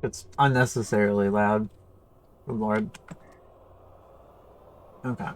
It's unnecessarily loud. Good lord. Okay.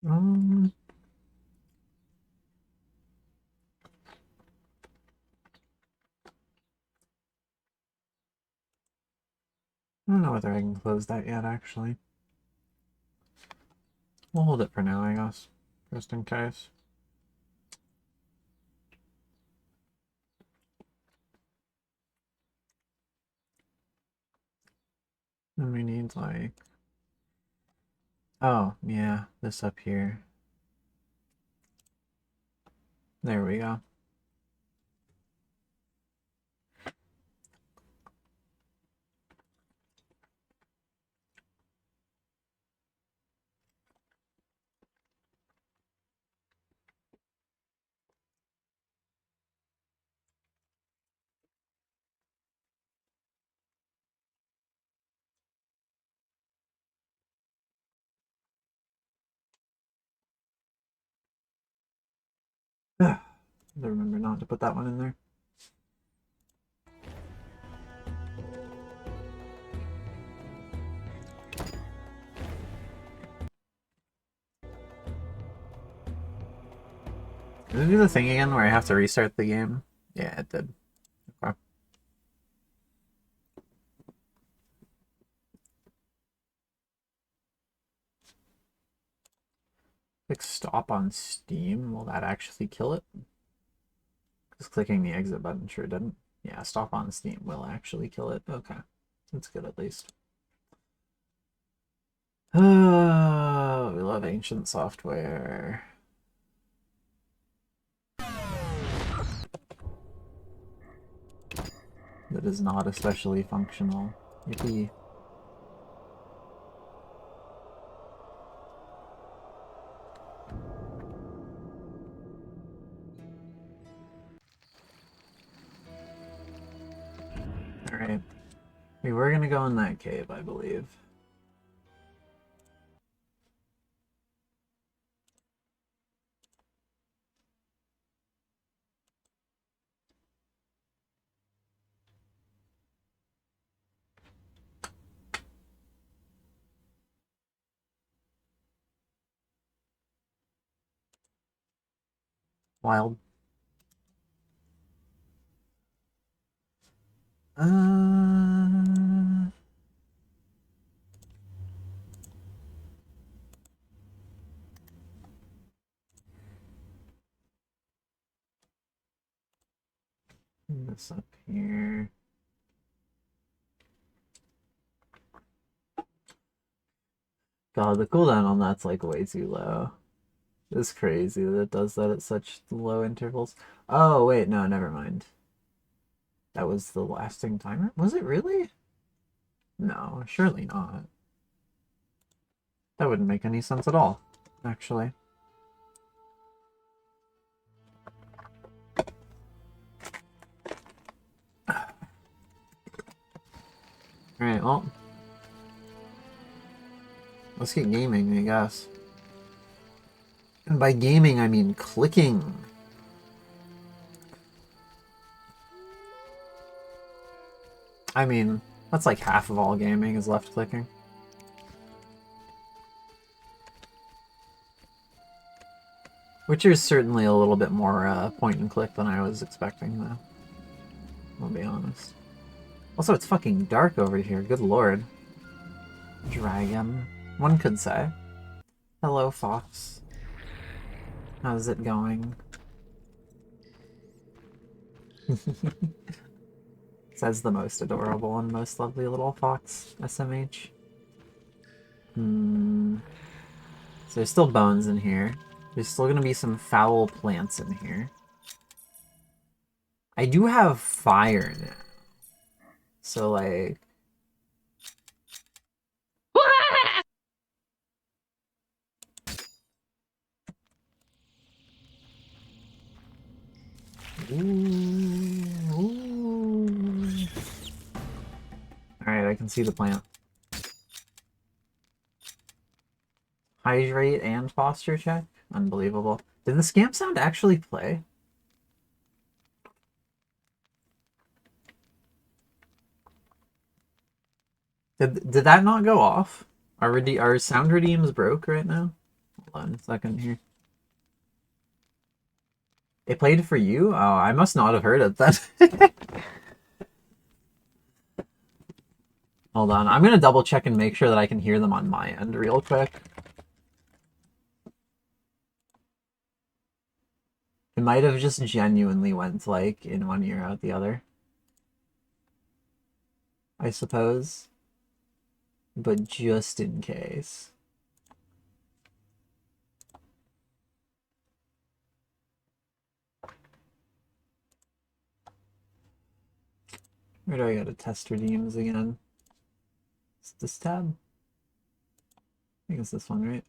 Um, I don't know whether I can close that yet, actually. We'll hold it for now, I guess. Just in case. And we need, like... Oh, yeah, this up here. There we go. I remember not to put that one in there. Did it do the thing again where I have to restart the game? Yeah, it did. Okay. Click stop on Steam. Will that actually kill it? Just clicking the exit button sure didn't. Yeah, stop on Steam will actually kill it. Okay. That's good at least. Oh, we love ancient software. That is not especially functional. Yippee. Alright. We were gonna go in that cave, I believe. Wild. Uh... This up here. God, the cooldown on that's like way too low. It's crazy that it does that at such low intervals. Oh, wait, no, never mind. That was the lasting timer? Was it really? No, surely not. That wouldn't make any sense at all, actually. Alright, well. Let's get gaming, I guess. And by gaming, I mean clicking. I mean, that's like half of all gaming is left clicking. Witcher's certainly a little bit more point and click than I was expecting, though. I'll be honest. Also, it's fucking dark over here, good lord. Dragon, one could say. Hello, Fox. How's it going? Says the most adorable and most lovely little fox, SMH. So there's still bones in here. There's still gonna be some foul plants in here. I do have fire now. So, like... Alright, I can see the plant. Hydrate and posture check? Unbelievable. Did the scamp sound actually play? Did that not go off? Are sound redeems broke right now? Hold on a second here. It played for you? Oh, I must not have heard it then. Hold on, I'm gonna double check and make sure that I can hear them on my end real quick. It might have just genuinely went, like, in one ear out the other. I suppose. But just in case. Where do I go to test redeems again? Is this tab? I think it's this one, right?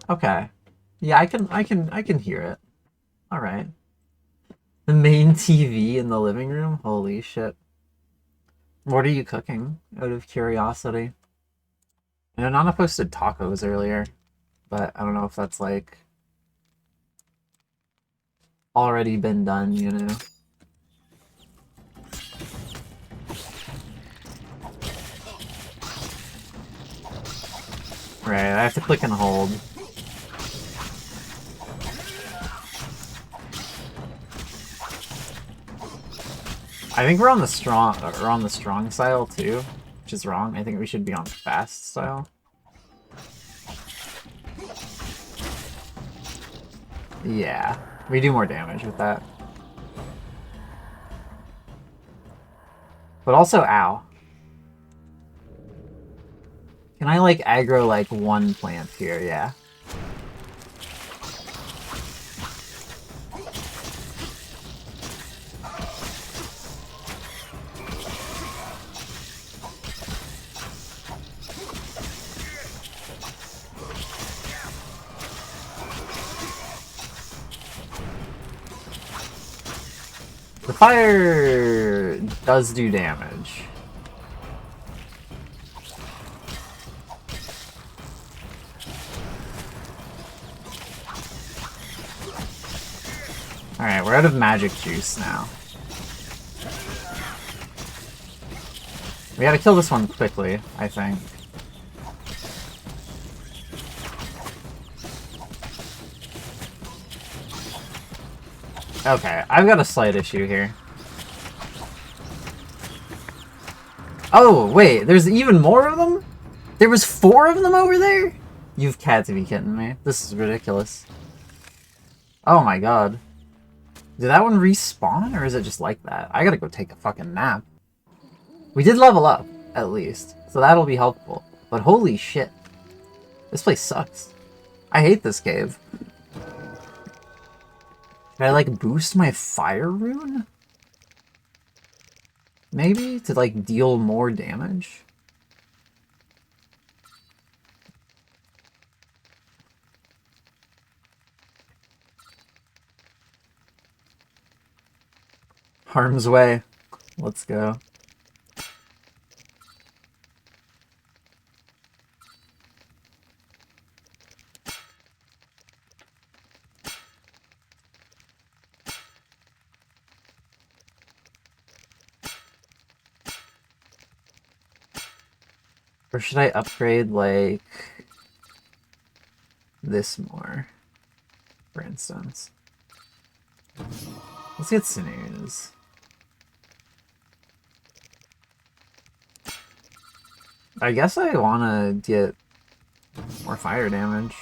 Okay. Yeah, I can hear it. All right. The main TV in the living room? Holy shit. What are you cooking, out of curiosity? I know Nana posted tacos earlier, but I don't know if that's, like, already been done, you know? Right, I have to click and hold. I think we're on the strong style too, which is wrong. I think we should be on fast style. Yeah, we do more damage with that. But also, ow. Can I, like, aggro, like, one plant here? Yeah. The fire does do damage. Alright, we're out of magic juice now. We gotta kill this one quickly, I think. Okay, I've got a slight issue here. Oh, wait, there's even more of them? There was 4 of them over there? You've got to be kidding me. This is ridiculous. Oh my god. Did that one respawn, or is it just like that? I gotta go take a fucking nap. We did level up, at least, so that'll be helpful. But holy shit. This place sucks. I hate this cave. Can I, like, boost my fire rune? Maybe? To, like, deal more damage? Harm's way. Let's go. Or should I upgrade, like, this more, for instance? Let's get sinews. I guess I want to get more fire damage.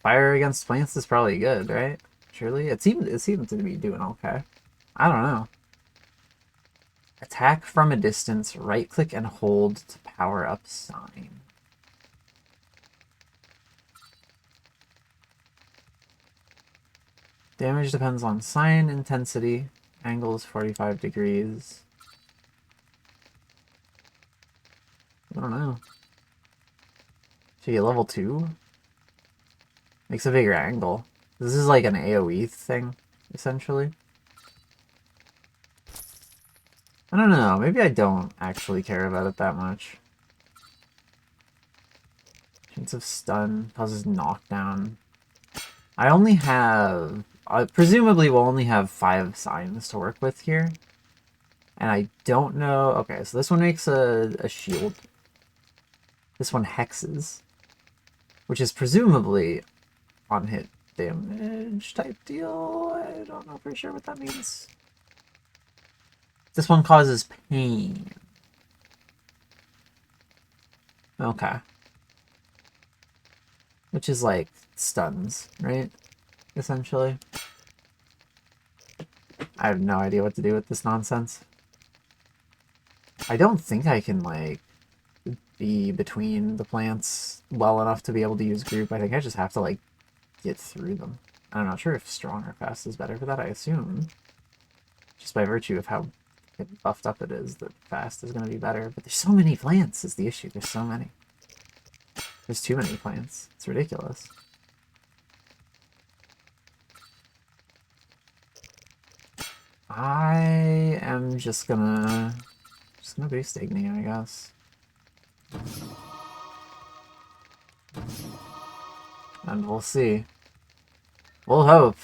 Fire against plants is probably good, right? Surely? It seemed to be doing okay. I don't know. Attack from a distance, right-click and hold to power up sign. Damage depends on sign intensity. Angle is 45 degrees. I don't know. Should you get level 2? Makes a bigger angle. This is like an AoE thing, essentially. I don't know. Maybe I don't actually care about it that much. Chance of stun causes knockdown. I only have... presumably we'll only have 5 signs to work with here. And I don't know... Okay, so this one makes a shield. This one hexes. Which is presumably on hit damage type deal. I don't know for sure what that means. This one causes pain. Okay. Which is like stuns, right? Essentially. I have no idea what to do with this nonsense. I don't think I can, like, be between the plants well enough to be able to use group. I think I just have to, like, get through them. I'm not sure if strong or fast is better for that. I assume, just by virtue of how buffed up it is, that fast is going to be better. But there's so many plants is the issue. There's so many. There's too many plants. It's ridiculous. I am just gonna boost Igni, I guess. And we'll see. We'll hope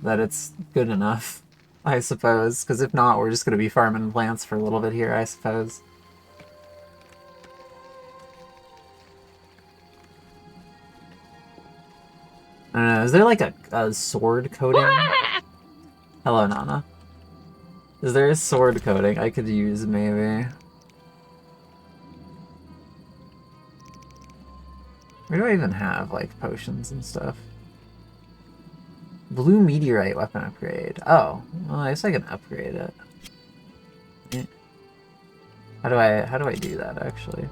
that it's good enough, I suppose. Because if not, we're just gonna be farming plants for a little bit here, I suppose. I don't know, is there like a sword coating? Hello, Nana. Is there a sword coating I could use, maybe? Where do I even have, like, potions and stuff? Blue meteorite weapon upgrade. Oh, well, I guess I can upgrade it. Yeah. How do I do that, actually?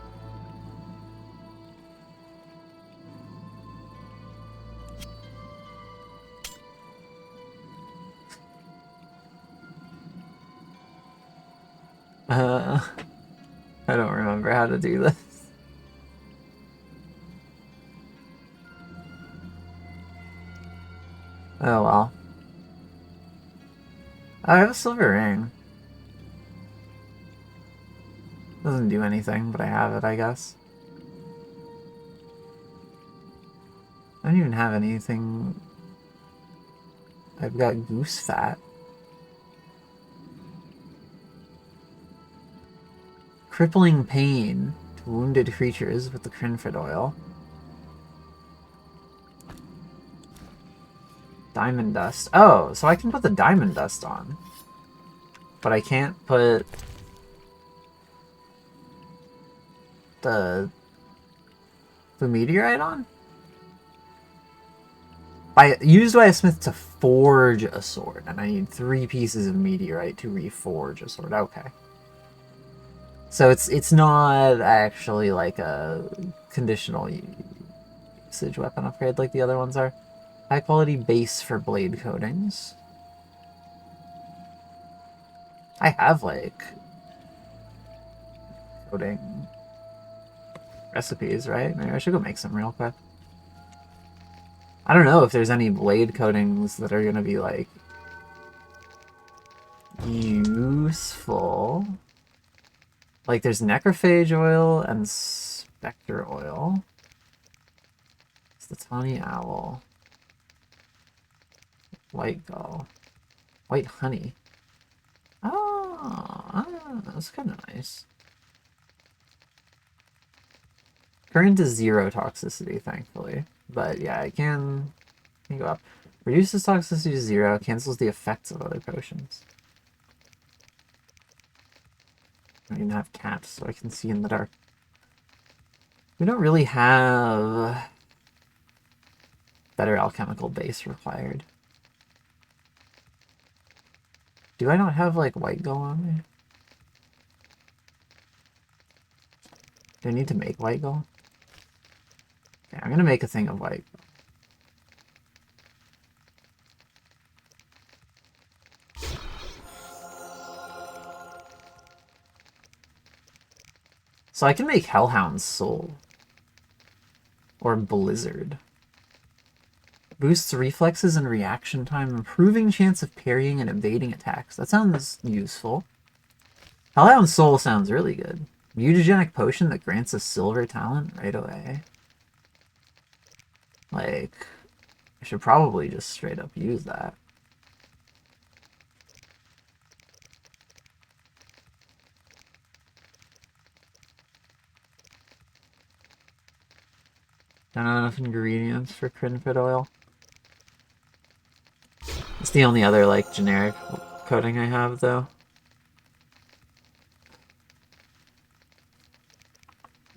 I don't remember how to do this. Oh well. Oh, I have a silver ring. Doesn't do anything, but I have it, I guess. I don't even have anything. I've got goose fat. Crippling pain to wounded creatures with the Crinford oil. Diamond dust. Oh, so I can put the diamond dust on. But I can't put the meteorite on? Used by a smith to forge a sword, and I need 3 pieces of meteorite to reforge a sword. Okay. So it's not actually like a conditional usage weapon upgrade like the other ones are. High quality base for blade coatings. I have, like, coating recipes, right? Maybe I should go make some real quick. I don't know if there's any blade coatings that are gonna be, like, useful. Like, there's necrophage oil and spectre oil. It's the tawny owl. White gull. White honey. Oh, that's kind of nice. Current is 0 toxicity, thankfully. But yeah, it can go up. Reduces toxicity to 0, cancels the effects of other potions. I even have cats so I can see in the dark. We don't really have better alchemical base required. Do I not have, like, white gold on me? Do I need to make white gold? Okay, I'm gonna make a thing of white gold. So I can make Hellhound's Soul. Or Blizzard. Boosts reflexes and reaction time, improving chance of parrying and evading attacks. That sounds useful. Hellhound's Soul sounds really good. Mutagenic potion that grants a silver talent right away. Like, I should probably just straight up use that. Don't have enough ingredients for Crinfit oil. It's the only other, like, generic coating I have, though.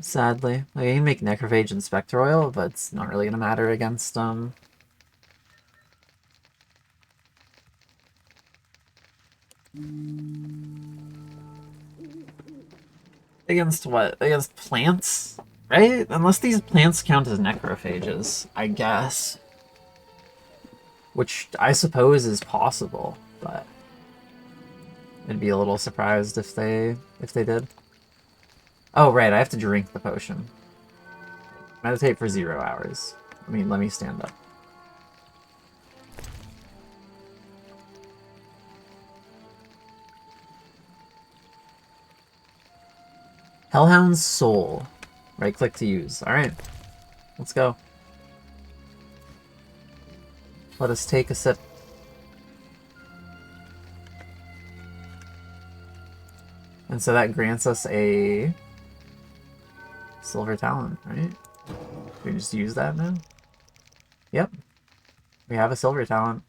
Sadly. Like, I can make Necrophage and Spectre oil, but it's not really gonna matter against, Against what? Against plants? Right? Unless these plants count as necrophages, I guess. Which I suppose is possible, but I'd be a little surprised if they did. Oh right, I have to drink the potion. Meditate for 0 hours. I mean, let me stand up. Hellhound's Soul. Right click to use. Alright. Let's go. Let us take a sip. And so that grants us a silver talent, right? We just use that now? Yep. We have a silver talent.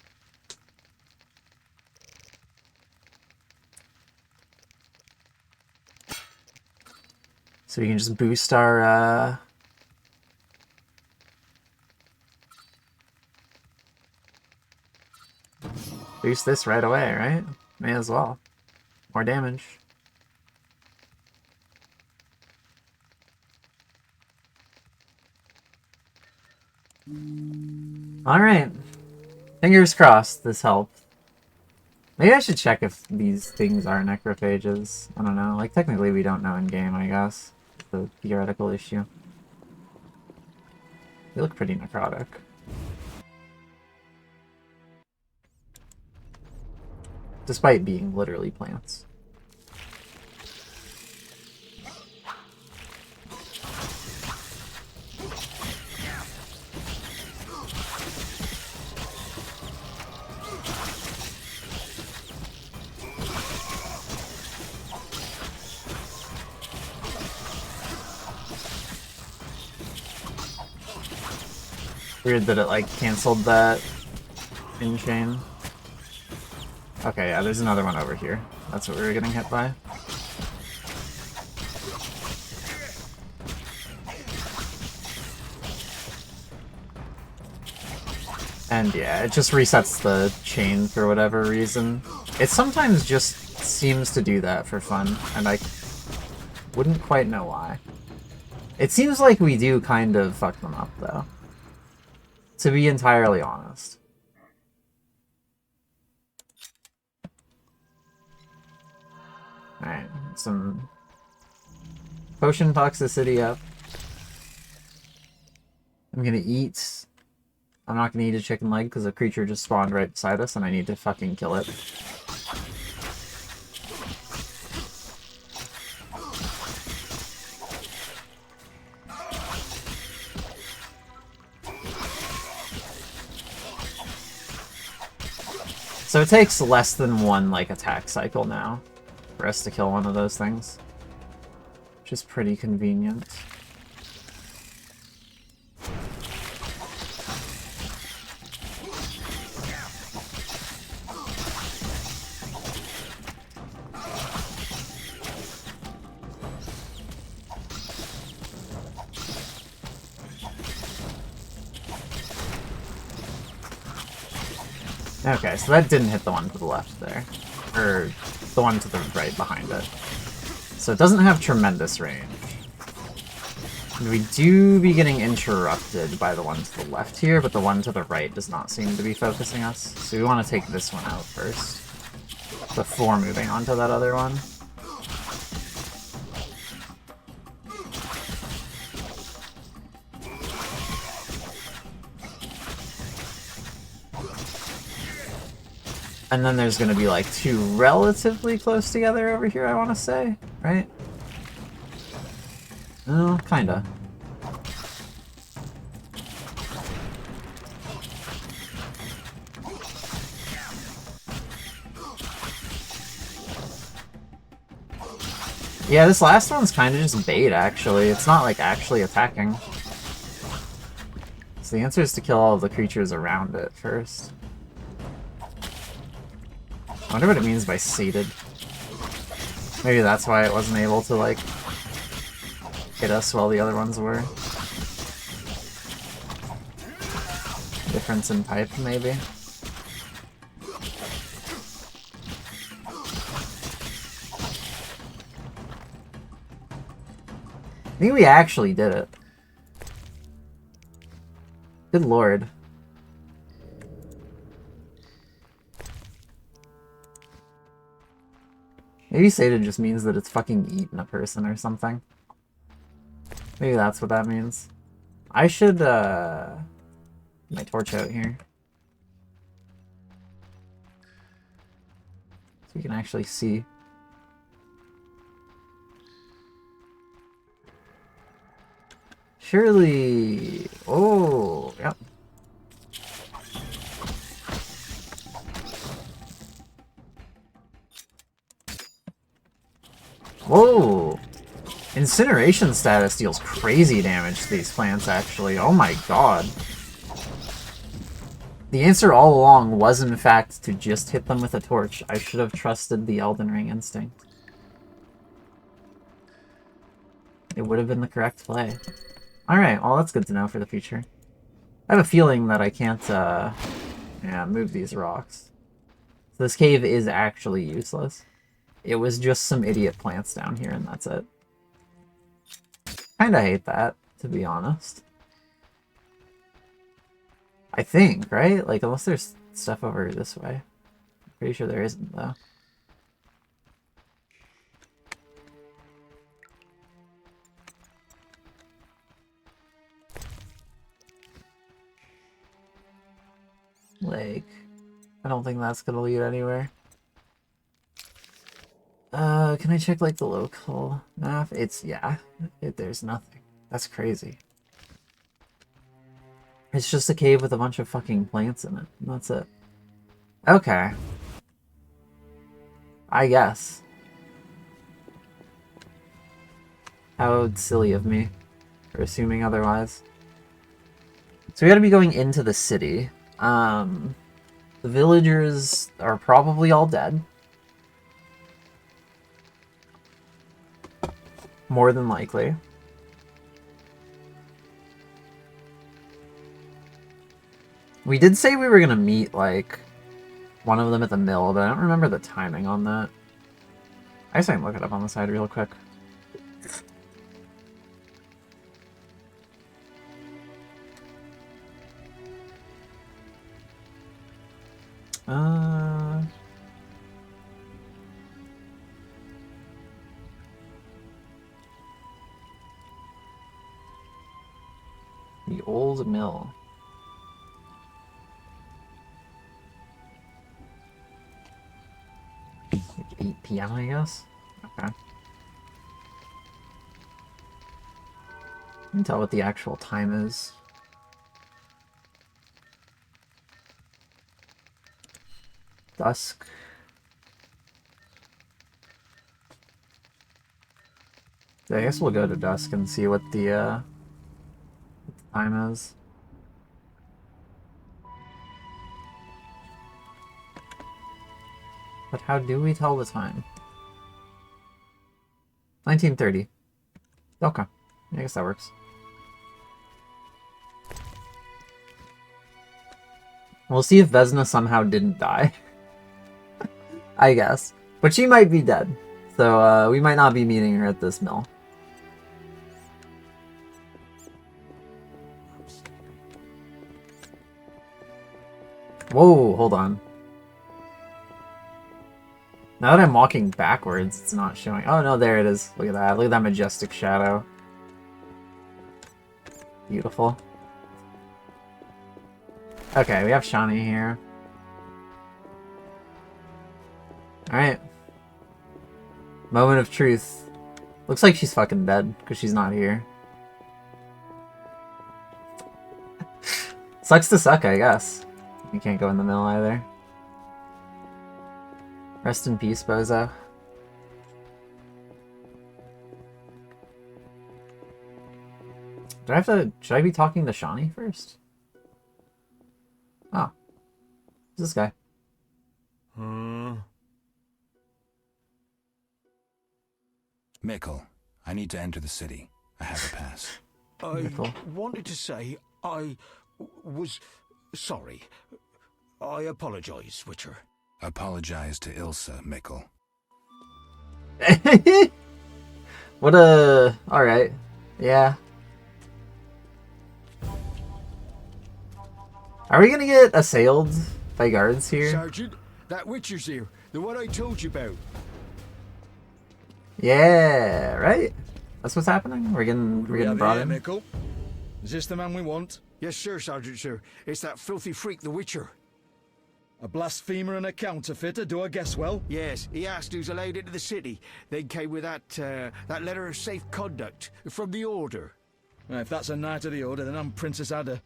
So we can just boost our, boost this right away, right? May as well. More damage. Alright. Fingers crossed this helped. Maybe I should check if these things are necrophages. I don't know. Like, technically we don't know in-game, I guess. The theoretical issue. They look pretty necrotic. Despite being literally plants. Weird that it, like, canceled that in chain. Okay, yeah, there's another one over here. That's what we were getting hit by. And yeah, it just resets the chain for whatever reason. It sometimes just seems to do that for fun, and I wouldn't quite know why. It seems like we do kind of fuck them up, though. To be entirely honest. Alright, some potion toxicity up. I'm gonna eat. I'm not gonna eat a chicken leg because a creature just spawned right beside us and I need to fucking kill it. So it takes less than one, like, attack cycle now for us to kill one of those things. Which is pretty convenient. Okay, so that didn't hit the one to the left there. Or the one to the right behind it. So it doesn't have tremendous range. And we do be getting interrupted by the one to the left here, but the one to the right does not seem to be focusing us. So we want to take this one out first, before moving on to that other one. And then there's going to be like two relatively close together over here, I want to say, right? Oh, kinda. Yeah, this last one's kind of just bait, actually. It's not, like, actually attacking. So the answer is to kill all of the creatures around it first. I wonder what it means by sated. Maybe that's why it wasn't able to, like, hit us while the other ones were. Difference in type, maybe. I think we actually did it. Good lord. Maybe sated just means that it's fucking eaten a person or something. Maybe that's what that means. I should, get my torch out here. So we can actually see. Surely... Oh, yep. Whoa! Incineration status deals crazy damage to these plants, actually. Oh my god. The answer all along was, in fact, to just hit them with a torch. I should have trusted the Elden Ring instinct. It would have been the correct play. Alright, well that's good to know for the future. I have a feeling that I can't, yeah, move these rocks. So this cave is actually useless. It was just some idiot plants down here, and that's it. Kinda hate that, to be honest. I think, right? Like, unless there's stuff over this way. I'm pretty sure there isn't, though. Like, I don't think that's gonna lead anywhere. Can I check, like, the local map? It's, yeah, there's nothing. That's crazy. It's just a cave with a bunch of fucking plants in it, and that's it. Okay. I guess. How silly of me for assuming otherwise. So we gotta be going into the city. The villagers are probably all dead. More than likely. We did say we were gonna meet, like, one of them at the mill, but I don't remember the timing on that. I guess I can look it up on the side real quick. The old mill. Like 8 PM, I guess? Okay. I can tell what the actual time is. Dusk. Yeah, I guess we'll go to dusk and see what the time is. But how do we tell the time? 1930. Okay. I guess that works. We'll see if Vesna somehow didn't die. I guess. But she might be dead. So we might not be meeting her at this mill. Whoa, hold on. Now that I'm walking backwards, it's not showing. Oh no, there it is. Look at that. Look at that majestic shadow. Beautiful. Okay, we have Shani here. Alright. Moment of truth. Looks like she's fucking dead, because she's not here. Sucks to suck, I guess. You can't go in the mill either. Rest in peace, Bozo. Do I have to... Should I be talking to Shani first? Oh. Who's this guy? Mikkel, I need to enter the city. I have a pass. I wanted to say I was sorry. I apologize, Witcher. Apologize to Ilsa, Mikkel. What a... Alright. Yeah. Are we gonna get assailed by guards here? Sergeant, that Witcher's here. The one I told you about. Yeah, right? That's what's happening? We're getting brought in? Mikkel? Is this the man we want? Yes, sir, Sergeant, sir. It's that filthy freak, the Witcher. A blasphemer and a counterfeiter, do I guess well? Yes, he asked who's allowed into the city. They came with that letter of safe conduct from the Order. Well, if that's a knight of the order, then I'm Princess Ada.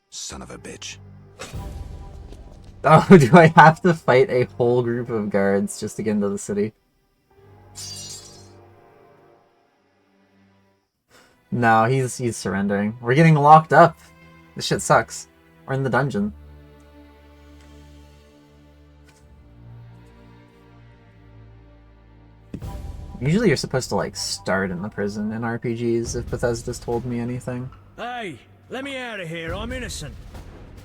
Son of a bitch. Oh, do I have to fight a whole group of guards just to get into the city? No, he's surrendering. We're getting locked up. This shit sucks. We're in the dungeon. Usually you're supposed to, like, start in the prison in RPGs if Bethesda's told me anything. Hey, let me out of here. I'm innocent.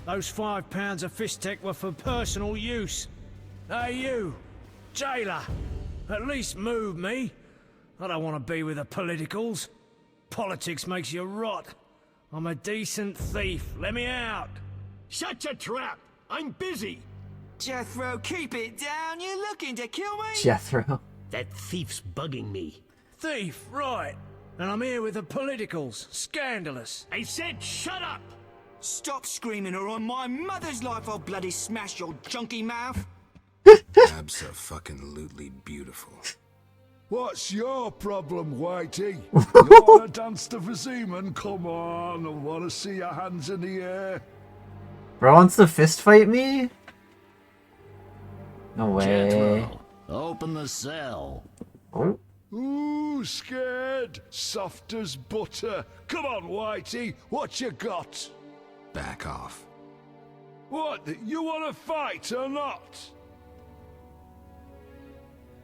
Those £5 of fish tech were for personal use. Hey, you, jailer, at least move me. I don't want to be with the politicals. Politics makes you rot. I'm a decent thief. Let me out. Shut your trap! I'm busy! Jethro, keep it down. You're looking to kill me? Jethro. That thief's bugging me. Thief, right. And I'm here with the politicals. Scandalous. I said shut up! Stop screaming or on my mother's life I'll bloody smash your junky mouth. Abso-fucking-lutely beautiful. What's your problem, Whitey? You wanna dance to Viziman? Come on, I wanna see your hands in the air. Bro wants to fist fight me? No way. Jethro, open the cell. Oh. Ooh, scared? Soft as butter. Come on, Whitey, what you got? Back off. What, you wanna fight or not?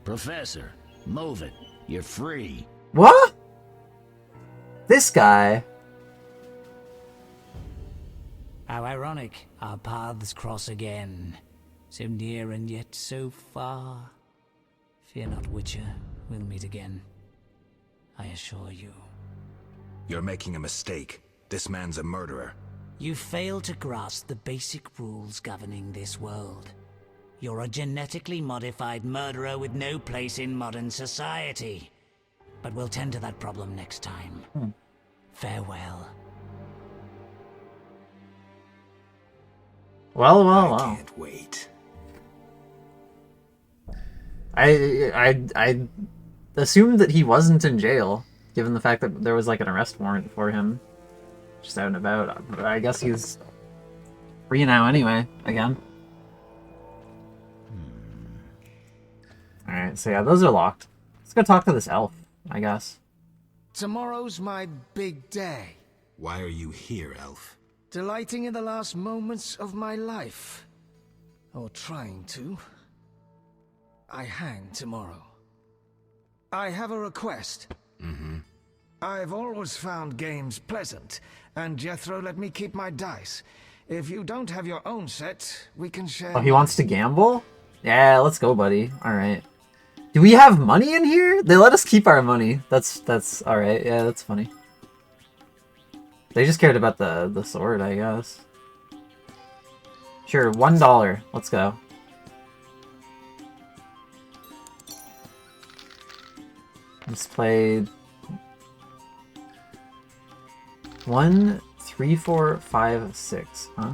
Professor, move it. You're free. What? This guy. How ironic. Our paths cross again. So near and yet so far. Fear not, Witcher. We'll meet again. I assure you. You're making a mistake. This man's a murderer. You fail to grasp the basic rules governing this world. You're a genetically modified murderer with no place in modern society. But we'll tend to that problem next time. Farewell. Well, I can't wait. I assumed that he wasn't in jail, given the fact that there was like an arrest warrant for him. Just out and about. But I guess he's free now anyway, again. Alright, so yeah, those are locked. Let's go talk to this elf, I guess. Tomorrow's my big day. Why are you here, elf? Delighting in the last moments of my life. Or trying to. I hang tomorrow. I have a request. I've always found games pleasant, and Jethro let me keep my dice. If you don't have your own set, we can share. Oh, he wants to gamble? Yeah, let's go, buddy. Alright. Do we have money in here? They let us keep our money. That's alright. Yeah, that's funny. They just cared about the sword, I guess. Sure, $1. Let's go. Let's play 1, 3, 4, 5, 6, huh?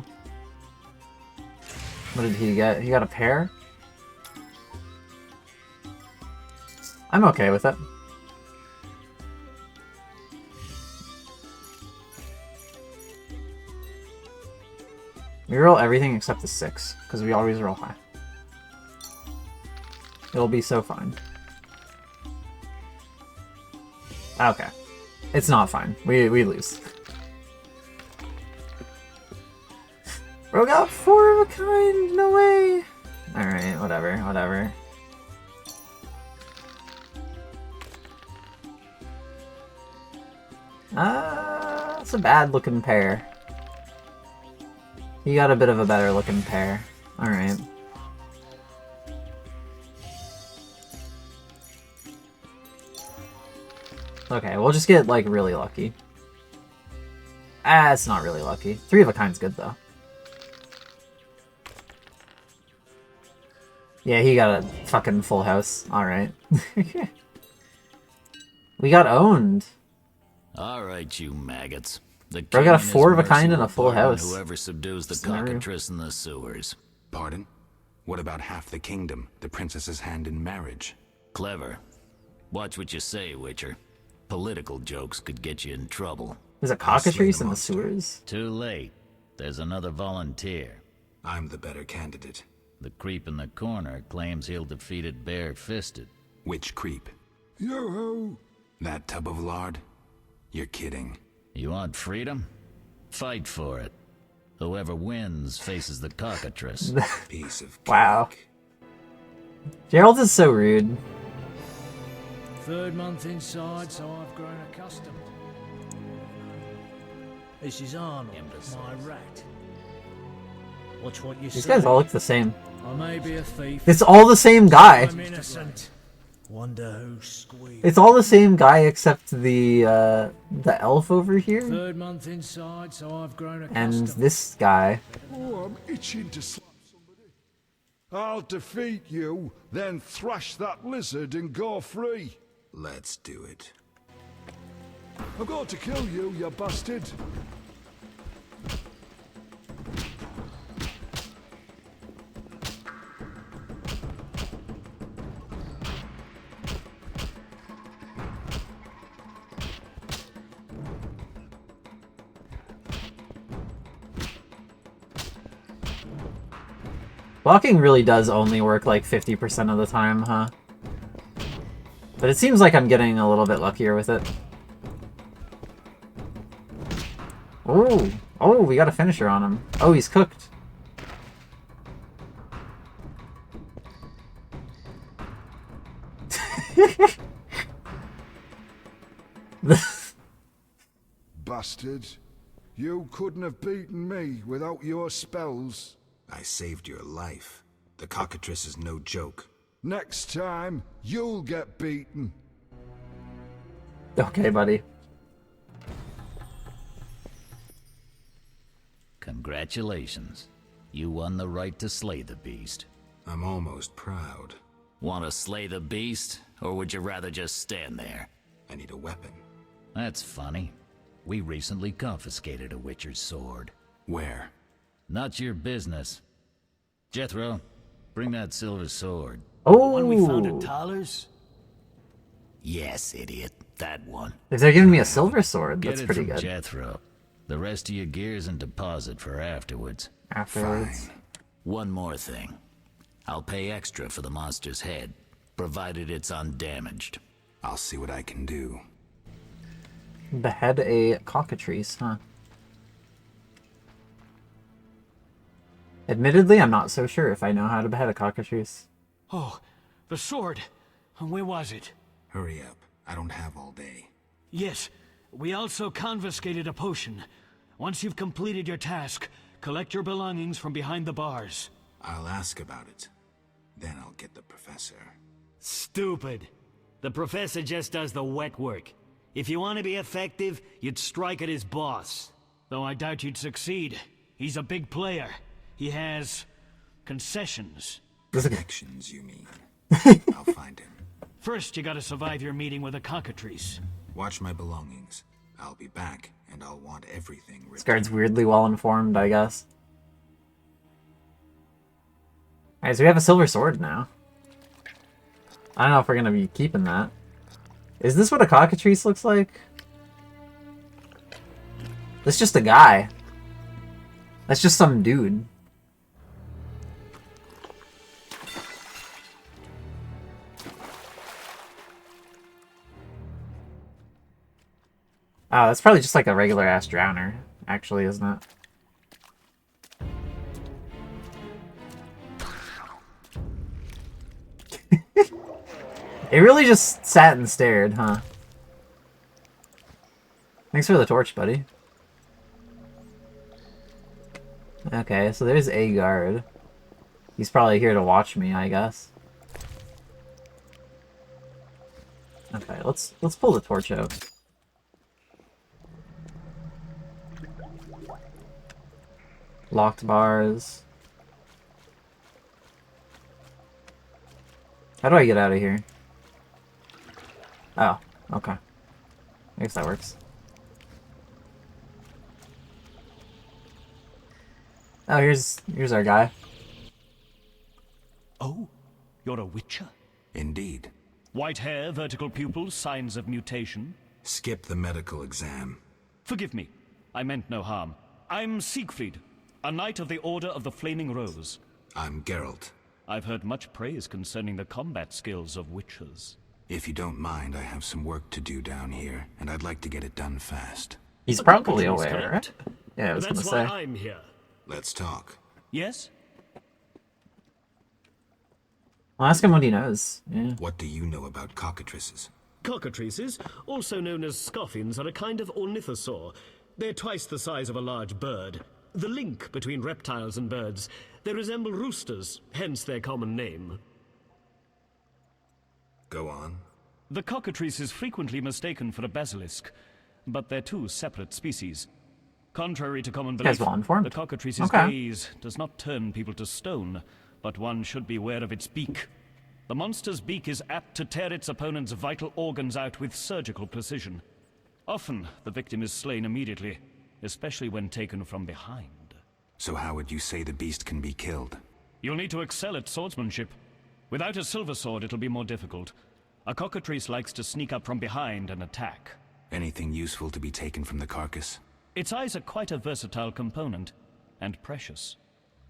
What did he get? He got a pair? I'm okay with it. We roll everything except the 6, because we always roll high. It'll be so fine. Okay. It's not fine. We lose. Bro got 4 of a kind! No way! Alright, whatever, whatever. It's a bad looking pair. He got a bit of a better looking pair. Alright. Okay, we'll just get, like, really lucky. It's not really lucky. 3 of a kind's good, though. Yeah, he got a fucking full house. Alright. We got owned. Alright, you maggots. The Bro got a king 4 of a and his kind and a mercy full will pardon house. Whoever subdues the Scenario. cockatrice in the sewers. Pardon? What about half the kingdom, the princess's hand in marriage? Clever. Watch what you say, Witcher. Political jokes could get you in trouble. There's a cockatrice in the sewers? Too late. There's another volunteer. I'm the better candidate. The creep in the corner claims he'll defeat it bare-fisted. Which creep? Yoo-hoo! That tub of lard? You're kidding. You want freedom? Fight for it. Whoever wins faces the cockatrice. Piece of cake. Wow. Gerald is so rude. 3rd month inside, so I've grown accustomed. This is Arnold, my rat. Watch what you These say. guys all look the same. I may be a thief. It's all the same guy. I'm innocent. Wonder who squealed. It's all the same guy except the elf over here 3rd month inside, so I've grown and accustomed. this guy. Oh, I'm itching to slap somebody. I'll defeat you, then thrash that lizard and go free. Let's do it. I'm going to kill you, you bastard. Blocking really does only work like 50% of the time, huh? But it seems like I'm getting a little bit luckier with it. Oh! Oh, we got a finisher on him. Oh, he's cooked. Bastard. You couldn't have beaten me without your spells. I saved your life. The cockatrice is no joke. Next time, you'll get beaten. Okay, buddy. Congratulations. You won the right to slay the beast. I'm almost proud. Want to slay the beast, or would you rather just stand there? I need a weapon. That's funny. We recently confiscated a Witcher's sword. Where? Not your business. Jethro, bring that silver sword. Oh! One we found at Tyler's? Yes, idiot. That one. If they're giving me a silver sword, Get that's it pretty from good. Jethro. The rest of your gear's in deposit for afterwards. Afterwards. Fine. One more thing. I'll pay extra for the monster's head, provided it's undamaged. I'll see what I can do. Behead a cockatrice, huh? Admittedly, I'm not so sure if I know how to behead a cockatrice. Oh, the sword. Where was it? Hurry up. I don't have all day. Yes, we also confiscated a potion. Once you've completed your task, collect your belongings from behind the bars. I'll ask about it. Then I'll get the professor. Stupid. The professor just does the wet work. If you want to be effective, you'd strike at his boss. Though I doubt you'd succeed. He's a big player. He has... concessions. Connections, you mean? I'll find him. First, you gotta survive your meeting with the cockatrice. Watch my belongings. I'll be back, and I'll want everything This returned. guard's weirdly well informed, I guess. Alright, so we have a silver sword now. I don't know if we're gonna be keeping that. Is this what a cockatrice looks like? That's just a guy. That's just some dude. Oh, that's probably just like a regular ass drowner, actually, isn't it? It really just sat and stared, huh? Thanks for the torch, buddy. Okay, so there's a guard. He's probably here to watch me, I guess. Okay, let's pull the torch out. Locked bars. How do I get out of here? Oh, okay. I guess that works. Oh, here's our guy. Oh, you're a witcher? Indeed. White hair, vertical pupils, signs of mutation. Skip the medical exam. Forgive me. I meant no harm. I'm Siegfried, a knight of the Order of the Flaming Rose. I'm Geralt. I've heard much praise concerning the combat skills of witchers. If you don't mind, I have some work to do down here, and I'd like to get it done fast. He's probably aware, right? Yeah, I was That's gonna why say. I'm here. Let's talk. Yes? I'll ask him what he knows. Yeah. What do you know about cockatrices? Cockatrices, also known as scoffins, are a kind of ornithosaur. They're twice the size of a large bird. The link between reptiles and birds. They resemble roosters, hence their common name. Go on. The cockatrice is frequently mistaken for a basilisk, but they're two separate species. Contrary to common belief, well informed. the cockatrice's Okay. gaze does not turn people to stone, but one should beware of its beak. The monster's beak is apt to tear its opponent's vital organs out with surgical precision. Often, the victim is slain immediately, especially when taken from behind. So how would you say the beast can be killed? You'll need to excel at swordsmanship. Without a silver sword, it'll be more difficult. A cockatrice likes to sneak up from behind and attack. Anything useful to be taken from the carcass? Its eyes are quite a versatile component, and precious.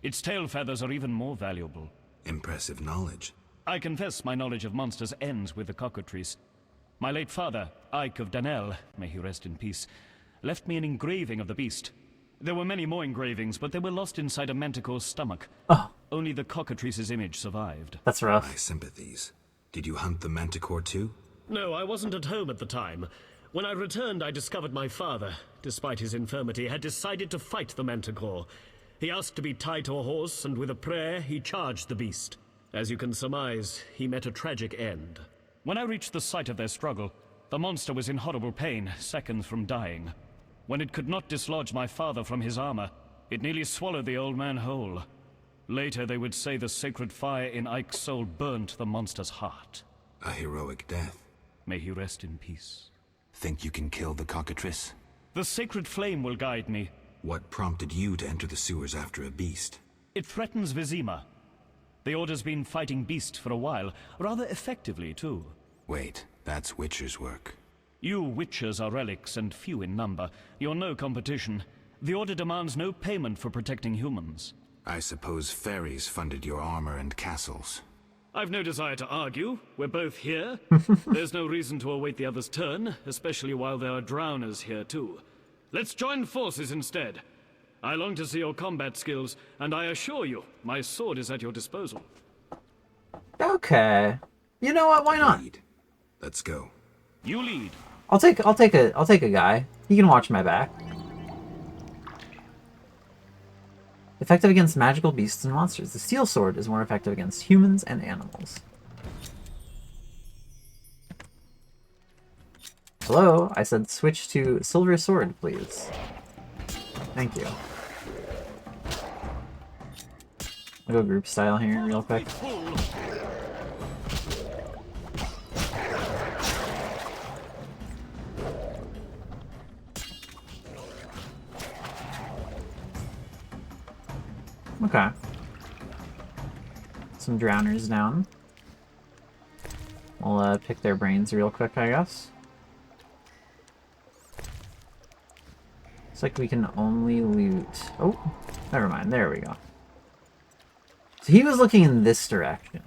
Its tail feathers are even more valuable. Impressive knowledge. I confess my knowledge of monsters ends with the cockatrice. My late father, Ike of Danel, may he rest in peace, left me an engraving of the beast. There were many more engravings, but they were lost inside a manticore's stomach. Oh, Only the cockatrice's image survived. that's My rough. sympathies. Did you hunt the manticore too? No, I wasn't at home at the time. When I returned, I discovered my father, despite his infirmity, had decided to fight the manticore. He asked to be tied to a horse, and with a prayer, he charged the beast. As you can surmise, he met a tragic end. When I reached the site of their struggle, the monster was in horrible pain, seconds from dying. When it could not dislodge my father from his armor, it nearly swallowed the old man whole. Later, they would say the sacred fire in Ike's soul burnt the monster's heart. A heroic death. May he rest in peace. Think you can kill the cockatrice? The sacred flame will guide me. What prompted you to enter the sewers after a beast? It threatens Vizima. The Order's been fighting beasts for a while, rather effectively, too. Wait, that's Witcher's work. You witchers are relics and few in number. You're no competition. The Order demands no payment for protecting humans. I suppose fairies funded your armor and castles. I've no desire to argue. We're both here. There's no reason to await the other's turn, especially while there are drowners here too. Let's join forces instead. I long to see your combat skills, and I assure you, my sword is at your disposal. Okay. You know what? Why not? Lead. Let's go. You lead. I'll take a guy. He can watch my back. Effective against magical beasts and monsters. The steel sword is more effective against humans and animals. Hello? I said switch to silver sword, please. Thank you. I'll go group style here real quick. Okay. Some drowners down. We'll pick their brains real quick, I guess. Looks like we can only loot... Oh, never mind. There we go. So he was looking in this direction.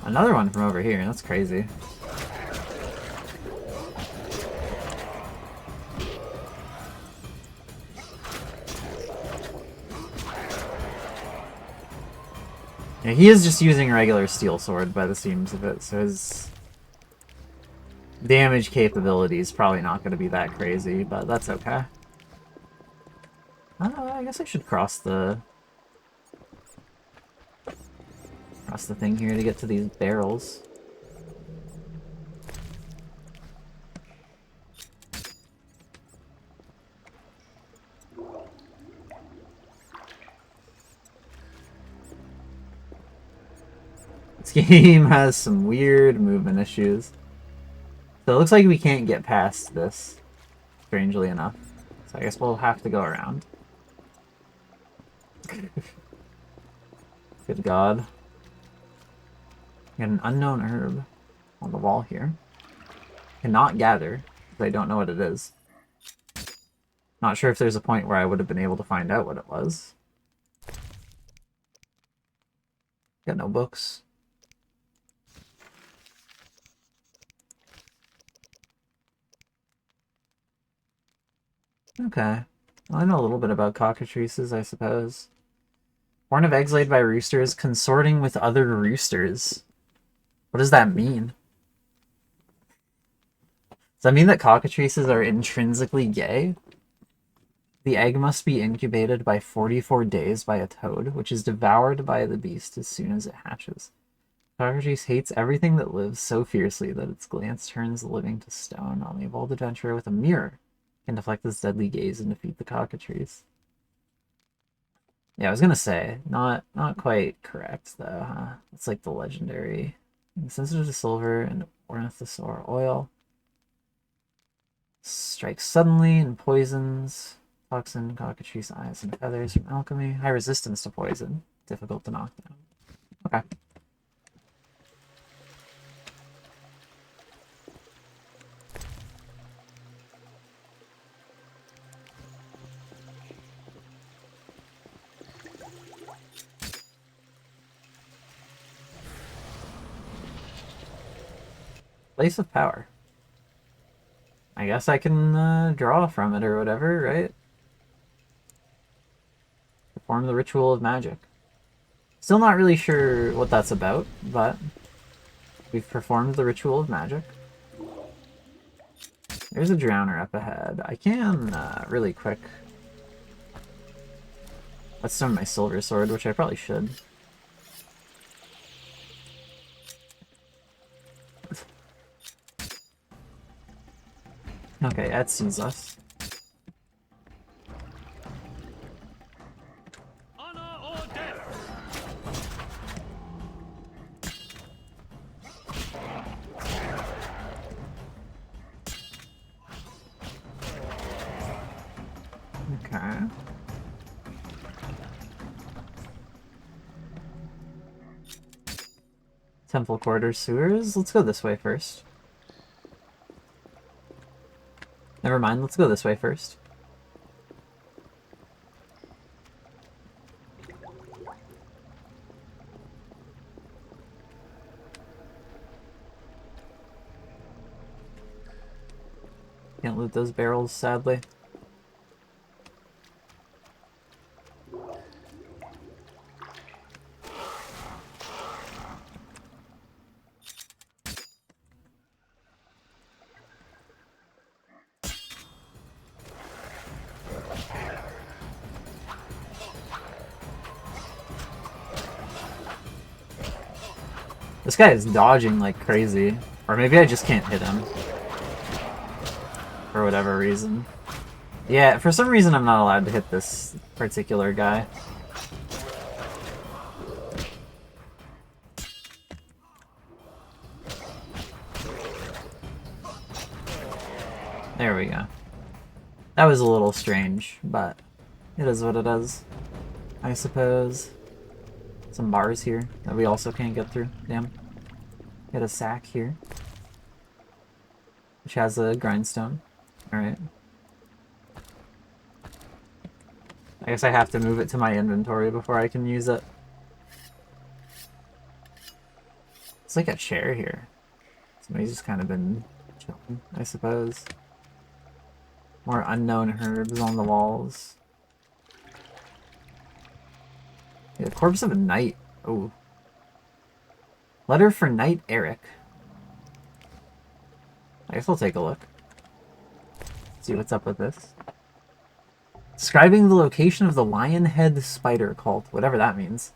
Another one from over here. That's crazy. Yeah, he is just using a regular steel sword by the seams of it, so his damage capability is probably not going to be that crazy, but that's okay. I guess I should cross the thing here to get to these barrels. This game has some weird movement issues. So it looks like we can't get past this, strangely enough. So I guess we'll have to go around. Good God. Got an unknown herb on the wall here. Cannot gather, because I don't know what it is. Not sure if there's a point where I would have been able to find out what it was. Got no books. Okay. Well, I know a little bit about cockatrices, I suppose. Born of eggs laid by roosters, consorting with other roosters. What does that mean? Does that mean that cockatrices are intrinsically gay? The egg must be incubated by 44 days by a toad, which is devoured by the beast as soon as it hatches. Cockatrice hates everything that lives so fiercely that its glance turns the living to stone. Only a bold adventurer with a mirror can deflect this deadly gaze and defeat the cockatrice. Yeah, I was gonna say, not quite correct though, huh? It's like the legendary. Sensitive to silver and ornithosaur oil. Strikes suddenly and poisons. Toxin, cockatrice eyes and feathers from alchemy. High resistance to poison. Difficult to knock down. Okay. Place of power. I guess I can draw from it or whatever, right? Perform the ritual of magic. Still not really sure what that's about, but we've performed the ritual of magic. There's a drowner up ahead. I can really quick. Let's summon my silver sword, which I probably should. Okay, Ed sees us. Honor or death? Okay. Temple quarters sewers. Let's go this way first. Never mind, let's go this way first. Can't loot those barrels, sadly. This guy is dodging like crazy. Or maybe I just can't hit him. For whatever reason. Yeah, for some reason I'm not allowed to hit this particular guy. There we go. That was a little strange, but it is what it is, I suppose. Some bars here that we also can't get through. Damn. Get a sack here, which has a grindstone. Alright. I guess I have to move it to my inventory before I can use it. It's like a chair here. Somebody's just kind of been chilling, I suppose. More unknown herbs on the walls. Yeah, the corpse of a knight. Oh. Letter for Knight Eric. I guess I'll take a look. See what's up with this. Describing the location of the Lionhead Spider cult, whatever that means.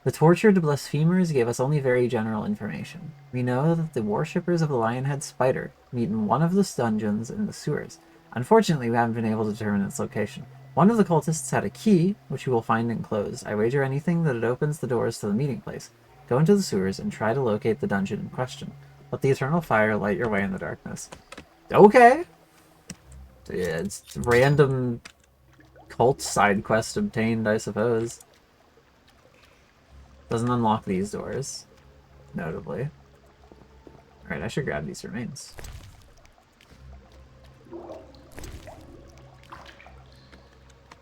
The tortured blasphemers gave us only very general information. We know that the worshippers of the Lionhead Spider meet in one of the dungeons in the sewers. Unfortunately, we haven't been able to determine its location. One of the cultists had a key, which you will find enclosed. I wager anything that it opens the doors to the meeting place. Go into the sewers and try to locate the dungeon in question. Let the eternal fire light your way in the darkness. Okay! Yeah, it's random cult side quest obtained, I suppose. Doesn't unlock these doors, notably. Alright, I should grab these remains.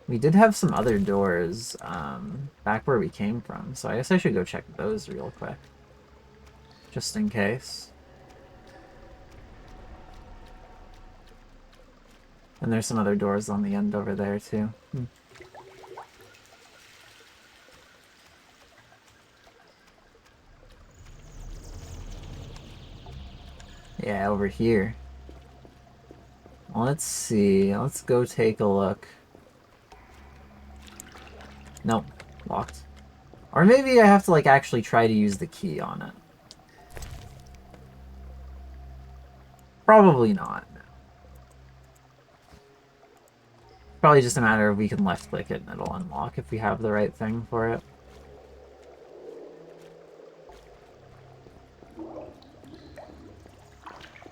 We did have some other doors back where we came from, so I guess I should go check those real quick. Just in case. And there's some other doors on the end over there, too. Yeah, over here. Let's see. Let's go take a look. Nope. Locked. Or maybe I have to, like, actually try to use the key on it. Probably not. Probably just a matter of we can left-click it and it'll unlock if we have the right thing for it.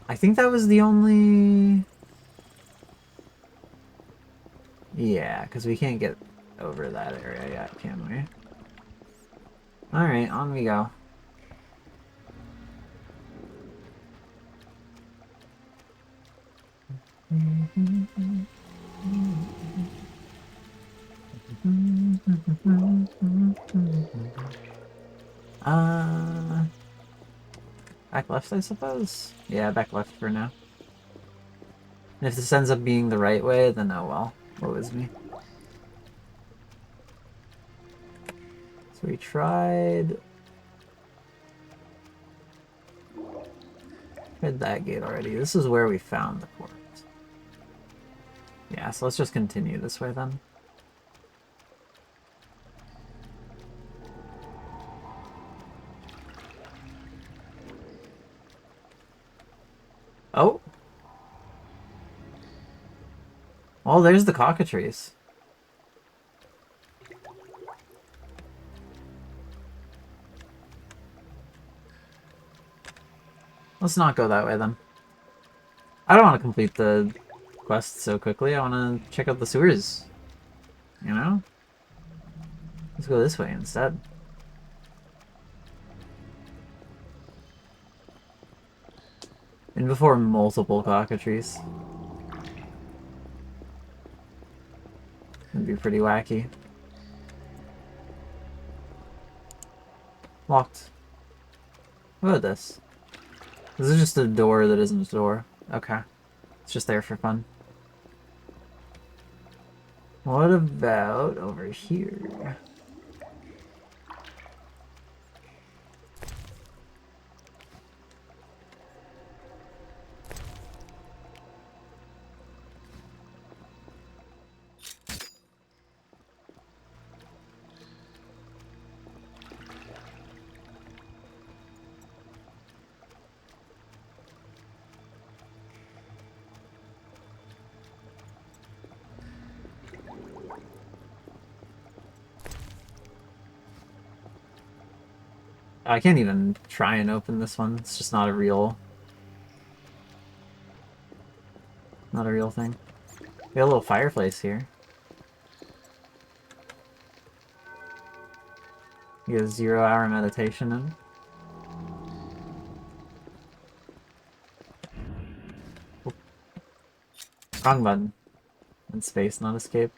I think that was the only... Yeah, because we can't get over that area yet, can we? Alright, on we go. Back left, I suppose? Yeah, back left for now. And if this ends up being the right way, then oh well. Woe is me. So we tried that gate already. This is where we found the corpse. Yeah, so let's just continue this way then. Oh! Oh, there's the cockatrice. Let's not go that way then. I don't want to complete the quest so quickly. I want to check out the sewers. You know? Let's go this way instead. And before multiple cockatrices. It'd be pretty wacky. Locked. What about this? This is just a door that isn't a door. Okay. It's just there for fun. What about over here? I can't even try and open this one. It's just not a real thing. We got a little fireplace here. You get a 0-hour meditation in. Oop. Wrong button. And space, not escape.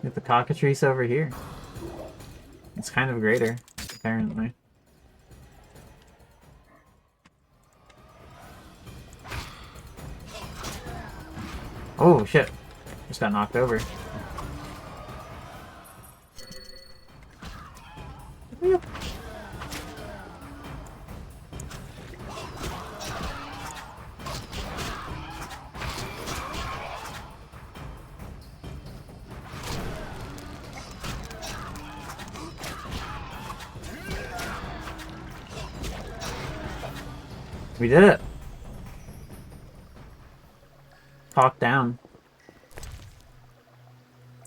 Get the cockatrice over here. It's kind of greater, apparently. Oh shit. Just got knocked over. Yep. We did it. Talk down.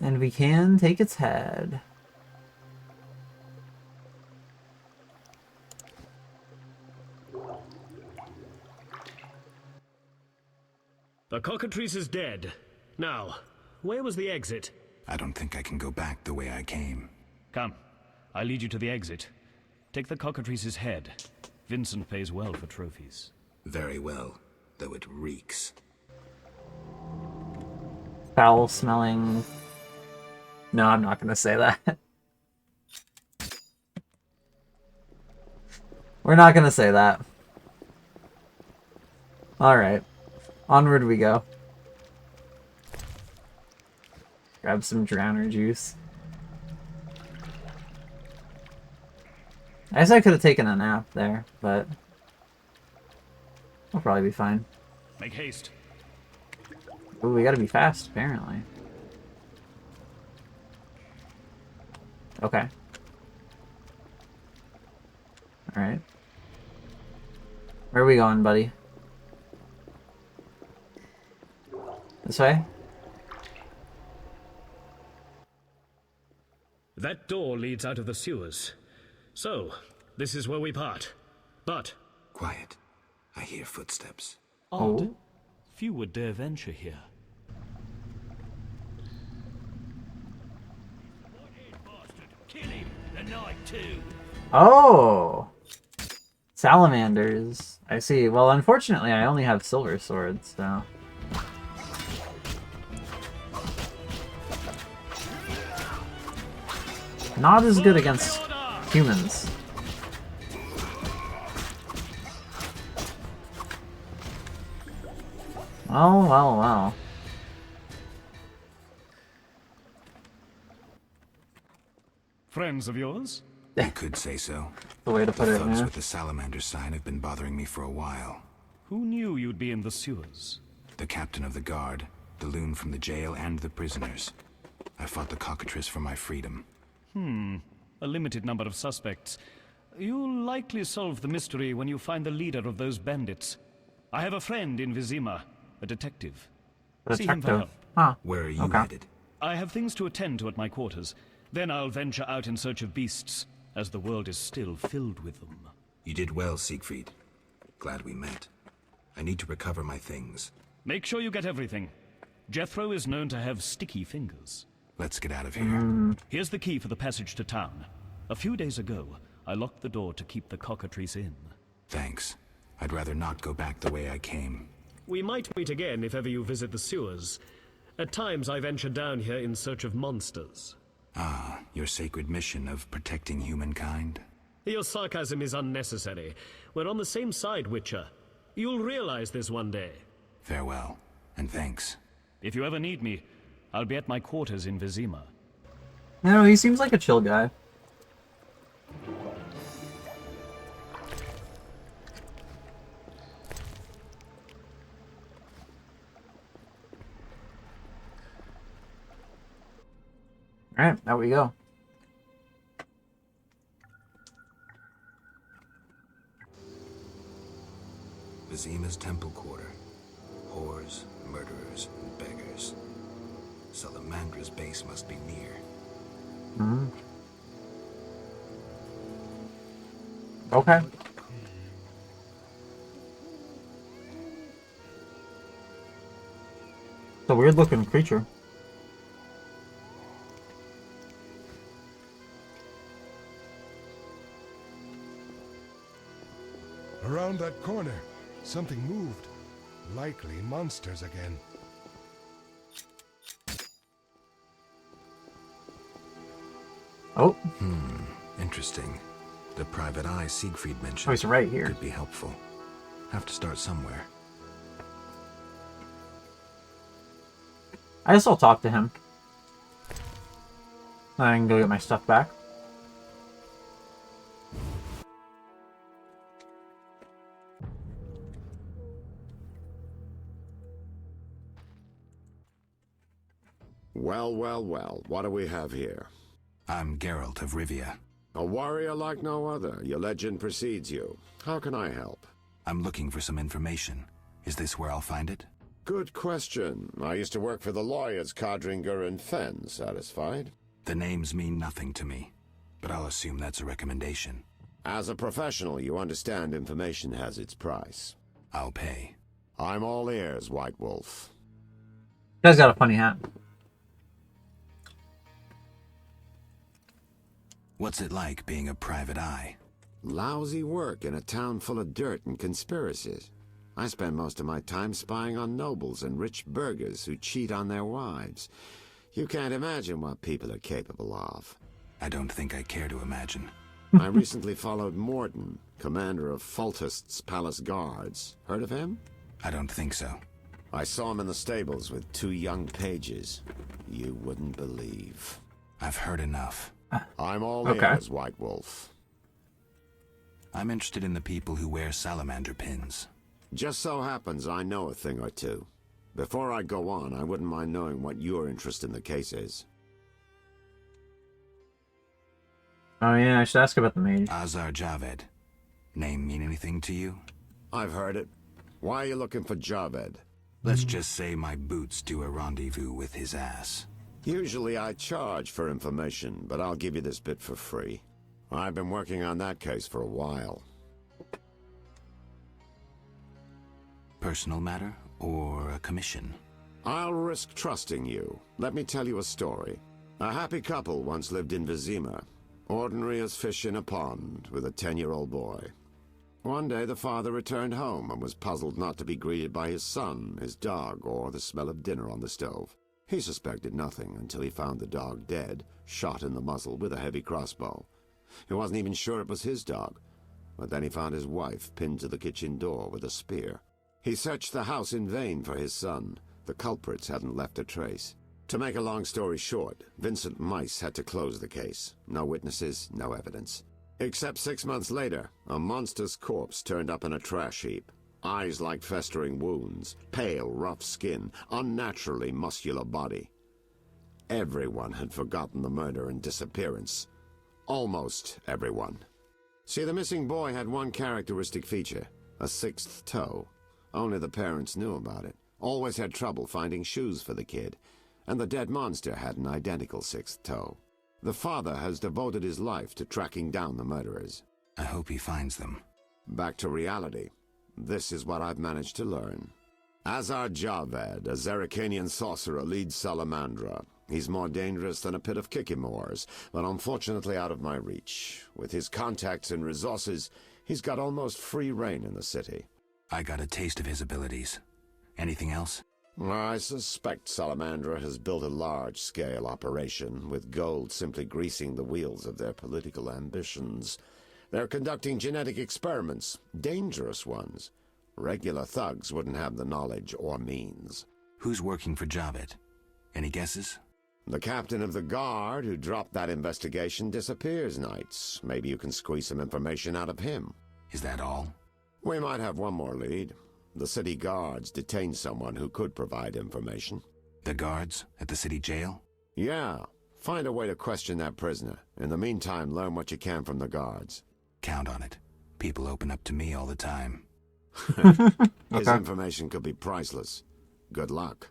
And we can take its head. The cockatrice is dead. Now, where was the exit? I don't think I can go back the way I came. Come, I'll lead you to the exit. Take the cockatrice's head. Vincent pays well for trophies. Very well, though it reeks. Foul smelling. No, I'm not gonna say that. We're not gonna say that. Alright. Onward we go. Grab some drowner juice. I guess I could have taken a nap there, but I'll probably be fine. Make haste. Ooh, we gotta be fast, apparently. Okay. Alright. Where are we going, buddy? This way? That door leads out of the sewers. So, this is where we part. But... Quiet. I hear footsteps. Odd. Oh. Few would dare venture here. Oh! Salamanders. I see. Well, unfortunately, I only have silver swords, so... Not as good against humans. Well, well, well. Friends of yours? You could say so. The way to put The it, thugs yeah. with the salamander sign have been bothering me for a while. Who knew you'd be in the sewers? The captain of the guard, the loon from the jail, and the prisoners. I fought the cockatrice for my freedom. A limited number of suspects. You'll likely solve the mystery when you find the leader of those bandits. I have a friend in Vizima, a detective. See him for Detective. help. Huh. Where are you Okay. headed? I have things to attend to at my quarters. Then I'll venture out in search of beasts, as the world is still filled with them. You did well, Siegfried. Glad we met. I need to recover my things. Make sure you get everything. Jethro is known to have sticky fingers. Let's get out of here. Here's the key for the passage to town. A few days ago, I locked the door to keep the cockatrice in. Thanks. I'd rather not go back the way I came. We might meet again if ever you visit the sewers. At times I venture down here in search of monsters. Ah, your sacred mission of protecting humankind? Your sarcasm is unnecessary. We're on the same side, Witcher. You'll realize this one day. Farewell, and thanks. If you ever need me, I'll be at my quarters in Vizima. No, he seems like a chill guy. Alright, out we go. Vizima's temple quarter. Whores, murderers, and beggars. Salamandra's base must be near. Hmm. Okay. It's a weird looking creature. Around that corner, something moved. Likely monsters again. Oh. Interesting. The private eye Siegfried mentioned Oh, he's right here. could be helpful. Have to start somewhere. I guess I'll talk to him. I can go get my stuff back. Well, well, well. What do we have here? I'm Geralt of Rivia. A warrior like no other. Your legend precedes you. How can I help? I'm looking for some information. Is this where I'll find it? Good question. I used to work for the lawyers Codringer and Fenn. Satisfied? The names mean nothing to me, but I'll assume that's a recommendation. As a professional, you understand information has its price. I'll pay. I'm all ears, White Wolf. You guys got a funny hat. What's it like being a private eye? Lousy work in a town full of dirt and conspiracies. I spend most of my time spying on nobles and rich burghers who cheat on their wives. You can't imagine what people are capable of. I don't think I care to imagine. I recently followed Morden, commander of Foltest's palace guards. Heard of him? I don't think so. I saw him in the stables with 2 young pages. You wouldn't believe. I've heard enough. I'm all Okay. ears, White Wolf. I'm interested in the people who wear salamander pins. Just so happens I know a thing or two. Before I go on, I wouldn't mind knowing what your interest in the case is. Oh yeah, I should ask about the mage. Azar Javed. Name mean anything to you? I've heard it. Why are you looking for Javed? Let's just say my boots do a rendezvous with his ass. Usually I charge for information, but I'll give you this bit for free. I've been working on that case for a while. Personal matter or a commission? I'll risk trusting you. Let me tell you a story. A happy couple once lived in Vizima. Ordinary as fish in a pond, with a 10-year-old boy. One day the father returned home and was puzzled not to be greeted by his son, his dog, or the smell of dinner on the stove. He suspected nothing until he found the dog dead, shot in the muzzle with a heavy crossbow. He wasn't even sure it was his dog, but then he found his wife pinned to the kitchen door with a spear. He searched the house in vain for his son. The culprits hadn't left a trace. To make a long story short, Vincent Mice had to close the case. No witnesses, no evidence. Except 6 months later, a monster's corpse turned up in a trash heap. Eyes like festering wounds, pale, rough skin, unnaturally muscular body. Everyone had forgotten the murder and disappearance. Almost everyone. See, the missing boy had one characteristic feature, a 6th toe. Only the parents knew about it. Always had trouble finding shoes for the kid. And the dead monster had an identical 6th toe. The father has devoted his life to tracking down the murderers. I hope he finds them. Back to reality. This is what I've managed to learn. Azar Javed, a Zerrikanian sorcerer, leads Salamandra. He's more dangerous than a pit of Kikimors, but unfortunately out of my reach. With his contacts and resources, he's got almost free reign in the city. I got a taste of his abilities. Anything else? I suspect Salamandra has built a large-scale operation, with gold simply greasing the wheels of their political ambitions. They're conducting genetic experiments, dangerous ones. Regular thugs wouldn't have the knowledge or means. Who's working for Javed? Any guesses? The captain of the guard who dropped that investigation disappears nights. Maybe you can squeeze some information out of him. Is that all? We might have one more lead. The city guards detained someone who could provide information. The guards at the city jail? Yeah. Find a way to question that prisoner. In the meantime, learn what you can from the guards. Count on it. People open up to me all the time. His Okay. information could be priceless. Good luck.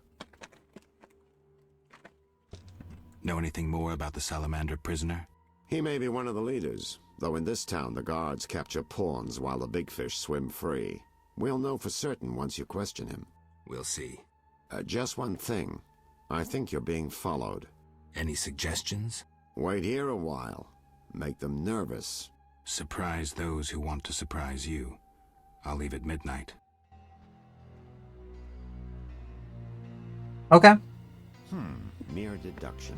Know anything more about the salamander prisoner? He may be one of the leaders, though in this town the guards capture pawns while the big fish swim free. We'll know for certain once you question him. We'll see. Just one thing. I think you're being followed. Any suggestions? Wait here a while. Make them nervous. Surprise those who want to surprise you. I'll leave at midnight. Okay. Mere deduction.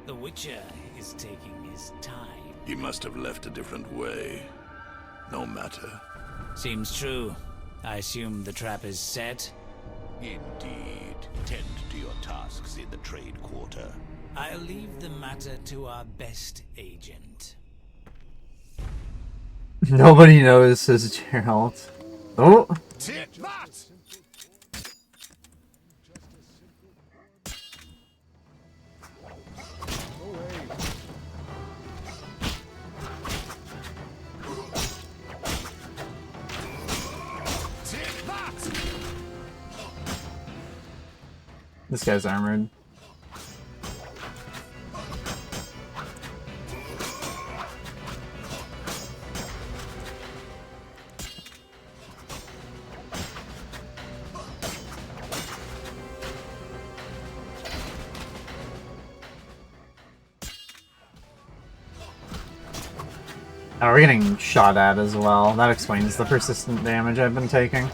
The Witcher is taking his time. He must have left a different way. No matter. Seems true. I assume the trap is set? Indeed. Tend to your tasks in the trade quarter. I'll leave the matter to our best agent. Nobody notices Gerald. Oh! Take that! This guy's armored. Oh, we're getting shot at as well. That explains the persistent damage I've been taking.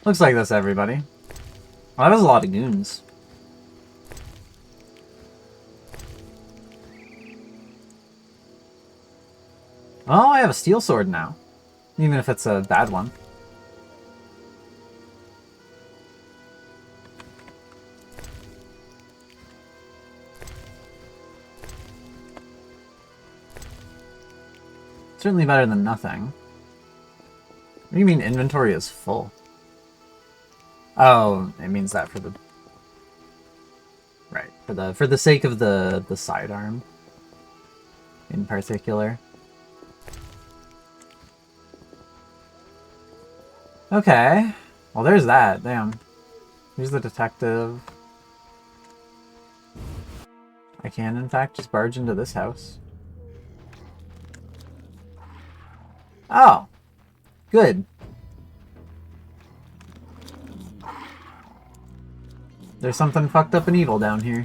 Looks like that's everybody. Well, that was a lot of goons. Oh, I have a steel sword now. Even if it's a bad one. Certainly better than nothing. What do you mean inventory is full? Oh, it means that for the right for the sake of the sidearm in particular. Okay, well there's that. Damn, here's the detective. I can in fact just barge into this house. Oh, good. There's something fucked up and evil down here.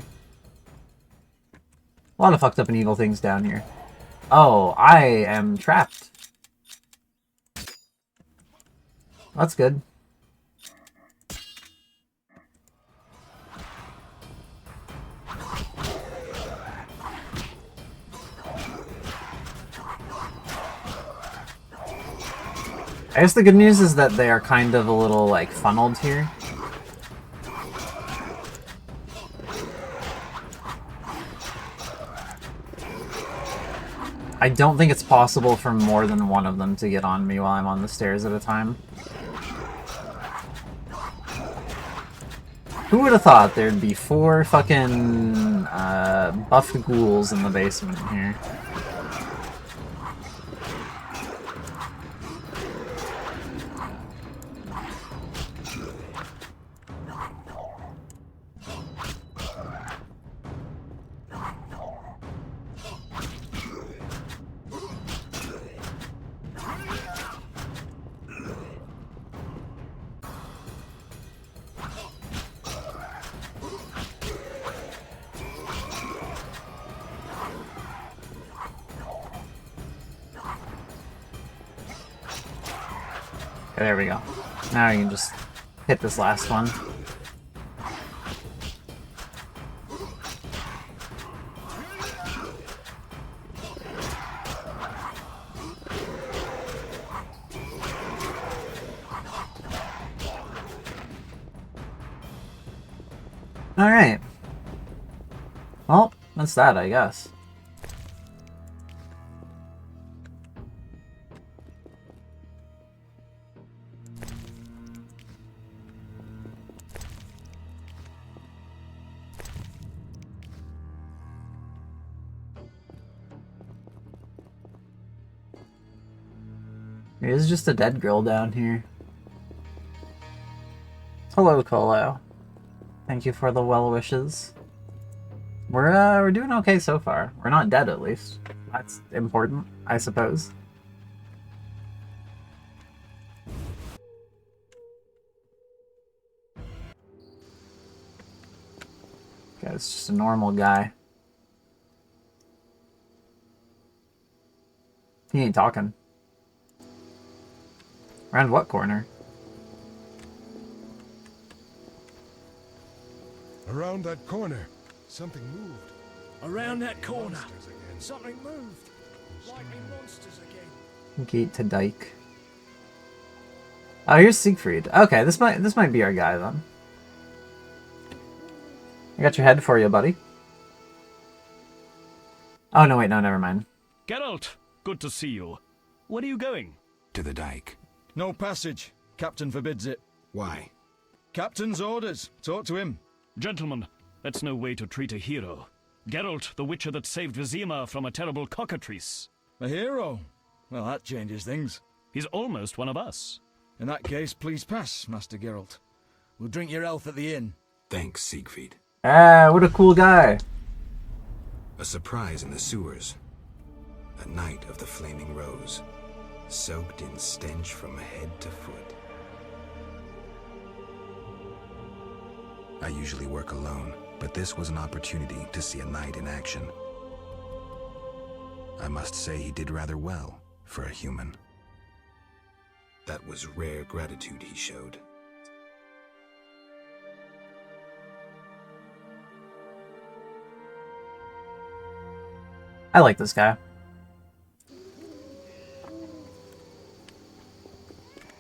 A lot of fucked up and evil things down here. Oh, I am trapped. That's good. I guess the good news is that they are kind of a little, like, funneled here. I don't think it's possible for more than one of them to get on me while I'm on the stairs at a time. Who would have thought there'd be 4 fucking buffed ghouls in the basement here? Okay, there we go. Now you can just hit this last one. Alright. Well, that's that, I guess. There is just a dead girl down here. Hello, Colo. Thank you for the well wishes. We're doing okay so far. We're not dead, at least. That's important, I suppose. Okay, it's just a normal guy. He ain't talking. Around what corner? Around that corner, something moved. Around that corner, something moved. Likely monsters again. Gate to dike. Oh, here's Siegfried. Okay, this might be our guy then. I got your head for you, buddy. Oh no, wait, no, never mind. Geralt, good to see you. Where are you going? To the dike. No passage. Captain forbids it. Why? Captain's orders. Talk to him. Gentlemen, that's no way to treat a hero. Geralt, the witcher that saved Vizima from a terrible cockatrice. A hero? Well, that changes things. He's almost one of us. In that case, please pass, Master Geralt. We'll drink your health at the inn. Thanks, Siegfried. Ah, what a cool guy. A surprise in the sewers. A night of the Flaming Rose. Soaked in stench from head to foot. I usually work alone, but this was an opportunity to see a knight in action. I must say he did rather well for a human. That was rare gratitude he showed. I like this guy.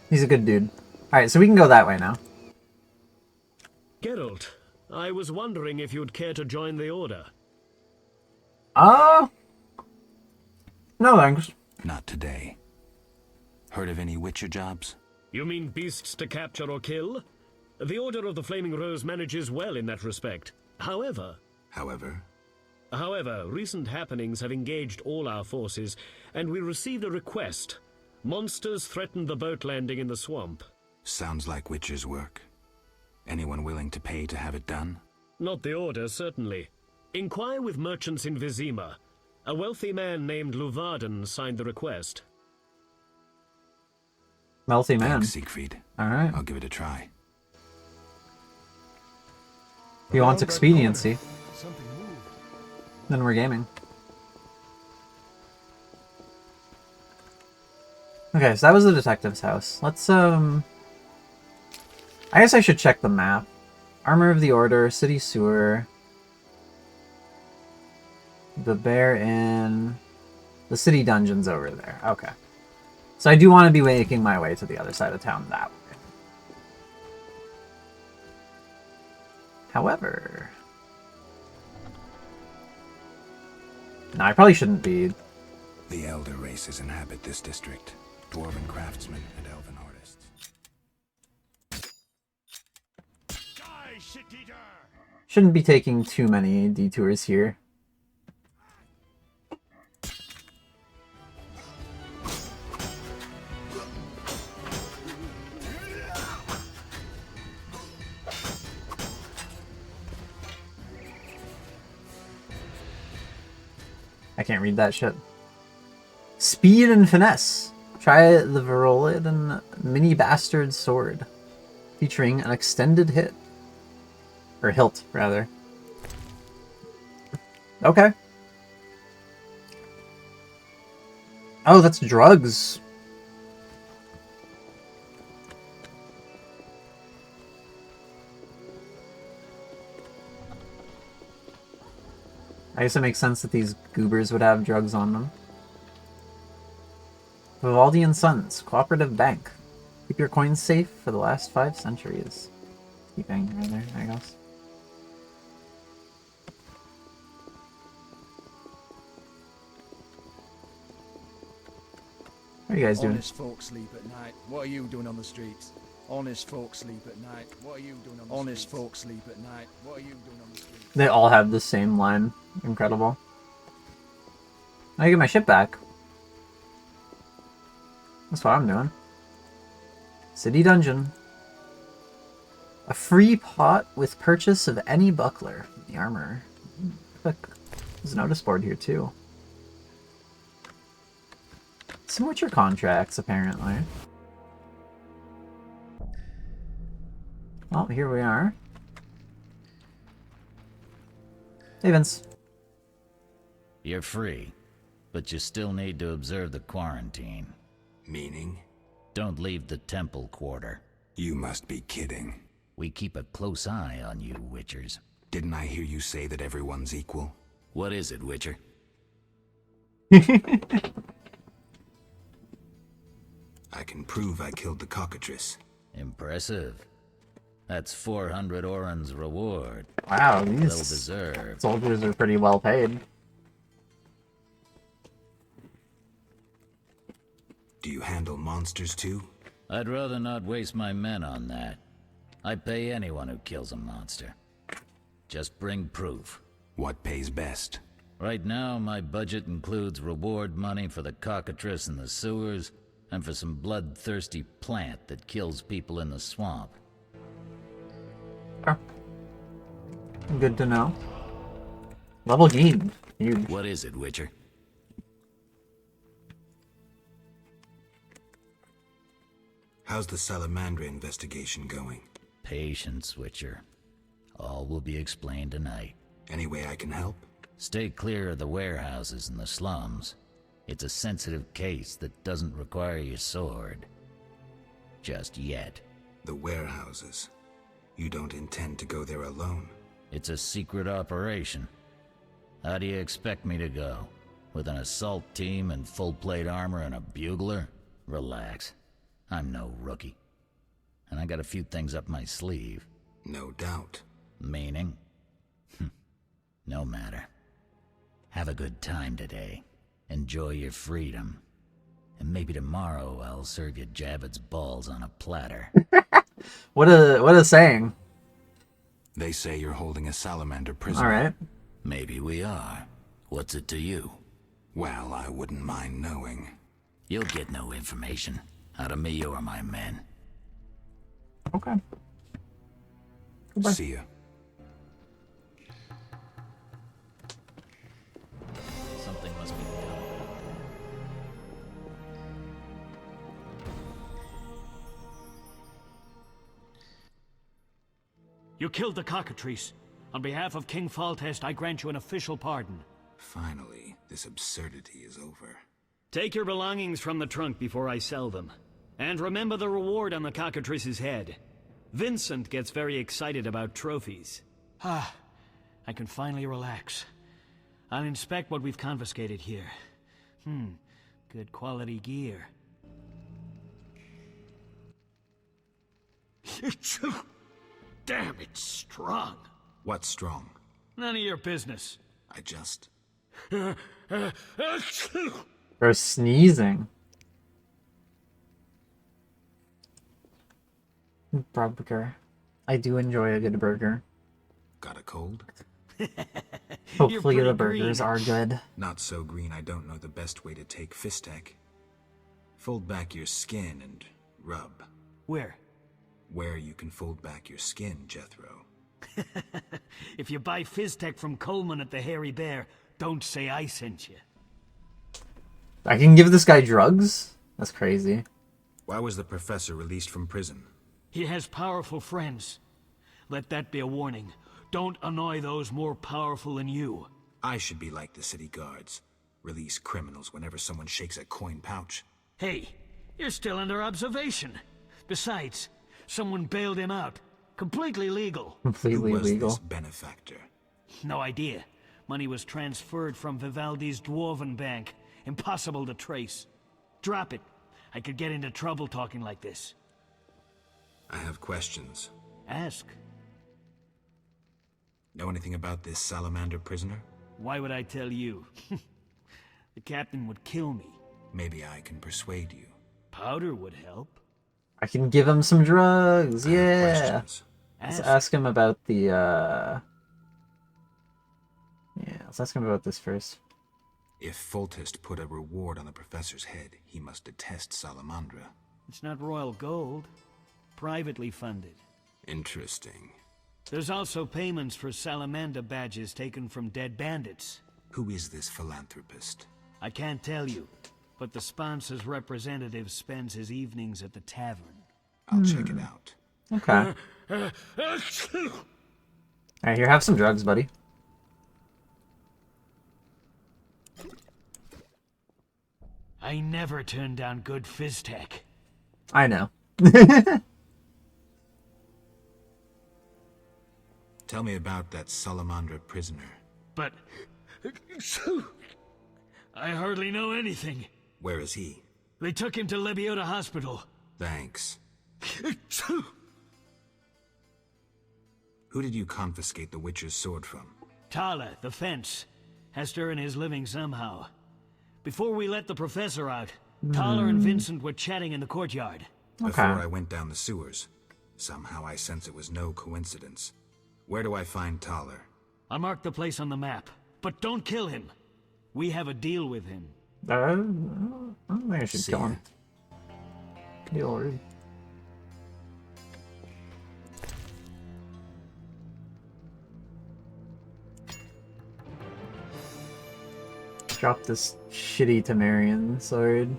He's a good dude. Alright, so we can go that way now. Geralt, I was wondering if you'd care to join the Order. No thanks. Not today. Heard of any witcher jobs? You mean beasts to capture or kill? The Order of the Flaming Rose manages well in that respect. However, recent happenings have engaged all our forces, and we received a request. Monsters threatened the boat landing in the swamp. Sounds like witcher's work. Anyone willing to pay to have it done? Not the Order, certainly. Inquire with merchants in Vizima. A wealthy man named Luvarden signed the request. Wealthy man. Thanks, Siegfried. Alright. I'll give it a try. He wants expediency. Then we're gaming. Okay, so that was the detective's house. Let's, I guess I should check the map. Armor of the Order, City Sewer. The Bear Inn. The City Dungeon's over there. Okay. So I do want to be making my way to the other side of town that way. However... No, I probably shouldn't be. The elder races inhabit this district. Dwarven craftsmen and elven artists. Shouldn't be taking too many detours here. I can't read that shit. Speed and finesse. Try the Virolid Mini Bastard Sword. Featuring an extended hit. Or hilt, rather. Okay. Oh, that's drugs. I guess it makes sense that these goobers would have drugs on them. Vivaldi and Sons, Cooperative Bank. Keep your coins safe for the last 5 centuries. Keeping, rather, I guess. are you guys doing? Honest folks sleep at night. What are you doing on the streets? Honest folks sleep at night. What are you doing on the streets? Honest folks sleep at night. What are you doing on the streets? They all have the same line. Incredible. I get my ship back. That's what I'm doing. City dungeon. A free pot with purchase of any buckler. The armor. Quick. There's a notice board here too. Some Witcher contracts, apparently. Well, here we are. Hey, Vince. You're free, but you still need to observe the quarantine. Meaning? Don't leave the temple quarter. You must be kidding. We keep a close eye on you, Witchers. Didn't I hear you say that everyone's equal? What is it, Witcher? I can prove I killed the cockatrice. Impressive. That's 400 Oren's reward. Wow, Well these deserved. soldiers are pretty well paid. Do you handle monsters too? I'd rather not waste my men on that. I pay anyone who kills a monster. Just bring proof. What pays best? Right now, my budget includes reward money for the cockatrice in the sewers, and for some bloodthirsty plant that kills people in the swamp. Good to know. Level gained. Huge. What is it, Witcher? How's the Salamandra investigation going? Patience, Witcher. All will be explained tonight. Any way I can help? Stay clear of the warehouses and the slums. It's a sensitive case that doesn't require your sword. Just yet. The warehouses. You don't intend to go there alone? It's a secret operation. How do you expect me to go? With an assault team and full-plate armor and a bugler? Relax. I'm no rookie. And I got a few things up my sleeve. No doubt. Meaning? No matter. Have a good time today. Enjoy your freedom. And maybe tomorrow I'll serve you Javed's balls on a platter. What a saying. They say you're holding a salamander prisoner. Alright. Maybe we are. What's it to you? Well, I wouldn't mind knowing. You'll get no information. Out of me or my men. Okay. Goodbye. See ya. Something must be done. You killed the cockatrice. On behalf of King Faltest, I grant you an official pardon. Finally, this absurdity is over. Take your belongings from the trunk before I sell them. And remember the reward on the cockatrice's head. Vincent gets very excited about trophies. Ah, I can finally relax. I'll inspect what we've confiscated here. Good quality gear. Damn, it's strong. What's strong? None of your business. I just... They're sneezing. Burger. I do enjoy a good burger. Got a cold? Hopefully the burgers are good. Not so green I don't know the best way to take Fistek. Fold back your skin and rub. Where? Where you can fold back your skin, Jethro. If you buy Fizztech from Coleman at the Hairy Bear, don't say I sent you. I can give this guy drugs? That's crazy. Why was the professor released from prison? He has powerful friends. Let that be a warning. Don't annoy those more powerful than you. I should be like the city guards. Release criminals whenever someone shakes a coin pouch. Hey, you're still under observation. Besides, someone bailed him out. Completely legal. Completely Who was legal. this benefactor? No idea. Money was transferred from Vivaldi's Dwarven Bank. Impossible to trace. Drop it. I could get into trouble talking like this. I have questions. Ask. Know anything about this salamander prisoner? Why would I tell you? The captain would kill me. Maybe I can persuade you. Powder would help. I can give him some drugs. Yeah. Questions? Let's ask him about the. Yeah, let's ask him about this first. If Foltest put a reward on the professor's head, he must detest Salamandra. It's not royal gold. Privately funded. Interesting. There's also payments for Salamander badges taken from dead bandits. Who is this philanthropist? I can't tell you, but the sponsor's representative spends his evenings at the tavern. I'll check it out. Okay. Alright, here, have some drugs, buddy. I never turn down good phys tech. I know. Tell me about that Salamandra prisoner. But... I hardly know anything. Where is he? They took him to Lebiota Hospital. Thanks. Who did you confiscate the Witcher's sword from? Tala, the fence. Has to earn his living somehow. Before we let the professor out, Thaler and Vincent were chatting in the courtyard. Before I went down the sewers. Somehow I sense it was no coincidence. Where do I find Thaler? I marked the place on the map, but don't kill him. We have a deal with him. I don't think I should kill him. Deal already. Drop this shitty Temerian sword.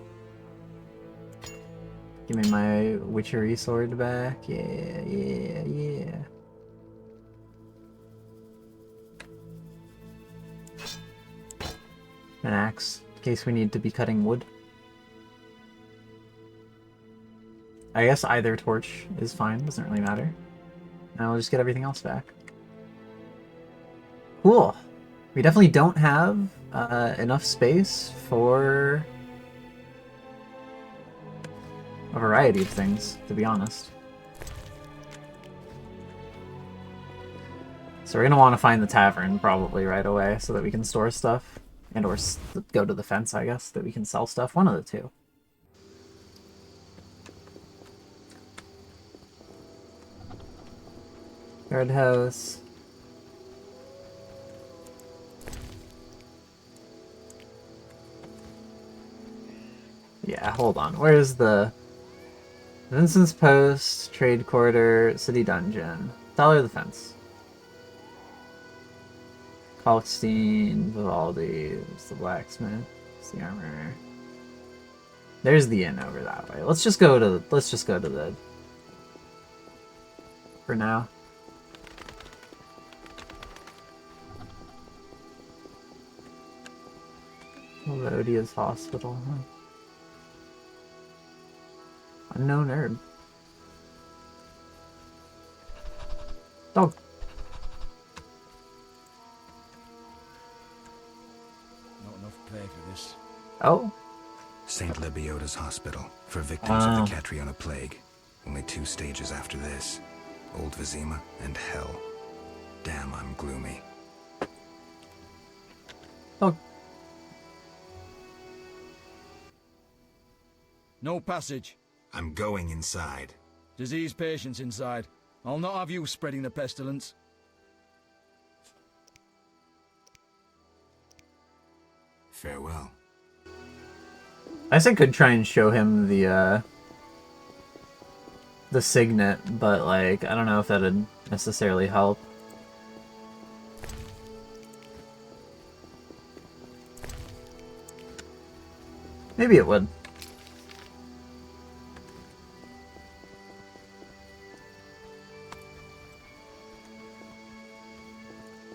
Give me my witchery sword back. Yeah, yeah, yeah. An axe, in case we need to be cutting wood. I guess either torch is fine, doesn't really matter. And I'll just get everything else back. Cool. We definitely don't have enough space for a variety of things, to be honest. So we're going to want to find the tavern probably right away so that we can store stuff. And or go to the fence, I guess, that we can sell stuff. One of the two. Guard house. Yeah, hold on. Where's the... Vincent's Post, Trade Quarter, City Dungeon. Dollar the Fence. Kalkstein, Vivaldi, the blacksmith, the armorer. There's the inn over that way. Let's just go to the for now. Melodia's Hospital, huh? Unknown herb. Dog. Pay for this. Oh? St. Lebiota's Hospital, for victims of the Catriona Plague. Only 2 stages after this. Old Vizima and Hell. Damn, I'm gloomy. Oh. No passage. I'm going inside. Disease patients inside. I'll not have you spreading the pestilence. Farewell. I guess I could try and show him the signet, but like I don't know if that'd necessarily help. Maybe it would.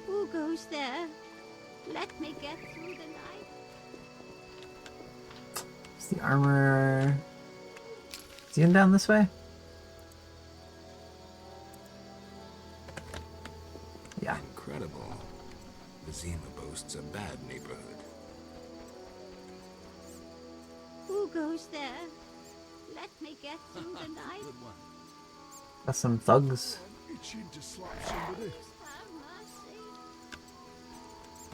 Who goes there? Let me get through the night. Is the armor... Is he in down this way? Yeah. Incredible. Vizima boasts a bad neighborhood. Who goes there? Let me get through the night. Got some thugs. Itching to slap somebody. Have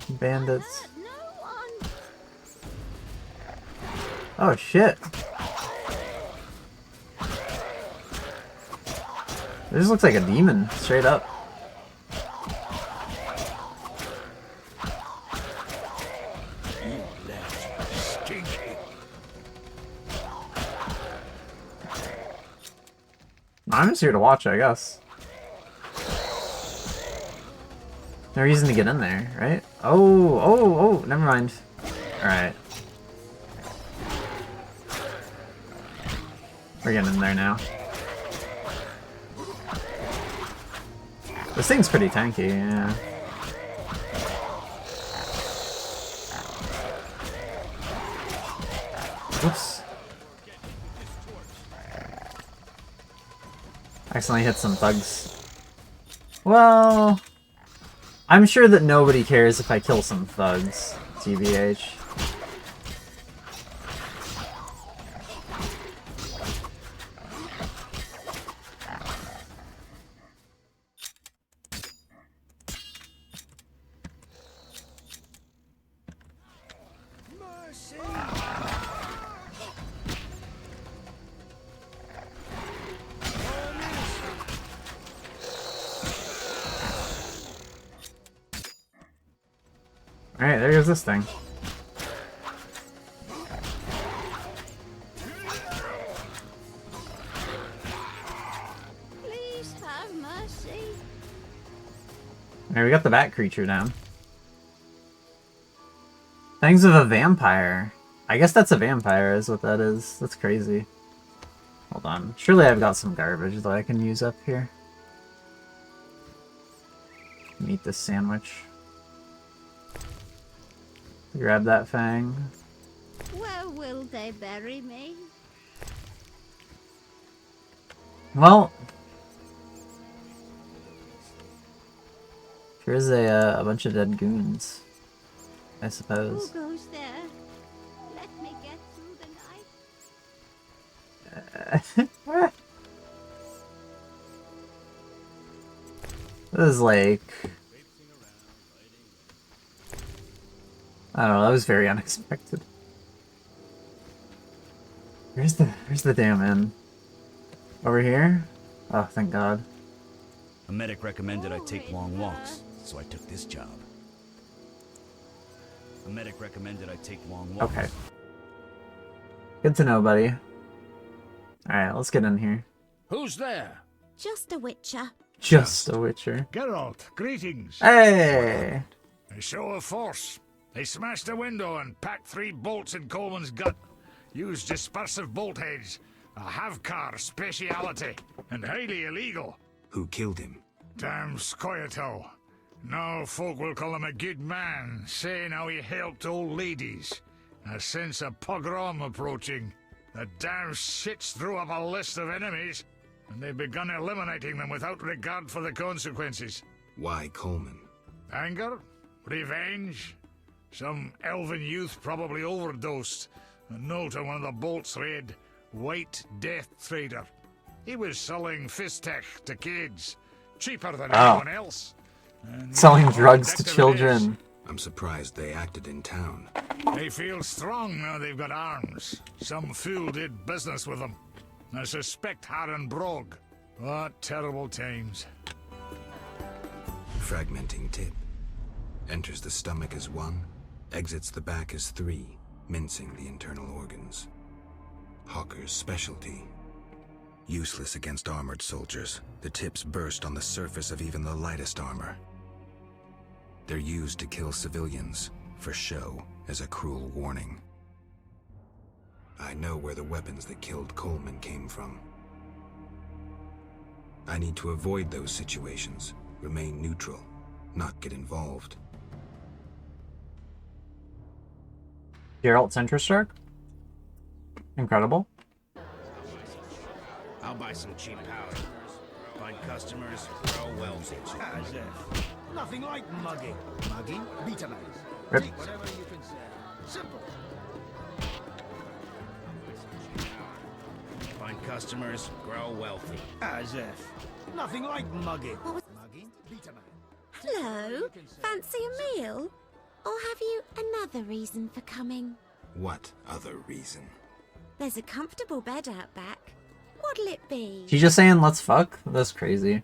mercy. Bandits. No one. Oh shit. This looks like a demon, straight up. I'm just here to watch, I guess. No reason to get in there, right? Oh, never mind. Alright. We're getting in there now. This thing's pretty tanky, yeah. Whoops. Accidentally hit some thugs. Well, I'm sure that nobody cares if I kill some thugs, TBH. Alright, there goes this thing. Please have mercy. Alright, we got the bat creature down. Things of a vampire. I guess that's a vampire is what that is. That's crazy. Hold on. Surely I've got some garbage that I can use up here. Eat this sandwich. Grab that fang. Where will they bury me? Well, here's a bunch of dead goons, I Who suppose. goes there? Let me get through the night. This is like, I don't know, that was very unexpected. Where's the damn inn? Over here? Oh, thank God. A medic recommended I take long walks, so I took this job. A medic recommended I take long walks. Okay. Good to know, buddy. Alright, let's get in here. Who's there? Just a witcher. Just a witcher. Geralt, greetings. Hey! A show of force. They smashed a window and packed 3 bolts in Coleman's gut. Used dispersive bolt heads. A Havkar speciality. And highly illegal. Who killed him? Damn Scoia'tael. Now folk will call him a good man, saying how he helped old ladies. A sense of pogrom approaching. The damn shits threw up a list of enemies, and they've begun eliminating them without regard for the consequences. Why Coleman? Anger? Revenge? Some elven youth probably overdosed. A note on one of the bolts read, White Death Trader. He was selling Fistech to kids. Cheaper than anyone else. And selling drugs to children. I'm surprised they acted in town. They feel strong now they've got arms. Some fool did business with them. I suspect Harren Brog. What terrible times. Fragmenting tip. Enters the stomach as 1, exits the back as 3, mincing the internal organs. Hawker's specialty. Useless against armored soldiers, the tips burst on the surface of even the lightest armor. They're used to kill civilians, for show, as a cruel warning. I know where the weapons that killed Coleman came from. I need to avoid those situations, remain neutral, not get involved. Geralt Centrostark? Incredible. I'll buy some cheap powder. Find customers, grow wealthy. As if. Nothing like mugging. Mugging? Beta Rip. whatever you can say. Simple. Find customers, grow wealthy. As if. Nothing like mugging. Mugging? Beta man. Hello. Fancy a meal? Or have you another reason for coming? What other reason? There's a comfortable bed out back. What'll it be? She's just saying let's fuck? That's crazy.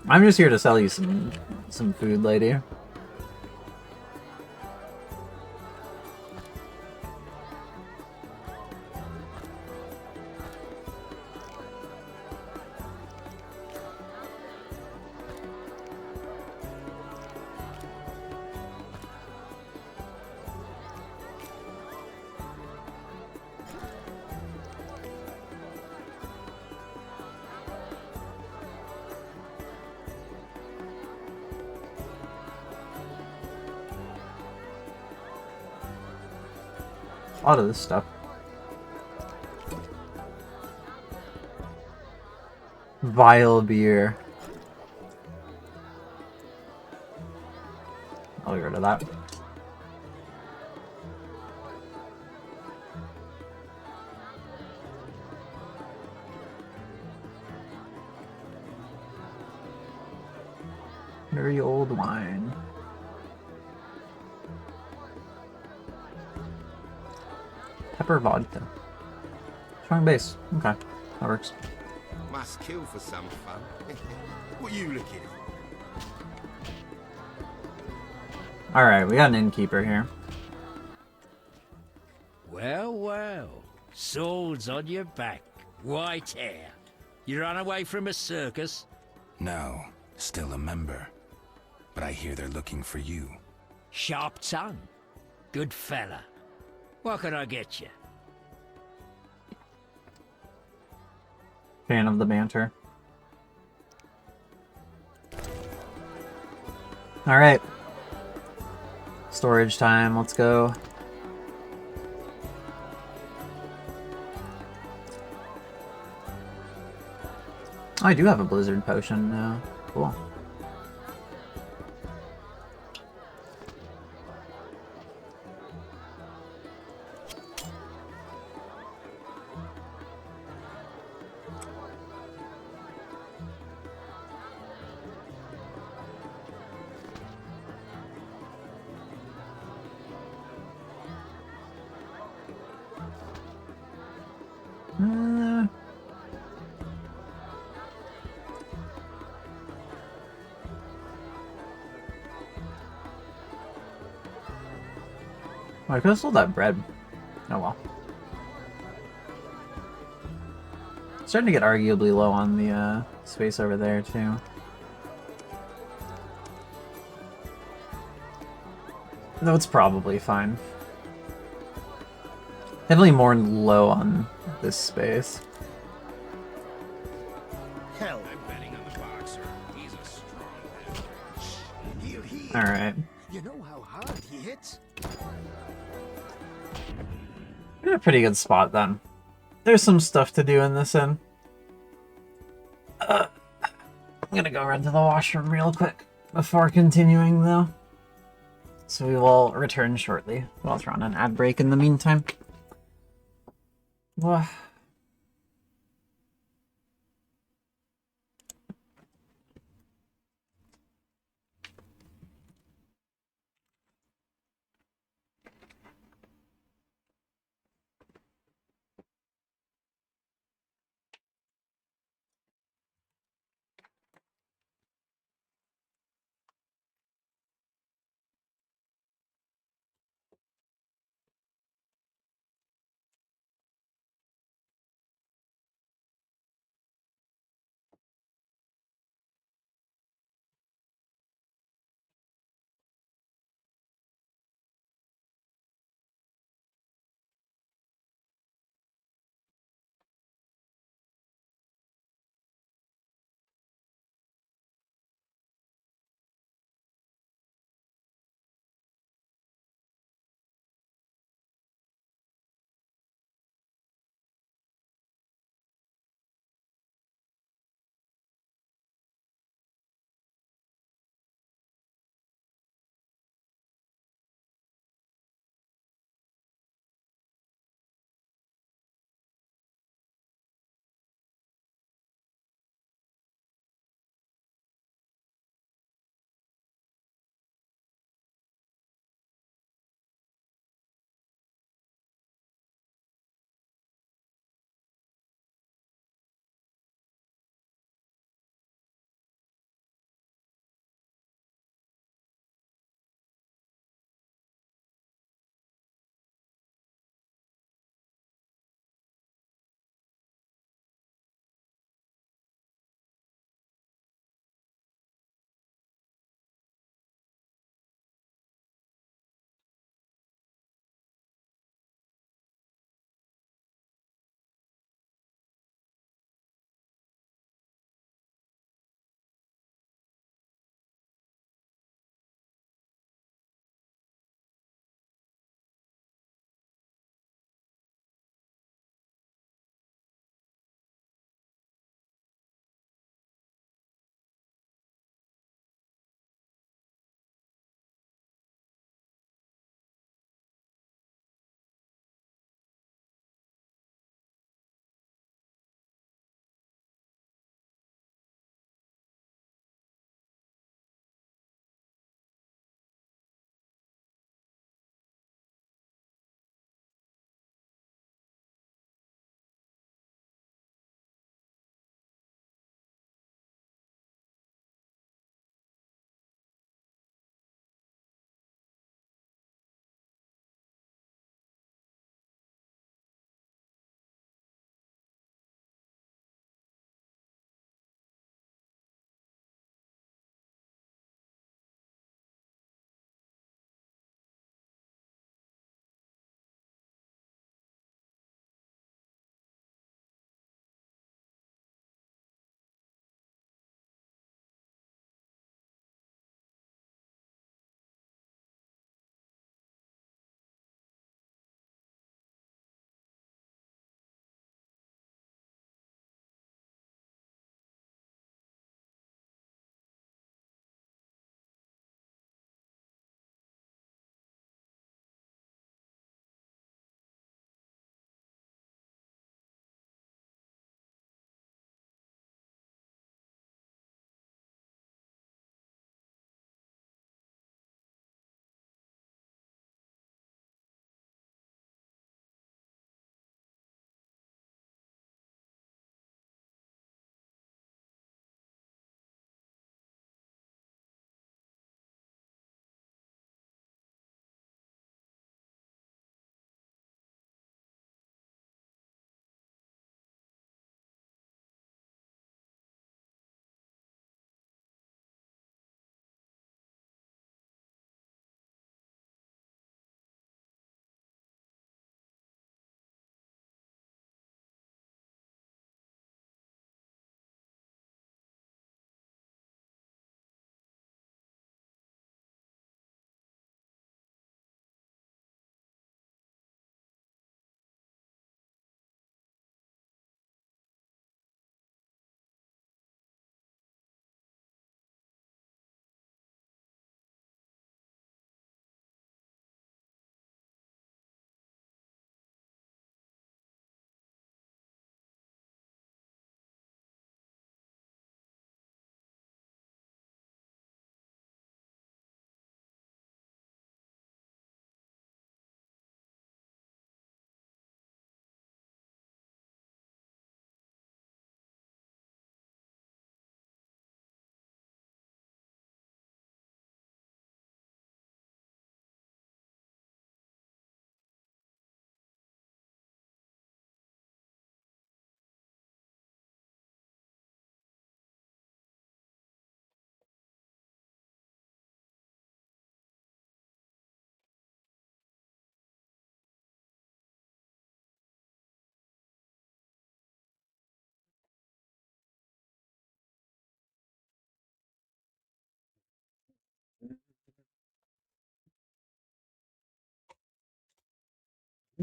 I'm just here to sell you some food, lady. A lot of this stuff. Vile beer. I'll get rid of that. Very old wine. Pepper vodka. Strong base. Okay, that works. Must kill for some fun. What you looking at? Alright, we got an innkeeper here. Well, well. Swords on your back. White hair. You ran away from a circus? No, still a member. But I hear they're looking for you. Sharp tongue. Good fella. What can I get you? Fan of the banter. Alright. Storage time, let's go. Oh, I do have a blizzard potion now. Cool. I could have sold that bread. Oh well. Starting to get arguably low on the space over there too. Though it's probably fine. Definitely more low on this space. Hell, I'm betting on the boxer. He's a strong bastard. He'll heal. Alright. You know how hard he hits? We're in a pretty good spot then. There's some stuff to do in this inn. I'm gonna go run to the washroom real quick before continuing though. So we will return shortly. We'll throw on an ad break in the meantime. Wah.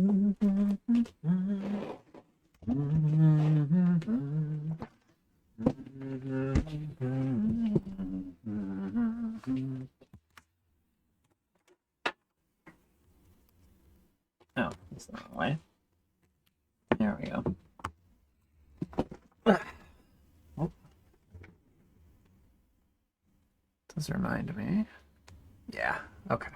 Oh, that's the wrong way. There we go. Oh. Does remind me. Yeah, okay.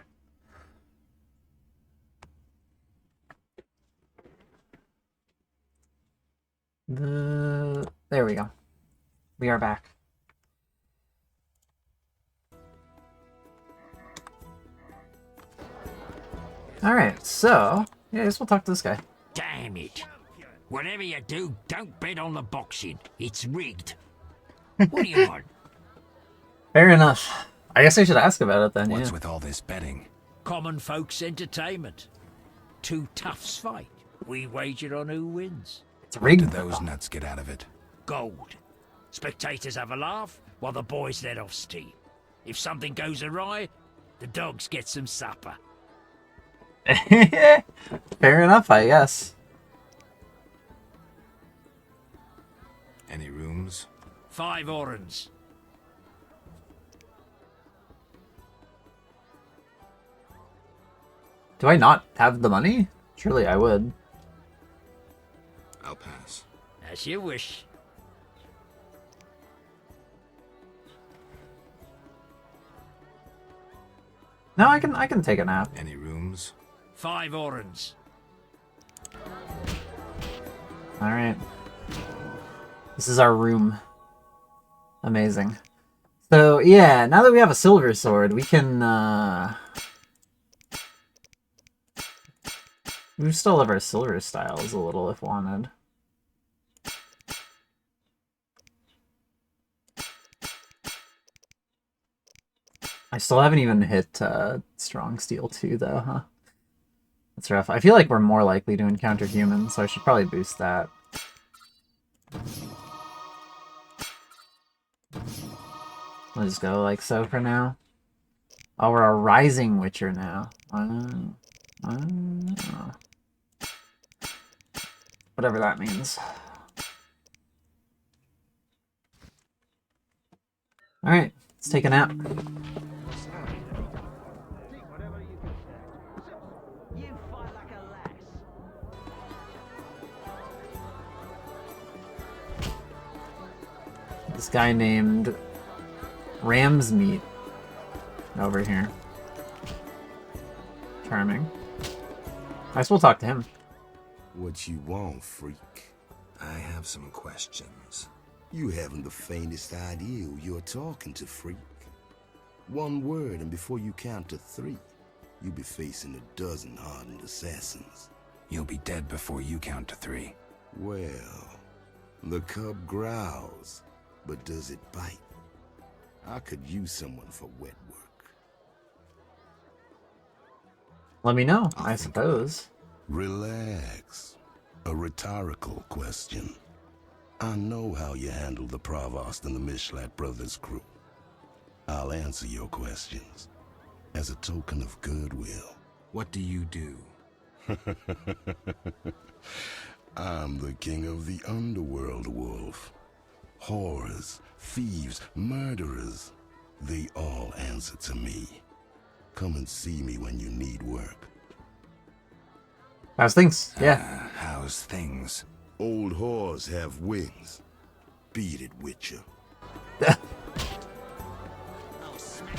There we go. We are back. Alright, so yeah, I guess we'll talk to this guy. Damn it. Whatever you do, don't bet on the boxing. It's rigged. What do you want? Fair enough. I guess I should ask about it then. What's yeah. with all this betting? Common folks' entertainment. Two toughs fight. We wager on who wins. It's rigged. What do those nuts get out of it? Gold. Spectators have a laugh while the boys let off steam. If something goes awry, the dogs get some supper. Fair enough, I guess. Any rooms? 5 orens. Do I not have the money? Surely I would. I'll pass. As you wish. No, I can take a nap. Any rooms? 5 orens. Alright. This is our room. Amazing. So, yeah, now that we have a silver sword, we can, we still have our silver styles a little if wanted. I still haven't even hit, strong steel 2 though, huh? That's rough. I feel like we're more likely to encounter humans, so I should probably boost that. We'll just go like so for now. Oh, we're a rising witcher now. Whatever that means. Alright, let's take a nap. This guy named Ram's Meat over here. Charming. I guess we'll talk to him. What you want, freak? I have some questions. You haven't the faintest idea who you're talking to, freak. One word, and before you count to 3, you'll be facing a dozen hardened assassins. You'll be dead before you count to 3. Well, the cub growls, but does it bite? I could use someone for wet work. Let me know, I suppose. Relax. A rhetorical question. I know how you handle the Provost and the Mishlat brothers' crew. I'll answer your questions as a token of goodwill. What do you do? I'm the king of the underworld, Wolf. Whores, thieves, murderers, they all answer to me. Come and see me when you need work. How's things? Yeah. How's things? Old whores have wings. Beat it, Witcher.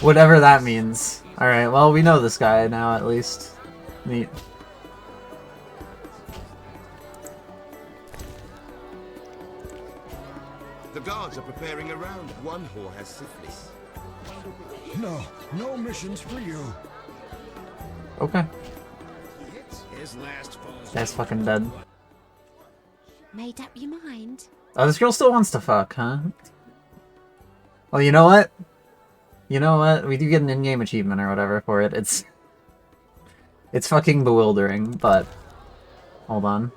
Whatever that means. Alright, well, we know this guy now, at least. Neat. The guards are preparing a round. One whore has syphilis. No missions for you. Okay. His last falls. Guy's fucking dead. Made up your mind? Oh, this girl still wants to fuck, huh? Well, you know what? You know what? We do get an in-game achievement or whatever for it. It's fucking bewildering, but hold on.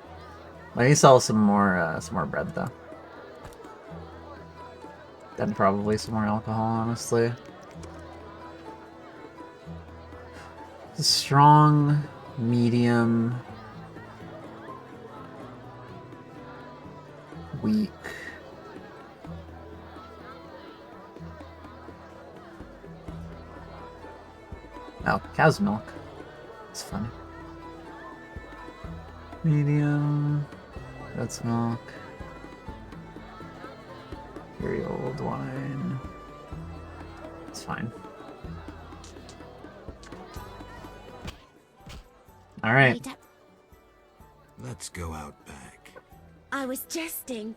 Let me sell some more bread though. Then probably some more alcohol, honestly. Strong, medium, week. Oh, cow's milk. It's funny. Medium. Goat's milk. Very old wine. It's fine. Alright. Let's go out back. I was jesting.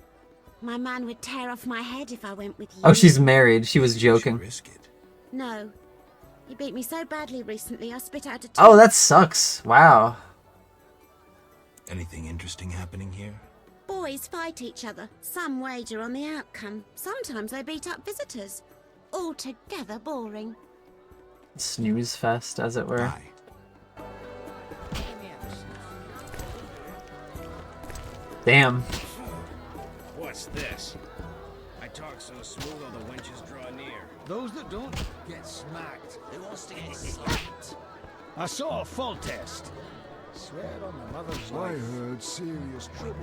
My man would tear off my head if I went with you. Oh, she's married. She was joking. No. He beat me so badly recently, I spit out a tooth. Oh, that sucks. Wow. Anything interesting happening here? Boys fight each other. Some wager on the outcome. Sometimes they beat up visitors. Altogether boring. Snooze fest, as it were. Damn. What's this? I talk so smooth all the wenches draw near. Those that don't get smacked. Who wants to get slapped? I saw a full test. Swear on my mother's I life. heard serious trouble.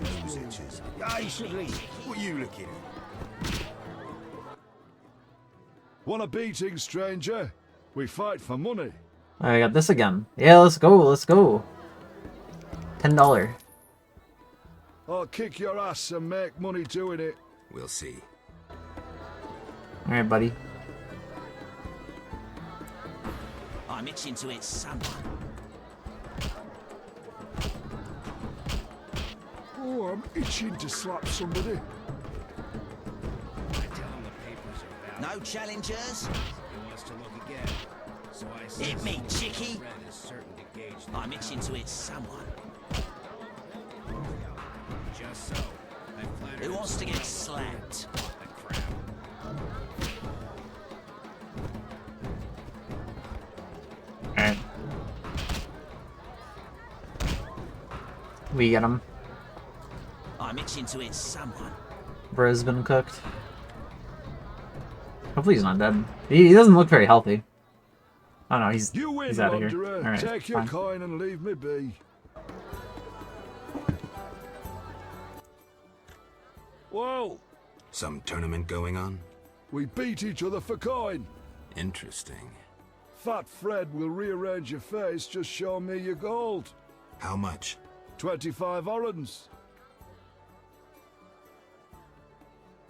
I should leave. What are you looking at? Want a beating, stranger? We fight for money. I got this again. Yeah, let's go. Let's go. $10. I'll kick your ass and make money doing it. We'll see. Alright, buddy. I'm itching to hit someone. Oh, I'm itching to slap somebody. No challengers? He wants to look again. So I say Hit me, chickie. Red is certain to gauge the I'm itching to hit someone. Just so. I flattered Who him wants so to get well. slapped? The crowd. Alright. We get him. I'm itching to hit someone. Bro's been cooked. Hopefully he's not dead. He doesn't look very healthy. Oh no, he's out of here. Wanderer. Alright, Take your fine. coin and leave me be. Whoa! Some tournament going on? We beat each other for coin. Interesting. Fat Fred will rearrange your face, just show me your gold. How much? 25 orens.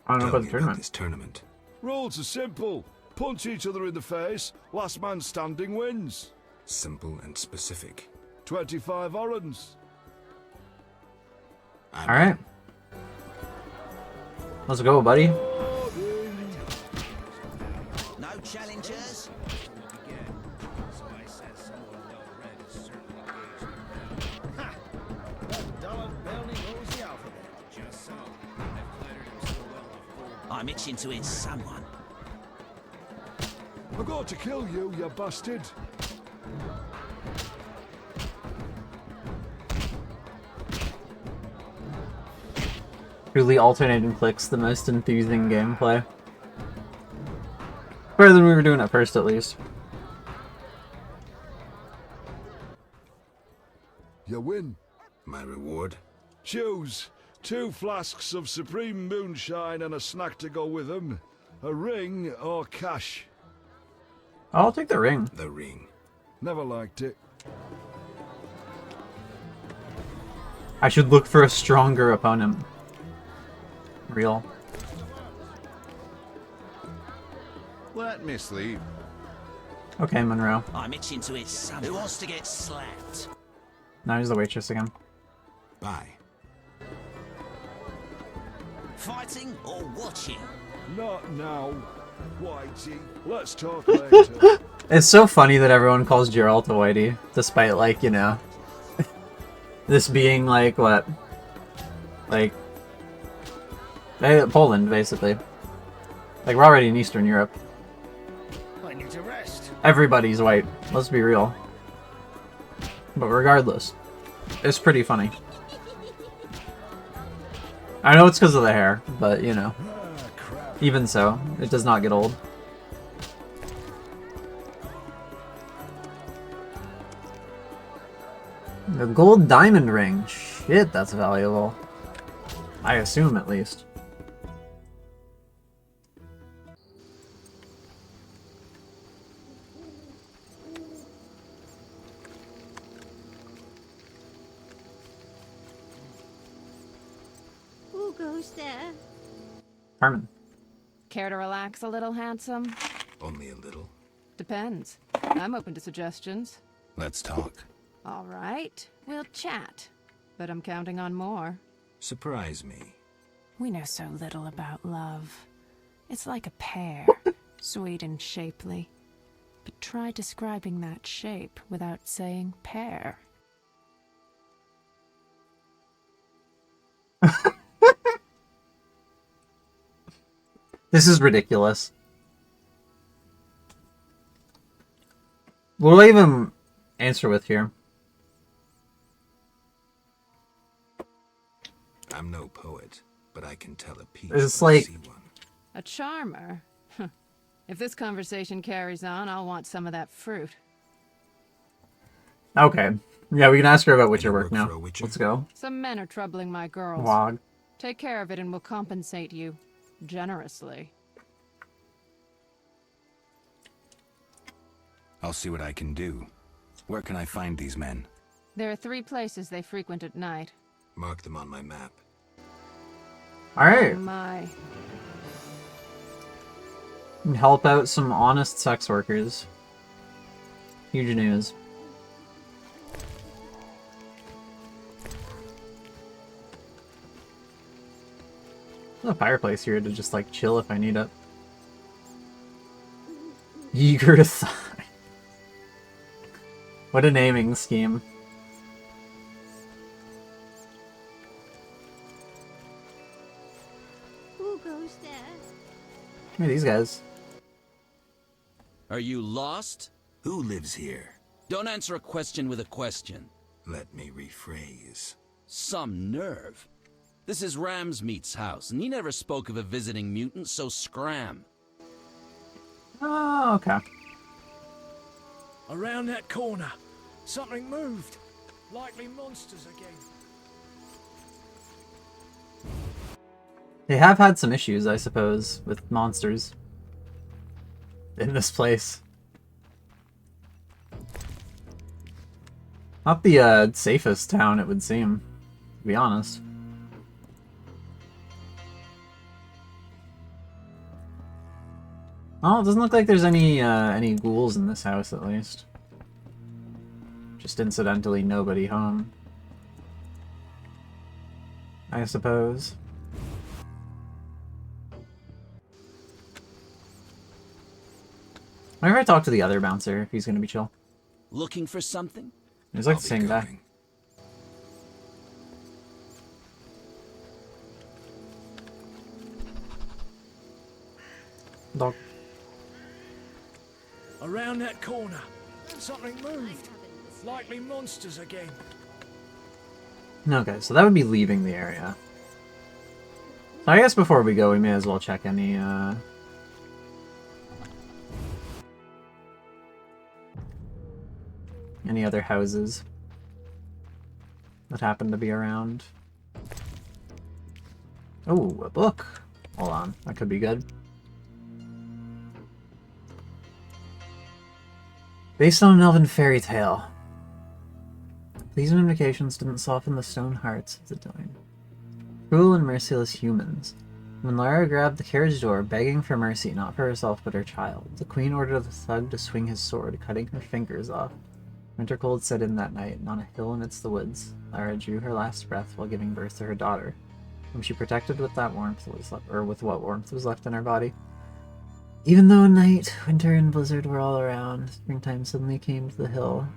I don't know Tell about me the about tournament. this tournament. Rules are simple. Punch each other in the face. Last man standing wins. Simple and specific. 25 orens. Alright. Let's go, buddy. No challengers? So I said someone well read is certainly gauged the crowd. Ha! That dollar barely knows the alphabet. Just so. I flattered him so well the fool. I'm itching to hit someone. I got to kill you, you bastard. Truly alternating clicks, the most enthusing gameplay. Better than we were doing at first, at least. You win. My reward? Choose 2 flasks of supreme moonshine and a snack to go with them. A ring or cash. I'll take the ring. The ring. Never liked it. I should look for a stronger opponent. Real. Let me sleep. Okay, Monroe. I'm itching to hit someone. Who wants to get slapped? Now he's the waitress again. Bye. Fighting or watching? Not now, Whitey. Let's talk later. It's so funny that everyone calls Geralt a whitey, despite, like, you know, this being, like, what? Like, Poland, basically. Like, we're already in Eastern Europe. I need to rest. Everybody's white, let's be real. But regardless, it's pretty funny. I know it's because of the hair, but, you know. Even so, it does not get old. The gold diamond ring. Shit, that's valuable. I assume, at least. goes there? Carmen. Care to relax a little, handsome? Only a little. Depends. I'm open to suggestions. Let's talk. All right, we'll chat. But I'm counting on more. Surprise me. We know so little about love. It's like a pear, sweet and shapely. But try describing that shape without saying pear. This is ridiculous. What do I even answer with here? I'm no poet, but I can tell a piece. It's when I like see one. A charmer? If this conversation carries on, I'll want some of that fruit. Okay. Yeah, we can ask her about Witcher work now. Let's go. Some men are troubling my girls. Log. Take care of it and we'll compensate you. Generously. I'll see what I can do. Where can I find these men? There are 3 places they frequent at night. Mark them on my map. Alright. Oh my. Help out some honest sex workers. Huge news. There's a fireplace here to just like chill if I need it. Eager to sigh. What a naming scheme. Who goes there? Look at these guys. Are you lost? Who lives here? Don't answer a question with a question. Let me rephrase. Some nerve. This is Ramsmeat's house, and he never spoke of a visiting mutant, so scram. Oh, okay. Around that corner. Something moved. Likely monsters again. They have had some issues, I suppose, with monsters in this place. Not the safest town, it would seem, to be honest. Oh, it doesn't look like there's any ghouls in this house, at least. Just incidentally nobody home, I suppose. Whenever I talk to the other bouncer, if he's gonna be chill. Looking for something? He's like the same guy. Dog. Around that corner. Something moved. Likely monsters again. Okay, so that would be leaving the area. So I guess before we go, we may as well check any other houses that happen to be around. Oh, a book. Hold on, that could be good. Based on an elven fairy tale. These notifications didn't soften the stone hearts of the dying. Cruel and merciless humans. When Lara grabbed the carriage door, begging for mercy not for herself but her child, the queen ordered the thug to swing his sword, cutting her fingers off. Winter cold set in that night, and on a hill amidst the woods, Lara drew her last breath while giving birth to her daughter, whom she protected with that warmth that was left, or with what warmth was left in her body. Even though night, winter, and blizzard were all around, springtime suddenly came to the hill.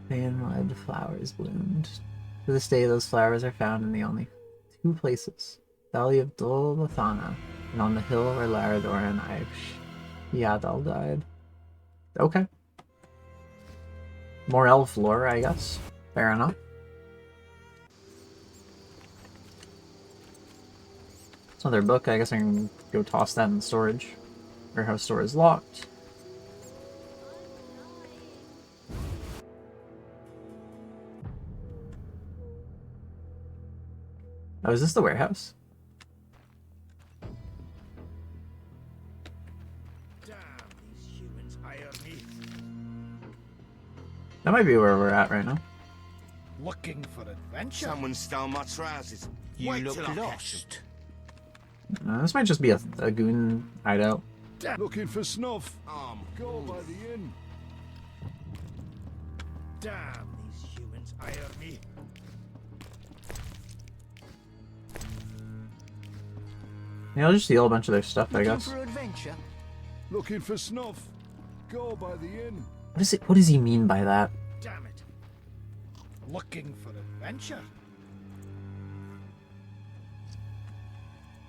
Fan-red flowers bloomed. To this day, those flowers are found in the only 2 places: Valley of Dol Lathana, and on the hill where Larador and Yadal died. Okay. More elf lore, I guess. Fair enough. It's another book. I guess I can go toss that in storage. Warehouse store is locked. Oh, is this the warehouse? Damn, these humans hire me. That might be where we're at right now. Looking for adventure? Someone stole my trousers. You Wait look till I catch lost. This might just be a goon hideout. Looking for snuff. Go by move. the inn. Damn, these humans ire me. Yeah, I'll just steal a bunch of their stuff, I guess. For adventure? Looking for snuff. Go by the inn. What does he mean by that? Damn it. Looking for adventure?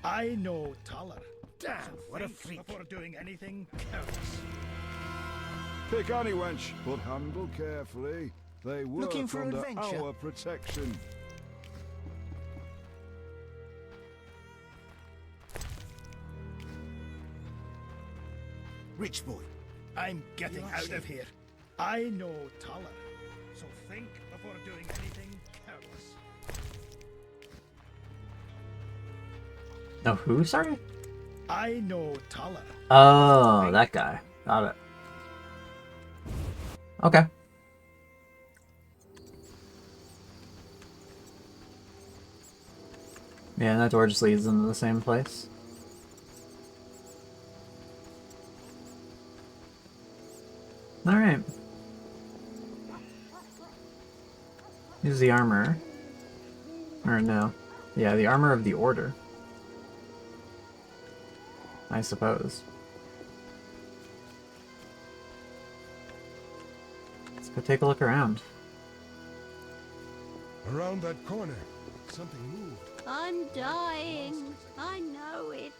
I know Taller. Damn, what a freak. Before doing anything careless. Pick any wench, but handle carefully. They work Looking for under adventure? our protection. Rich boy. I'm getting out of here. I know Taller. So think before doing anything careless. No, who? Sorry? I know Taller. Oh, that guy. Got it. Okay. Yeah, that door just leads into the same place. Alright. Here's the armor. Or no. Yeah, the armor of the Order. I suppose. Let's go take a look around. Around that corner, something moved. I'm dying. I know it.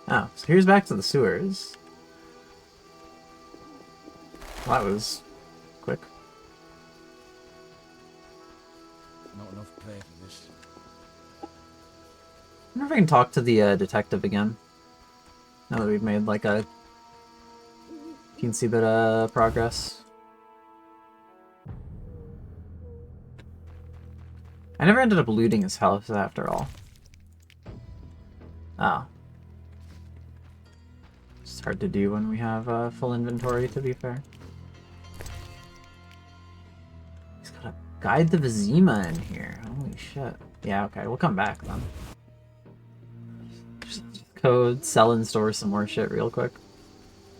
Oh, so here's back to the sewers. Well, that was quick. Not enough play for this. I wonder if I can talk to the detective again. Now that we've made like a teensy bit of progress. I never ended up looting his house after all. Oh. It's hard to do when we have full inventory, to be fair. He's got a Guide the Vizima in here. Holy shit. Yeah, okay, we'll come back then. Just code, sell and store some more shit real quick.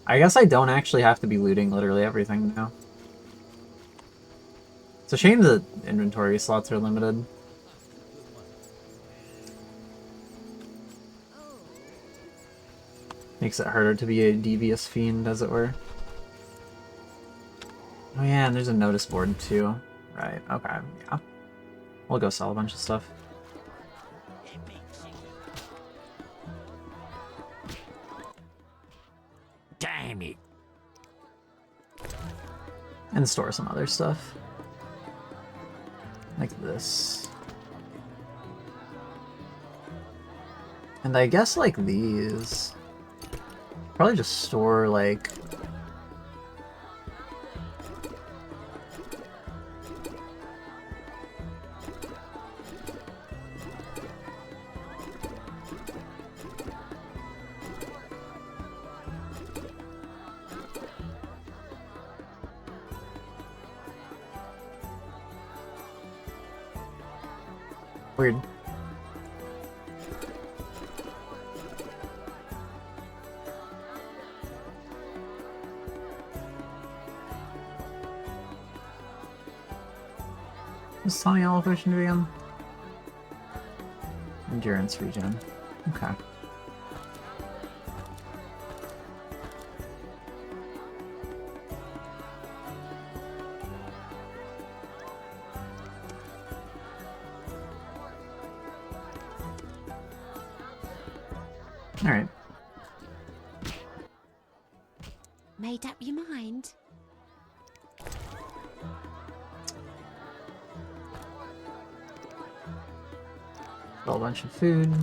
I guess I don't actually have to be looting literally everything now. It's a shame that inventory slots are limited. Makes it harder to be a devious fiend, as it were. Oh yeah, and there's a notice board too. Right, okay, yeah. We'll go sell a bunch of stuff. Damn it. And store some other stuff. Like this. And I guess like these. Probably just store like... Weird. What's Tony Elevation do again? Endurance regen. Okay. Alright. Made up your mind? Got a bunch of food.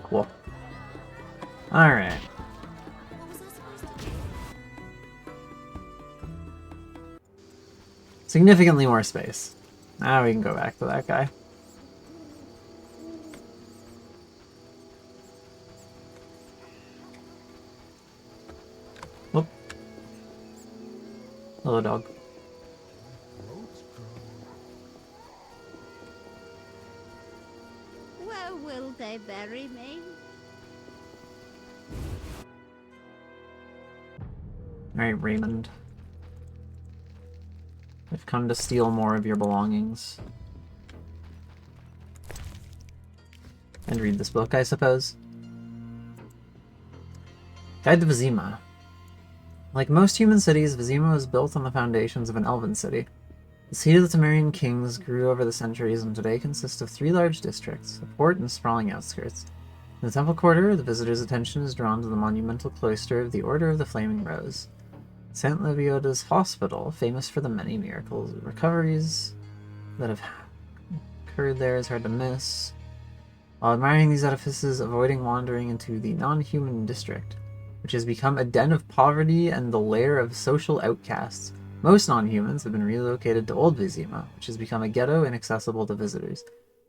Cool. Alright. What was I supposed to do? Significantly more space. Now we can go back to that guy. Whoop. Hello, dog. Where will they bury me? Alright, Raymond. I've come to steal more of your belongings. And read this book, I suppose. Guide to Vizima. Like most human cities, Vizima was built on the foundations of an elven city. The seat of the Temerian kings grew over the centuries and today consists of 3 large districts, a port and sprawling outskirts. In the temple quarter, the visitor's attention is drawn to the monumental cloister of the Order of the Flaming Rose. St. Lebioda's hospital, famous for the many miracles and recoveries that have occurred there, is hard to miss. While admiring these edifices, avoiding wandering into the non-human district, which has become a den of poverty and the lair of social outcasts. Most non-humans have been relocated to Old Vizima, which has become a ghetto inaccessible to visitors.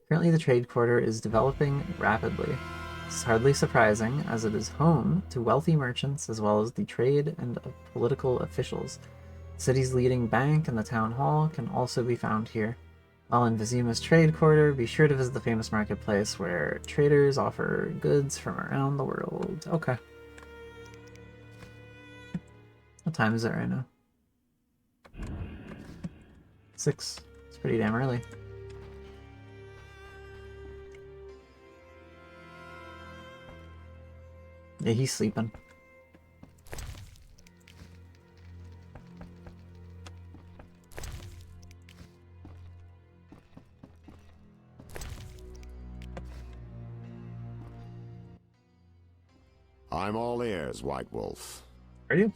Currently, the trade quarter is developing rapidly. This is hardly surprising, as it is home to wealthy merchants as well as the trade and political officials. The city's leading bank and the town hall can also be found here. While in Vizima's trade quarter, be sure to visit the famous marketplace where traders offer goods from around the world. Okay. What time is it right now? 6. It's pretty damn early. Yeah, he's sleeping. I'm all ears, White Wolf. Are you?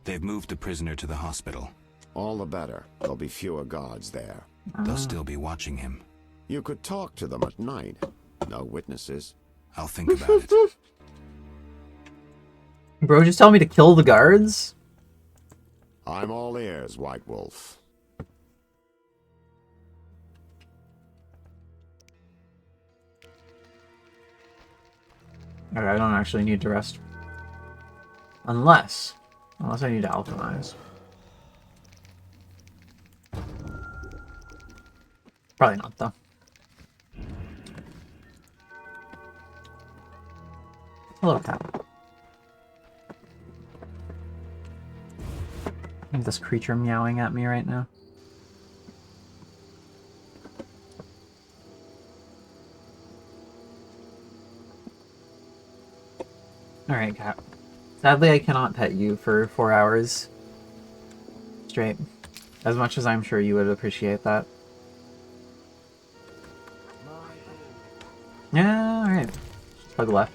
They've moved the prisoner to the hospital. All the better. There'll be fewer guards there. They'll still be watching him. You could talk to them at night. No witnesses. I'll think about it. Bro, just tell me to kill the guards? I'm all ears, White Wolf. Alright, I don't actually need to rest. Unless I need to alchemize. Probably not, though. Hello, cat. I have this creature meowing at me right now. Alright, cat. Sadly, I cannot pet you for 4 hours straight. As much as I'm sure you would appreciate that. Yeah, alright. Plug left.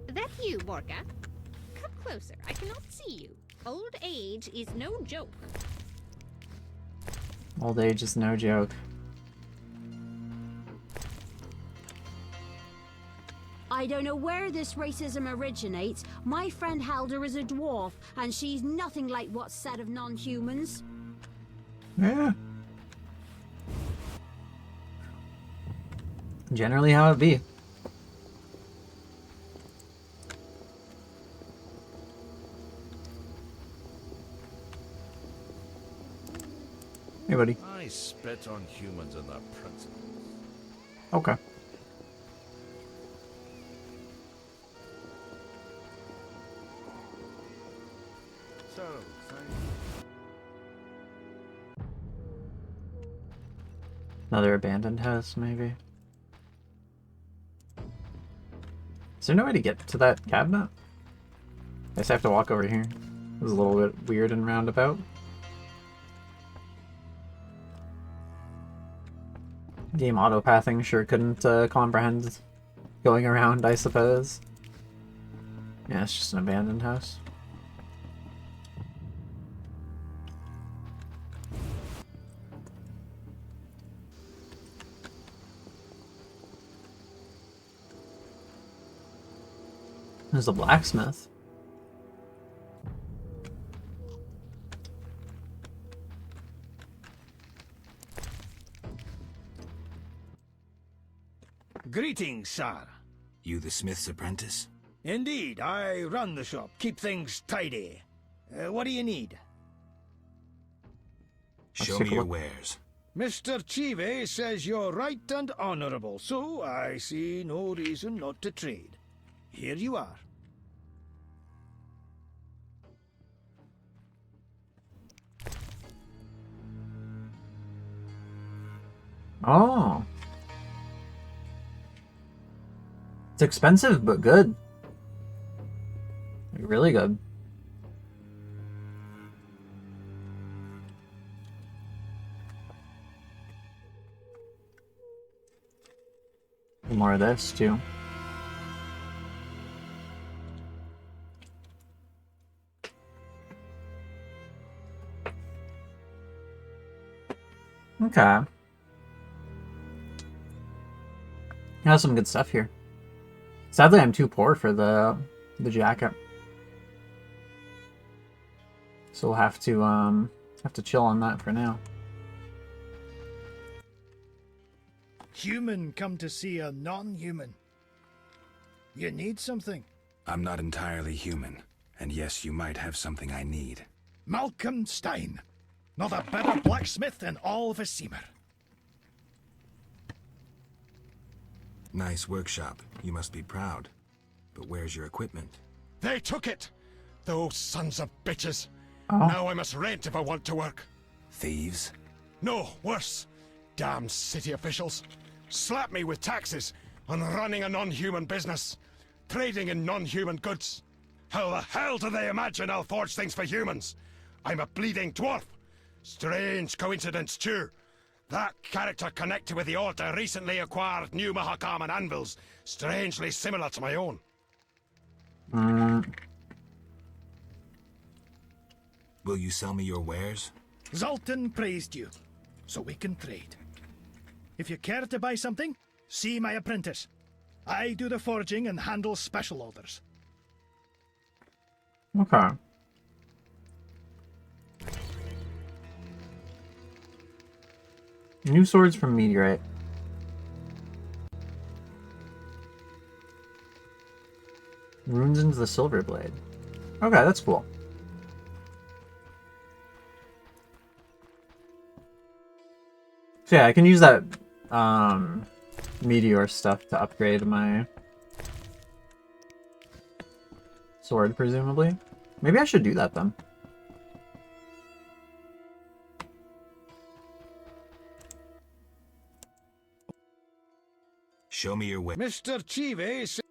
That you, Borka? Come closer. I cannot see you. Old age is no joke. Old age is no joke. I don't know where this racism originates. My friend Halder is a dwarf, and she's nothing like what's said of non-humans. Yeah. Generally how it be. Hey, buddy. I spit on humans and their principles. Okay. So, Another abandoned house, maybe. Is there no way to get to that cabinet? I guess I have to walk over here. It was a little bit weird and roundabout. Game autopathing sure couldn't comprehend going around, I suppose. Yeah, it's just an abandoned house. There's a blacksmith. Greetings, sir. You the smith's apprentice? Indeed, I run the shop, keep things tidy. What do you need? Show me your wares. Mr. Chive says you're right and honorable, so I see no reason not to trade. Here you are. Oh. It's expensive, but good. Really good. More of this, too. Okay. Has some good stuff here. Sadly, I'm too poor for the jacket, so we'll have to chill on that for now. Human come to see a non-human. You need something. I'm not entirely human, and yes, you might have something I need. Malcolm Stein. Not a better blacksmith in all Vizima. Nice workshop. You must be proud. But where's your equipment? They took it! Those sons of bitches. Oh. Now I must rent if I want to work. Thieves? No, worse. Damn city officials. Slap me with taxes on running a non-human business. Trading in non-human goods. How the hell do they imagine I'll forge things for humans? I'm a bleeding dwarf. Strange coincidence, too. That character connected with the Order recently acquired new Mahakaman anvils, strangely similar to my own. Will you sell me your wares? Zoltan praised you, so we can trade. If you care to buy something, see my apprentice. I do the forging and handle special orders. Okay. New swords from Meteorite. Runes into the Silver Blade. Okay, that's cool. So yeah, I can use that meteor stuff to upgrade my sword, presumably. Maybe I should do that then. Show me your way. Mr. Chive says...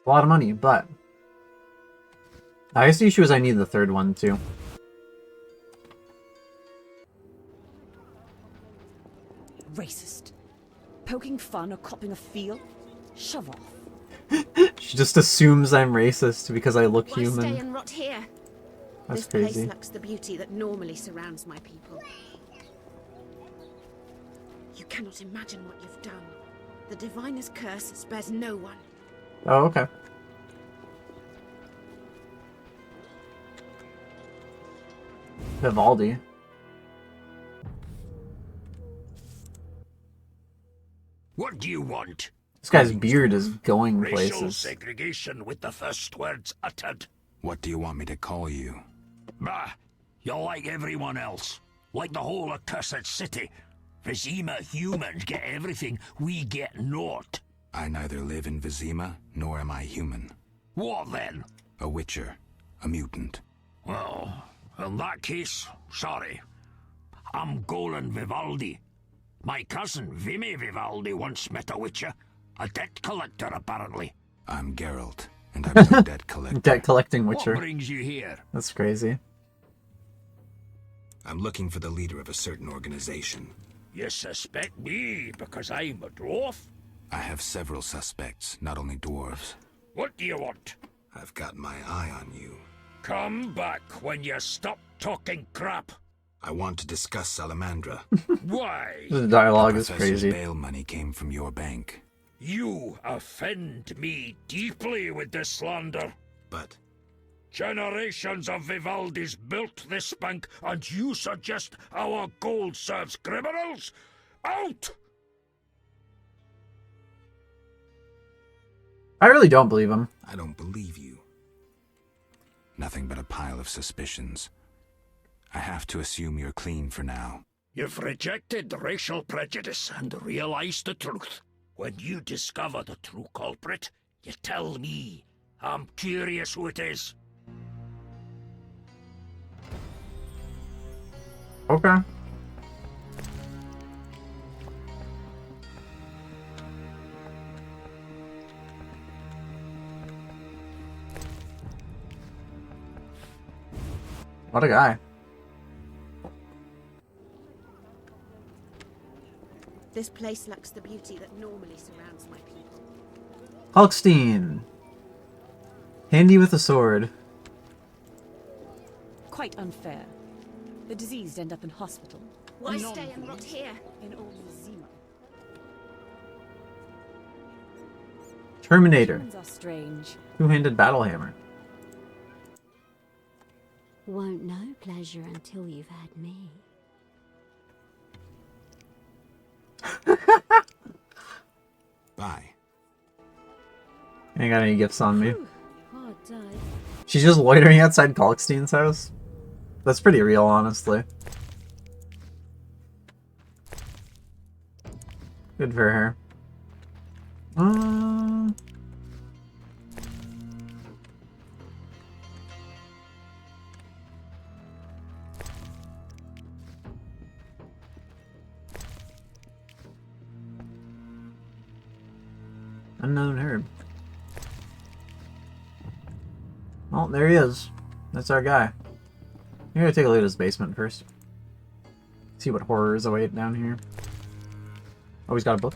A lot of money, but I guess the issue is I need the third one too. Racist. Poking fun or copping a feel? Shove off. She just assumes I'm racist because I look Why human. stay and rot here? That's this crazy. place lacks the beauty that normally surrounds my people. You cannot imagine what you've done. The Diviner's curse spares no one. Oh, okay. Vivaldi. What do you want? This guy's beard is going Racial places. segregation with the first words uttered. What do you want me to call you? Bah, you're like everyone else. Like the whole accursed city. Vizima humans get everything, we get naught. I neither live in Vizima, nor am I human. What then? A witcher. A mutant. Well, in that case, sorry. I'm Golan Vivaldi. My cousin, Vimy Vivaldi, once met a witcher. A debt collector, apparently. I'm Geralt, and I'm no debt collector. Debt collecting witcher. What brings you here? That's crazy. I'm looking for the leader of a certain organization. You suspect me because I'm a dwarf? I have several suspects, not only dwarves. What do you want? I've got my eye on you. Come back when you stop talking crap. I want to discuss Salamandra. Why? The dialogue The is professor's crazy. bail money came from your bank. You offend me deeply with this slander. But Generations of Vivaldis built this bank, and you suggest our gold serves criminals? Out! I really don't believe him. I don't believe you. Nothing but a pile of suspicions. I have to assume you're clean for now. You've rejected racial prejudice and realized the truth. When you discover the true culprit, you tell me. I'm curious who it is. Okay. What a guy. This place lacks the beauty that normally surrounds my people. Hulkstein. Handy with a sword. Quite unfair. The diseased end up in hospital. Why stay and rot here? In old Zima. Terminator. Humans are strange. Two-handed battle hammer. Won't know pleasure until you've had me. Bye. Ain't got any gifts on me. Hard day. She's just loitering outside Kalkstein's house. That's pretty real, honestly. Good for her. Unknown herb. Oh, there he is. That's our guy. I'm gonna take a look at his basement first. See what horrors await down here. Oh, he's got a book.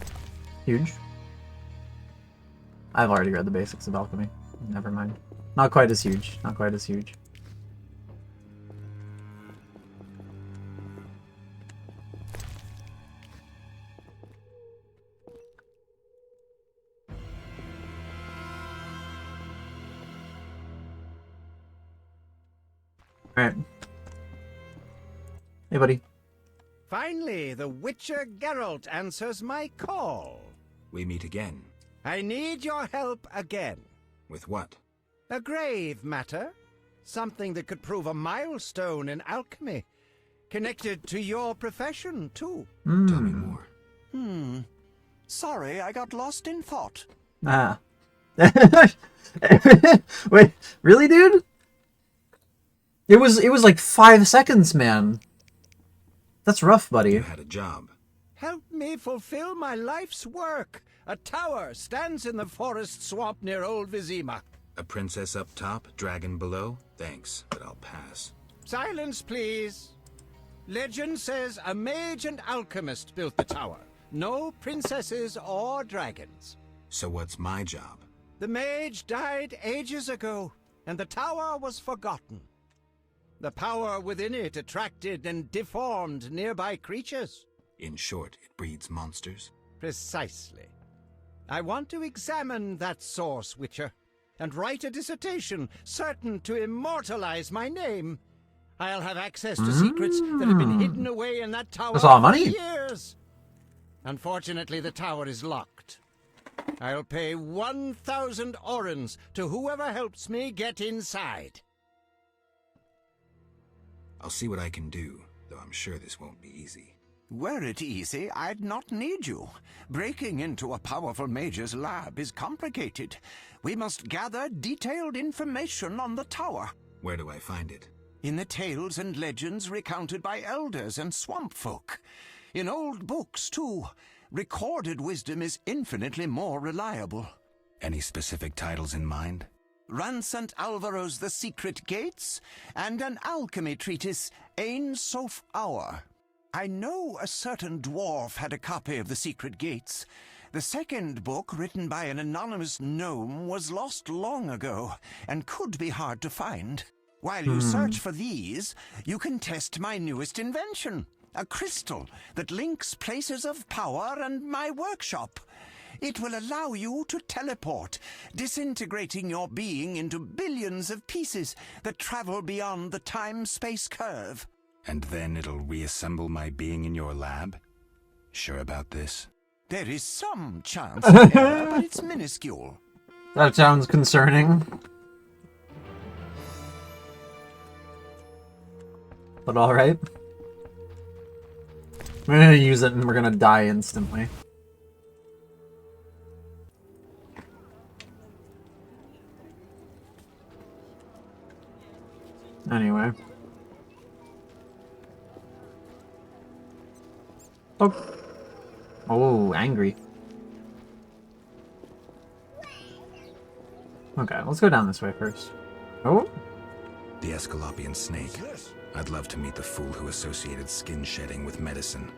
Huge. I've already read the basics of alchemy. Never mind. Not quite as huge. Not quite as huge. Alright. Hey, buddy. Finally, the Witcher Geralt answers my call. We meet again. I need your help again. With what? A grave matter. Something that could prove a milestone in alchemy. Connected to your profession, too. Tell me more. Sorry, I got lost in thought. Ah. Wait, really, dude? It was like 5 seconds, man. That's rough, buddy. You had a job. Help me fulfill my life's work. A tower stands in the forest swamp near Old Vizima. A princess up top, dragon below? Thanks, but I'll pass. Silence, please. Legend says a mage and alchemist built the tower. No princesses or dragons. So what's my job? The mage died ages ago, and the tower was forgotten. The power within it attracted and deformed nearby creatures. In short, it breeds monsters? Precisely. I want to examine that source, Witcher, and write a dissertation certain to immortalize my name. I'll have access to secrets that have been hidden away in that tower That's a lot of for money. years. Unfortunately, the tower is locked. I'll pay 1,000 orens to whoever helps me get inside. I'll see what I can do, though I'm sure this won't be easy. Were it easy, I'd not need you. Breaking into a powerful mage's lab is complicated. We must gather detailed information on the tower. Where do I find it? In the tales and legends recounted by elders and swamp folk. In old books, too. Recorded wisdom is infinitely more reliable. Any specific titles in mind? Ransant Alvaro's The Secret Gates, and an alchemy treatise, Ain Soph Hour. I know a certain dwarf had a copy of The Secret Gates. The second book, written by an anonymous gnome, was lost long ago, and could be hard to find. While you search for these, you can test my newest invention, a crystal that links places of power and my workshop. It will allow you to teleport, disintegrating your being into billions of pieces that travel beyond the time-space curve. And then it'll reassemble my being in your lab? Sure about this? There is some chance of error, but it's minuscule. That sounds concerning. But alright. We're gonna use it and we're gonna die instantly. Anyway. Oh. Oh, angry. Okay, let's go down this way first. Oh. The Escalopian snake. I'd love to meet the fool who associated skin shedding with medicine.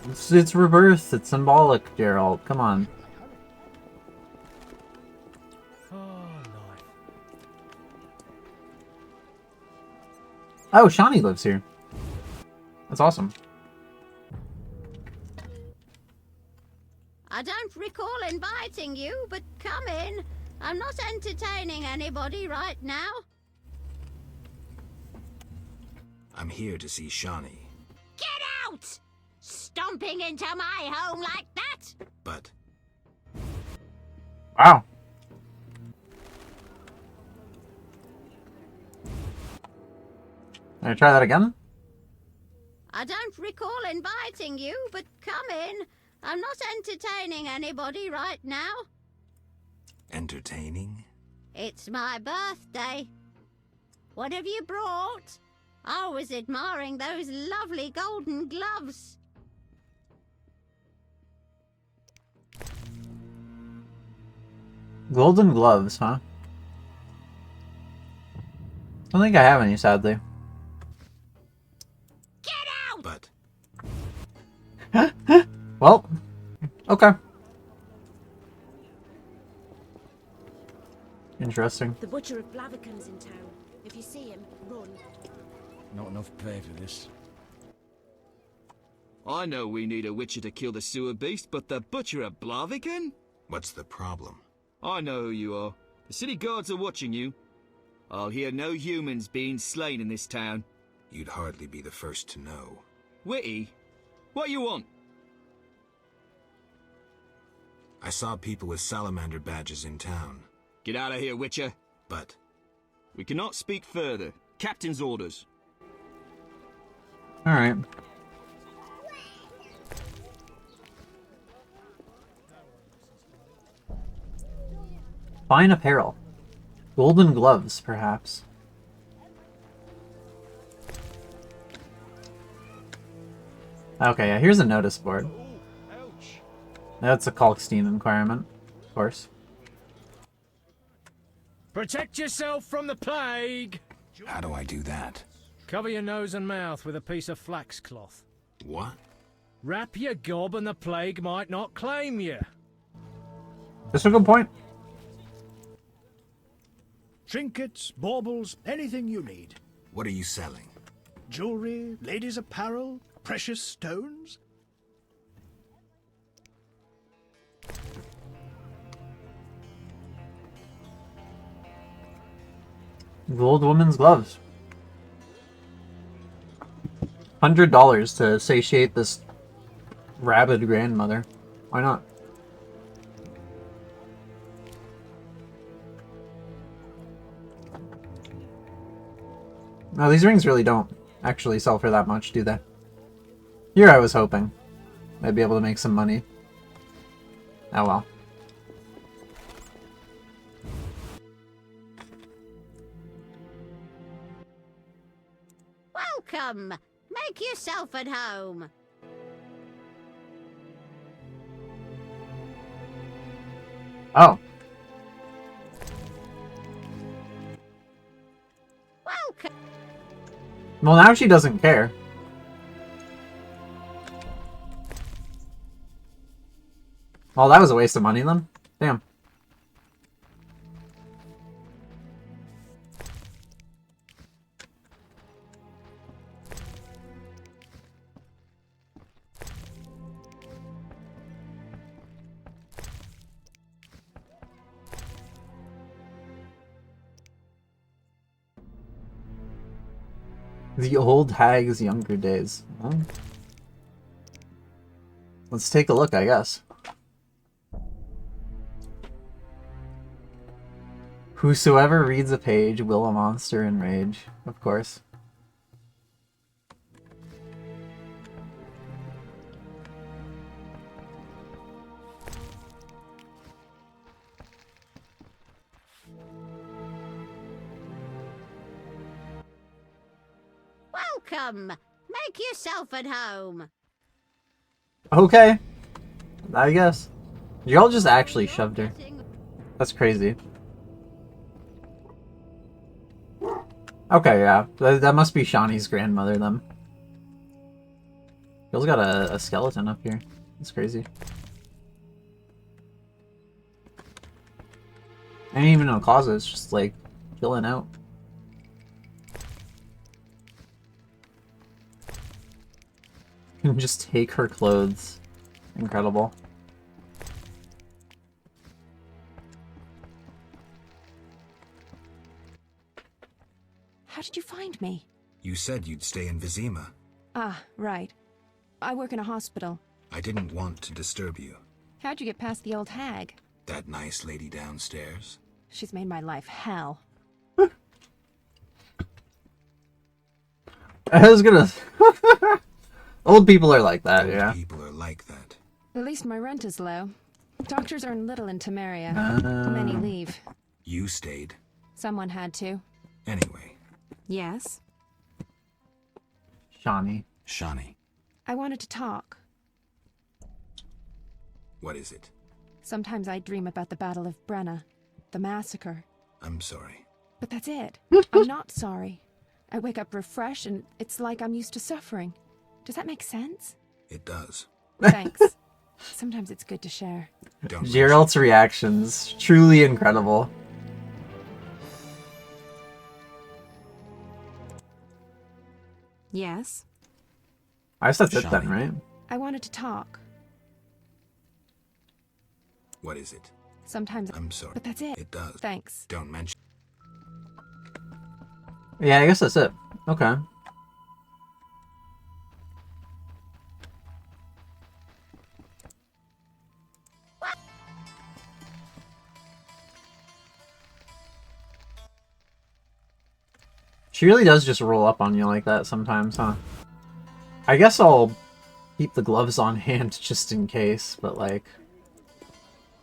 It's rebirth. It's symbolic, Geralt. Come on. Oh, Shawnee lives here. That's awesome. I don't recall inviting you, but come in. I'm not entertaining anybody right now. I'm here to see Shawnee. Get out! Stomping into my home like that? But... Wow. Can I try that again? I don't recall inviting you, but come in. I'm not entertaining anybody right now. Entertaining? It's my birthday. What have you brought? I was admiring those lovely golden gloves. Golden gloves, huh? I don't think I have any, sadly. But... Well, okay. Interesting. The Butcher of Blaviken's in town. If you see him, run. Not enough pay for this. I know we need a witcher to kill the sewer beast, but the Butcher of Blaviken? What's the problem? I know who you are. The city guards are watching you. I'll hear no humans being slain in this town. You'd hardly be the first to know. Witty, what you want? I saw people with salamander badges in town. Get out of here, Witcher. But... We cannot speak further. Captain's orders. Alright. Fine apparel. Golden gloves, perhaps. Okay, yeah, here's a notice board. That's a Kalkstein requirement, of course. Protect yourself from the plague! How do I do that? Cover your nose and mouth with a piece of flax cloth. What? Wrap your gob and the plague might not claim you. That's a good point. Trinkets, baubles, anything you need. What are you selling? Jewelry, ladies' apparel, precious stones. Gold woman's gloves. $100 to satiate this rabid grandmother. Why not? No, these rings really don't actually sell for that much, do they? Here I was hoping I'd be able to make some money. Oh well. Welcome. Make yourself at home. Oh. Welcome. Well, now she doesn't care. Well, that was a waste of money then. Damn. The old hag's younger days. Well, let's take a look, I guess. Whosoever reads a page will a monster enrage, of course. Welcome. Make yourself at home. Okay. I guess. Y'all just actually shoved her. That's crazy. Okay, yeah. That must be Shawnee's grandmother, then. Y'all's got a skeleton up here. That's crazy. I didn't even know closet. It's just, like, chilling out. You can just take her clothes. Incredible. How did you find me? You said you'd stay in Vizima. Ah, right. I work in a hospital. I didn't want to disturb you. How'd you get past the old hag? That nice lady downstairs? She's made my life hell. I was gonna... Old people are like that, yeah. Old people are like that. At least my rent is low. Doctors earn little in Temeria. Many leave. You stayed. Someone had to. Anyway. Yes? Shawnee. Shawnee. I wanted to talk. What is it? Sometimes I dream about the Battle of Brenna. The massacre. I'm sorry. But that's it. I'm not sorry. I wake up refreshed and it's like I'm used to suffering. Does that make sense? It does. Thanks. Sometimes it's good to share. Geralt's reactions. Truly incredible. Yes? I guess that's it then, right? I wanted to talk. What is it? Sometimes I'm sorry. But that's it. It does. Thanks. Don't mention. Yeah, I guess that's it. Okay. She really does just roll up on you like that sometimes, huh? I guess I'll keep the gloves on hand just in case, but like...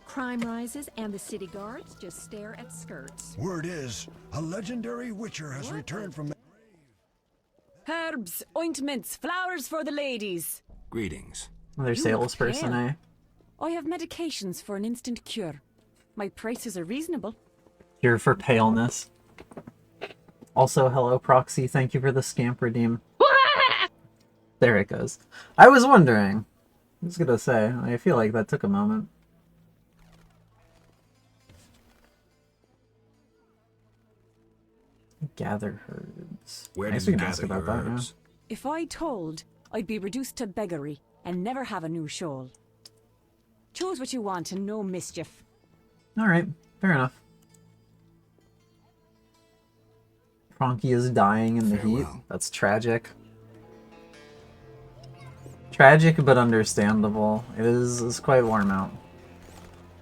Crime rises and the city guards just stare at skirts. Word is, a legendary witcher has returned from the... Herbs, ointments, flowers for the ladies. Greetings. Another salesperson, eh? I have medications for an instant cure. My prices are reasonable. Cure for paleness. Also, hello, Proxy. Thank you for the scamp redeem. There it goes. I was wondering. I was gonna say, I feel like that took a moment. Gather herbs. Where I guess did we you can ask gather about your that, yeah. herbs? If I told, I'd be reduced to beggary and never have a new shawl. Choose what you want and no mischief. Alright, fair enough. Frankie is dying in the heat. That's tragic. Tragic, but understandable. It's quite warm out.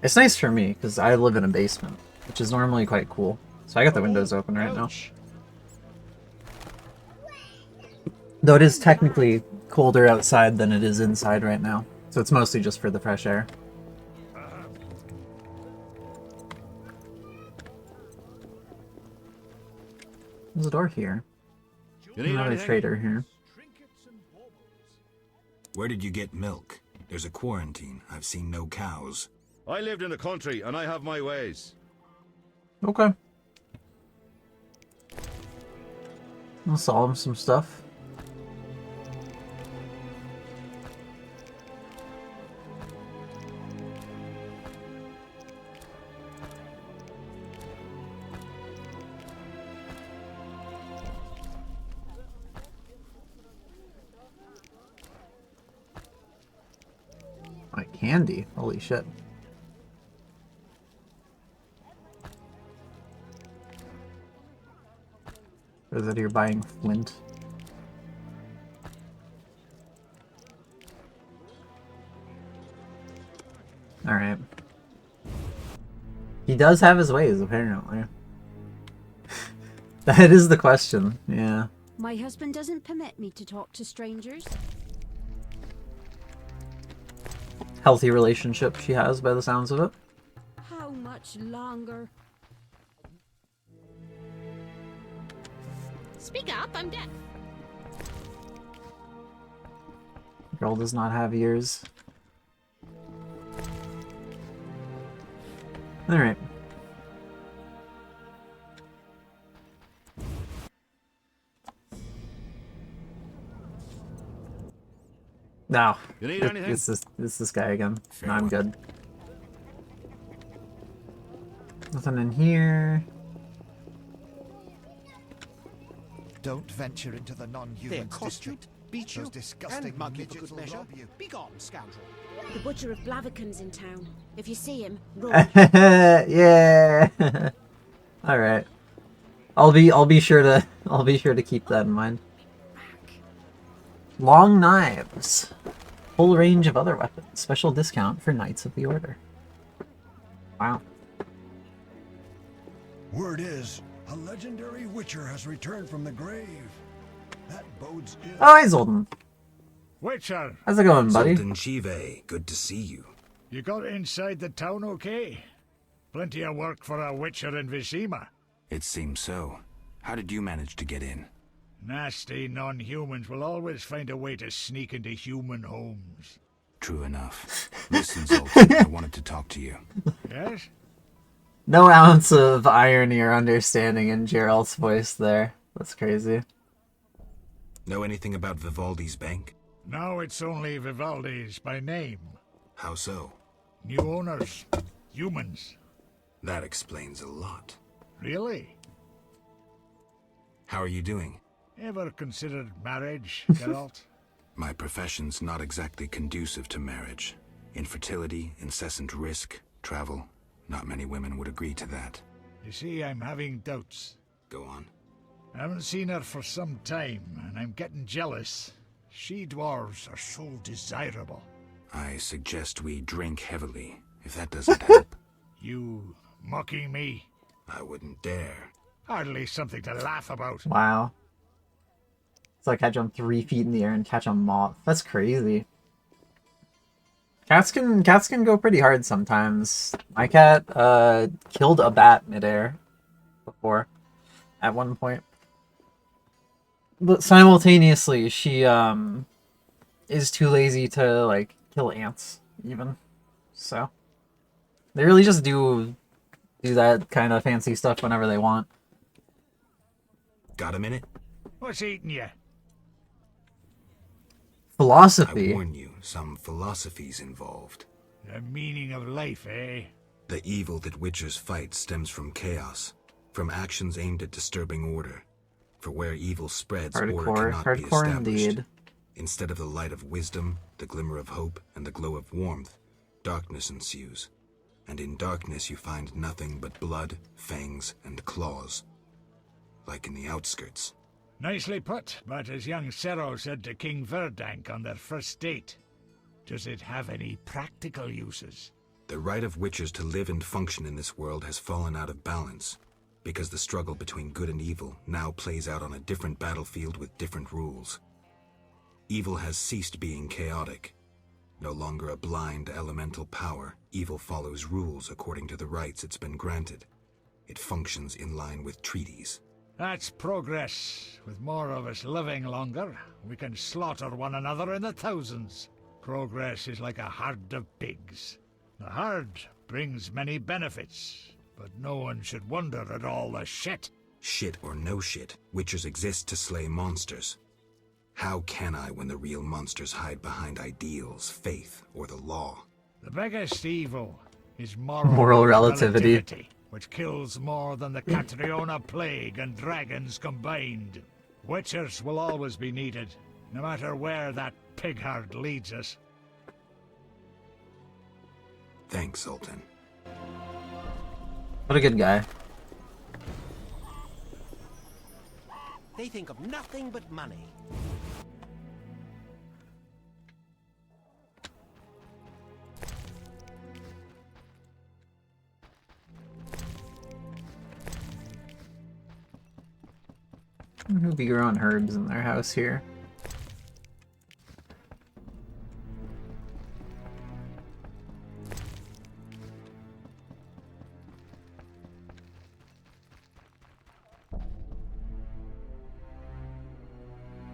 It's nice for me, because I live in a basement, which is normally quite cool. So I got the windows open right now. Though it is technically colder outside than it is inside right now. So it's mostly just for the fresh air. There's a door here. Another trader here. Where did you get milk? There's a quarantine. I've seen no cows. I lived in the country and I have my ways. Okay. I'll sell him some stuff. Like candy. Holy shit. Or is that you're buying flint? Alright. He does have his ways, apparently. That is the question, yeah. My husband doesn't permit me to talk to strangers. Healthy relationship she has by the sounds of it. How much longer? Speak up, I'm deaf. Girl does not have ears. Alright. No. You need anything? It's this guy again. No, I'm good. Nothing in here. Don't venture into the non-human district. Beat you, Those disgusting and mug you for midgets good will measure. rob you. Be gone, scoundrel. The butcher of Blaviken's in town. If you see him, run. Yeah. All right. I'll be sure to keep that in mind. Long knives. Full range of other weapons. Special discount for Knights of the Order. Wow. Word is, a legendary witcher has returned from the grave. That bodes ill. Oh, hi, Zoltan. Witcher! How's it going, buddy? Zoltan Chive, good to see you. You got inside the town okay? Plenty of work for a witcher in Vizima. It seems so. How did you manage to get in? Nasty non-humans will always find a way to sneak into human homes. True enough. Listen, Zoltan, I wanted to talk to you. Yes? No ounce of irony or understanding in Gerald's voice there. That's crazy. Know anything about Vivaldi's bank? Now it's only Vivaldi's by name. How so? New owners. Humans. That explains a lot. Really? How are you doing? Ever considered marriage, Geralt? My profession's not exactly conducive to marriage. Infertility, incessant risk, travel. Not many women would agree to that. You see, I'm having doubts. Go on. I haven't seen her for some time, and I'm getting jealous. She-dwarves are so desirable. I suggest we drink heavily, if that doesn't help. You mocking me? I wouldn't dare. Hardly something to laugh about. Wow. It's like I jump 3 feet in the air and catch a moth. That's crazy. Cats can go pretty hard sometimes. My cat killed a bat midair before at one point. But simultaneously she is too lazy to like kill ants even. So they really just do that kind of fancy stuff whenever they want. Got a minute? What's eating you? Philosophy. I warn you, some philosophy's involved. The meaning of life, eh? The evil that witchers fight stems from chaos, from actions aimed at disturbing order. For where evil spreads, order cannot be established. Indeed. Instead of the light of wisdom, the glimmer of hope, and the glow of warmth, darkness ensues. And in darkness you find nothing but blood, fangs, and claws. Like in the outskirts. Nicely put, but as young Cero said to King Verdank on their first date, does it have any practical uses? The right of witchers to live and function in this world has fallen out of balance, because the struggle between good and evil now plays out on a different battlefield with different rules. Evil has ceased being chaotic. No longer a blind elemental power, evil follows rules according to the rights it's been granted. It functions in line with treaties. That's progress. With more of us living longer, we can slaughter one another in the thousands. Progress is like a herd of pigs. The herd brings many benefits, but no one should wonder at all the shit. Shit or no shit, witchers exist to slay monsters. How can I when the real monsters hide behind ideals, faith, or the law? The biggest evil is moral relativity. Which kills more than the Catriona plague and dragons combined. Witchers will always be needed, no matter where that pig herd leads us. Thanks, Sultan. What a good guy. They think of nothing but money. Who'll be growing herbs in their house here?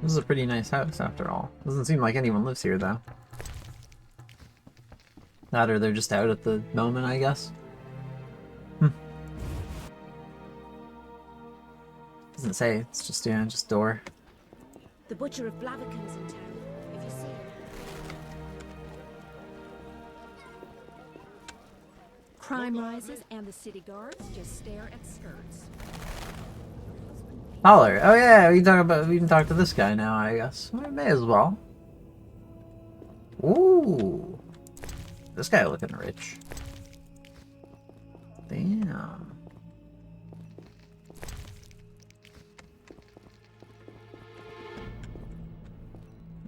This is a pretty nice house, after all. Doesn't seem like anyone lives here, though. That or they're just out at the moment, I guess. Doesn't say, it's just, yeah, just door. The butcher of Blaviken's in town, if you see him. Crime rises and the city guards just stare at skirts. Holler. Oh yeah, we can talk to this guy now, I guess. We may as well. Ooh. This guy looking rich. Damn.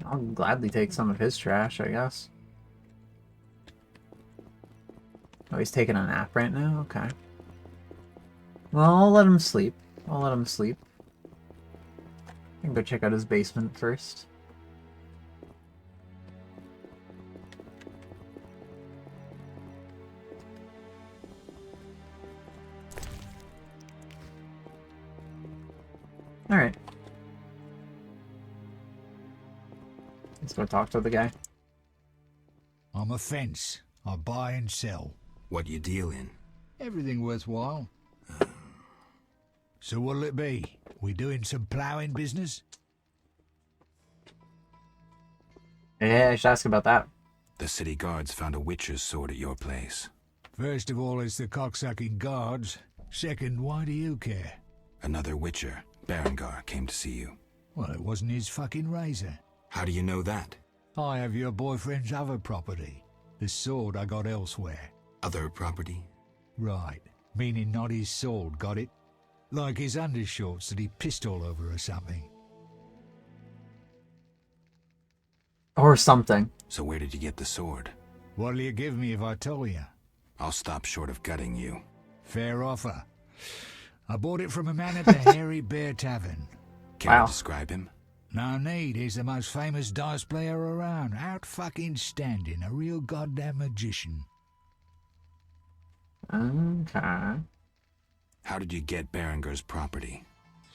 I'll gladly take some of his trash, I guess. Oh, he's taking a nap right now? Okay. Well, I'll let him sleep. I'll let him sleep. I can go check out his basement first. Alright. Let's go talk to the guy. I'm a fence. I buy and sell. What you deal in? Everything worthwhile. So what'll it be? We doing some ploughing business? Yeah, I should ask about that. The city guards found a witcher's sword at your place. First of all, it's the cocksucking guards. Second, why do you care? Another witcher, Berengar, came to see you. Well, it wasn't his fucking razor. How do you know that? I have your boyfriend's other property. The sword I got elsewhere. Other property? Right. Meaning not his sword, got it? Like his undershorts that he pissed all over or something. Or something. So where did you get the sword? What'll you give me if I tell you? I'll stop short of gutting you. Fair offer. I bought it from a man at the Hairy Bear Tavern. Can you describe him? No need, he's the most famous dice player around. Out fucking standing, a real goddamn magician. Okay. How did you get Berengar's property?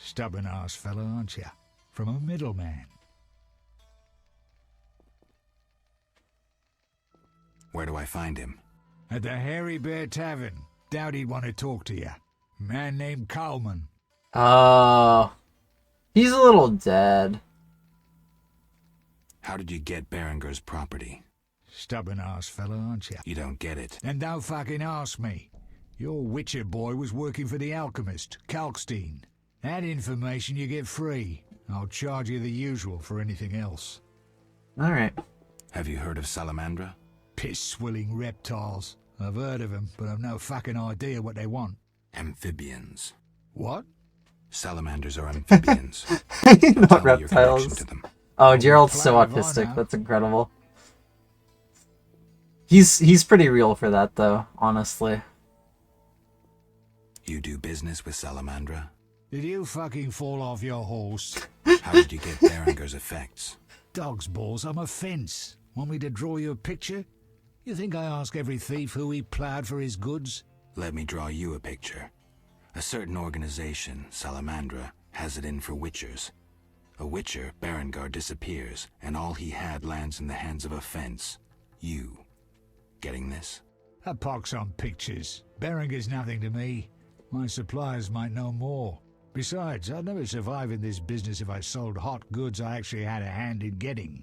Stubborn ass fella, aren't you? From a middleman. Where do I find him? At the Hairy Bear Tavern. Doubt he'd want to talk to you. Man named Coleman. Oh. He's a little dead. How did you get Berengar's property? Stubborn ass fella, aren't you? You don't get it. Then don't fucking ask me. Your Witcher boy was working for the alchemist, Kalkstein. That information you get free. I'll charge you the usual for anything else. Alright. Have you heard of Salamandra? Piss-swilling reptiles. I've heard of them, but I've no fucking idea what they want. Amphibians. What? Salamanders are amphibians. Not reptiles. Oh, Gerald's so autistic. That's incredible. He's pretty real for that, though, honestly. You do business with Salamandra? Did you fucking fall off your horse? How did you get Berengar's effects? Dog's balls, I'm a fence. Want me to draw you a picture? You think I ask every thief who he ploughed for his goods? Let me draw you a picture. A certain organization, Salamandra, has it in for witchers. A witcher, Berengar, disappears, and all he had lands in the hands of a fence. You. Getting this? A pox on pictures. Berengar's nothing to me. My suppliers might know more. Besides, I'd never survive in this business if I sold hot goods I actually had a hand in getting.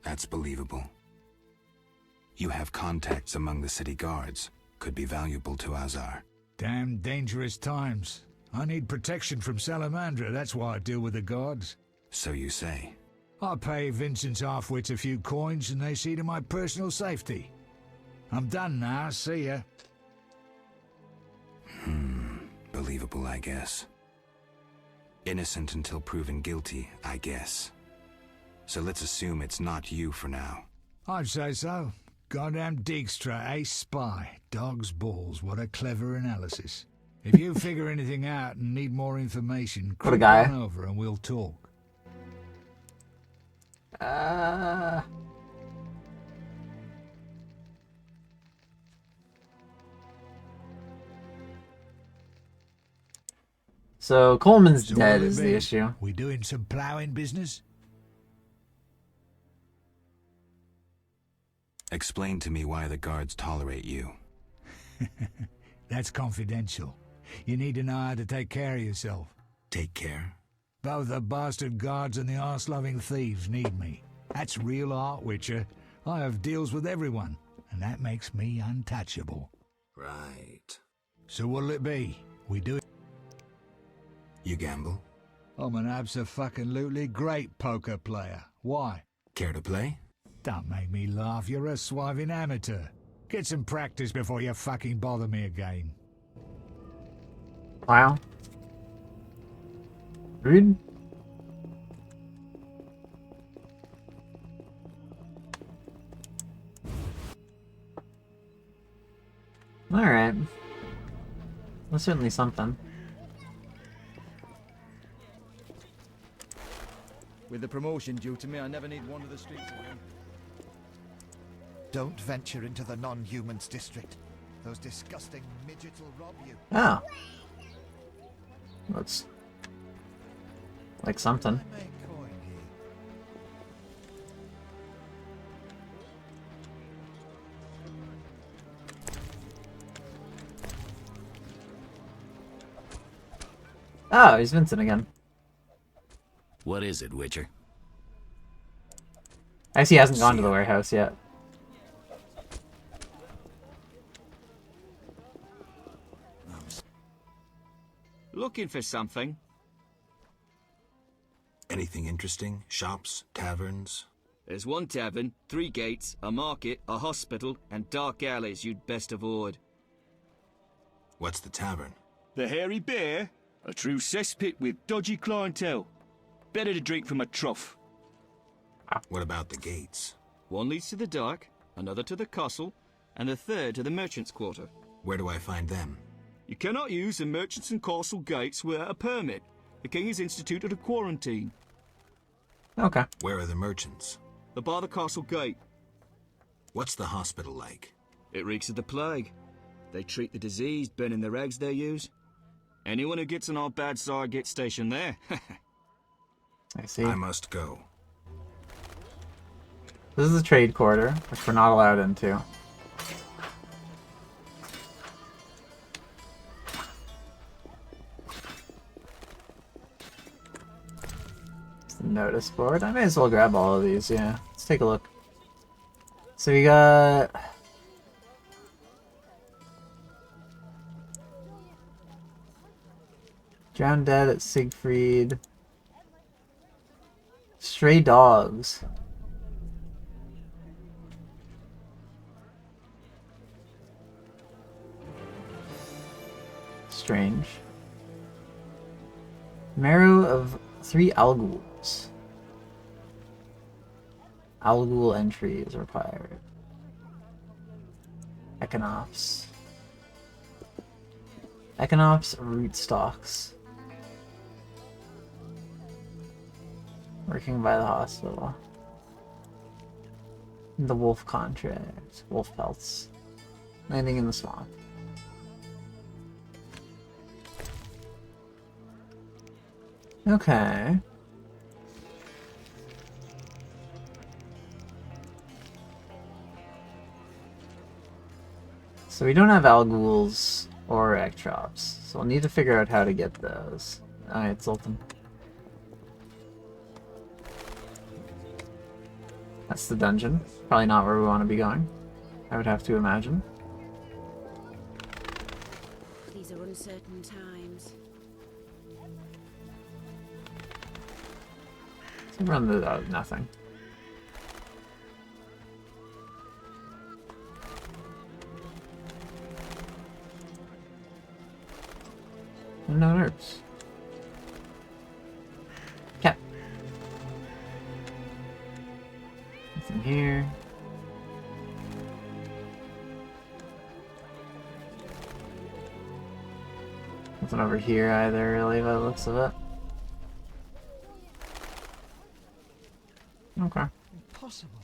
That's believable. You have contacts among the city guards. Could be valuable to Azar. Damn dangerous times. I need protection from Salamandra, that's why I deal with the guards. So you say. I pay Vincent's half-wits a few coins and they see to my personal safety. I'm done now, see ya. Believable, I guess. Innocent until proven guilty, I guess. So let's assume it's not you for now. I'd say so. Goddamn Dijkstra, ace spy. Dog's balls, what a clever analysis. If you figure anything out and need more information, What a creep guy. on over and we'll talk. So Coleman's So dead what'll it is the be? issue. We doing some ploughing business? Explain to me why the guards tolerate you. That's confidential. You need to know how to take care of yourself. Take care? Both the bastard guards and the arse-loving thieves need me. That's real art, Witcher. I have deals with everyone, and that makes me untouchable. Right. So what'll it be? We do it. You gamble? I'm an abso-fucking-lutely great poker player. Why? Care to play? Don't make me laugh. You're a swiving amateur. Get some practice before you fucking bother me again. Wow. Rude. Alright. That's certainly something. With the promotion due to me, I never need one of the streets again. Don't venture into the non-humans district. Those disgusting midgets will rob you. Oh. Looks like something. Oh, he's Vincent again. What is it, Witcher? I see he hasn't gone to the warehouse yet. Looking for something? Anything interesting? Shops? Taverns? There's one tavern, 3 gates, a market, a hospital, and dark alleys you'd best avoid. What's the tavern? The Hairy Bear? A true cesspit with dodgy clientele. Better to drink from a trough. What about the gates? One leads to the dark, another to the castle, and the third to the merchant's quarter. Where do I find them? You cannot use the merchants and castle gates without a permit. The king has instituted a quarantine. Okay. Where are the merchants? They're by the castle gate. What's the hospital like? It reeks of the plague. They treat the diseased, burning the rags they use. Anyone who gets on our bad side gets stationed there. I see. I must go. This is a trade quarter, which we're not allowed into. It's the notice board. I may as well grab all of these, yeah. Let's take a look. So we got... Drowned Dead at Siegfried. Stray Dogs. Strange. Marrow of 3 Alguls. Algul entry is required. Econops. Econops rootstocks. Working by the hospital. The wolf contract. Wolf pelts. Landing in the swamp. Okay. So we don't have Alguls or Ectrops, so we'll need to figure out how to get those. Alright, Sultan. That's the dungeon. Probably not where we want to be going, I would have to imagine. These are uncertain times. So run the nothing. No nerves. Cat. Nothing here. Nothing over here either, really, by the looks of it. Okay. Impossible.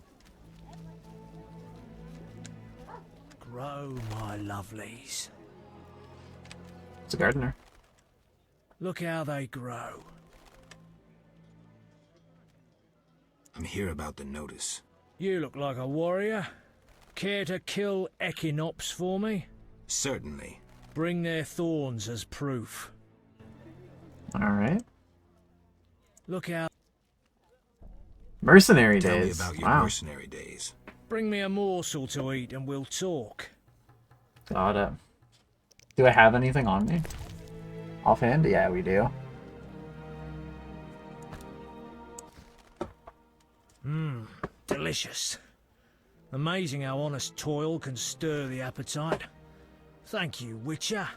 Grow, my lovelies. It's a gardener. Look how they grow. I'm here about the notice. You look like a warrior. Care to kill Echinops for me? Certainly. Bring their thorns as proof. Alright. Look out. Mercenary Tell days. me about your Wow. mercenary days. Bring me a morsel to eat and we'll talk. Got it. Do I have anything on me? Offhand? Yeah, we do. Mmm, delicious. Amazing how honest toil can stir the appetite. Thank you, Witcher.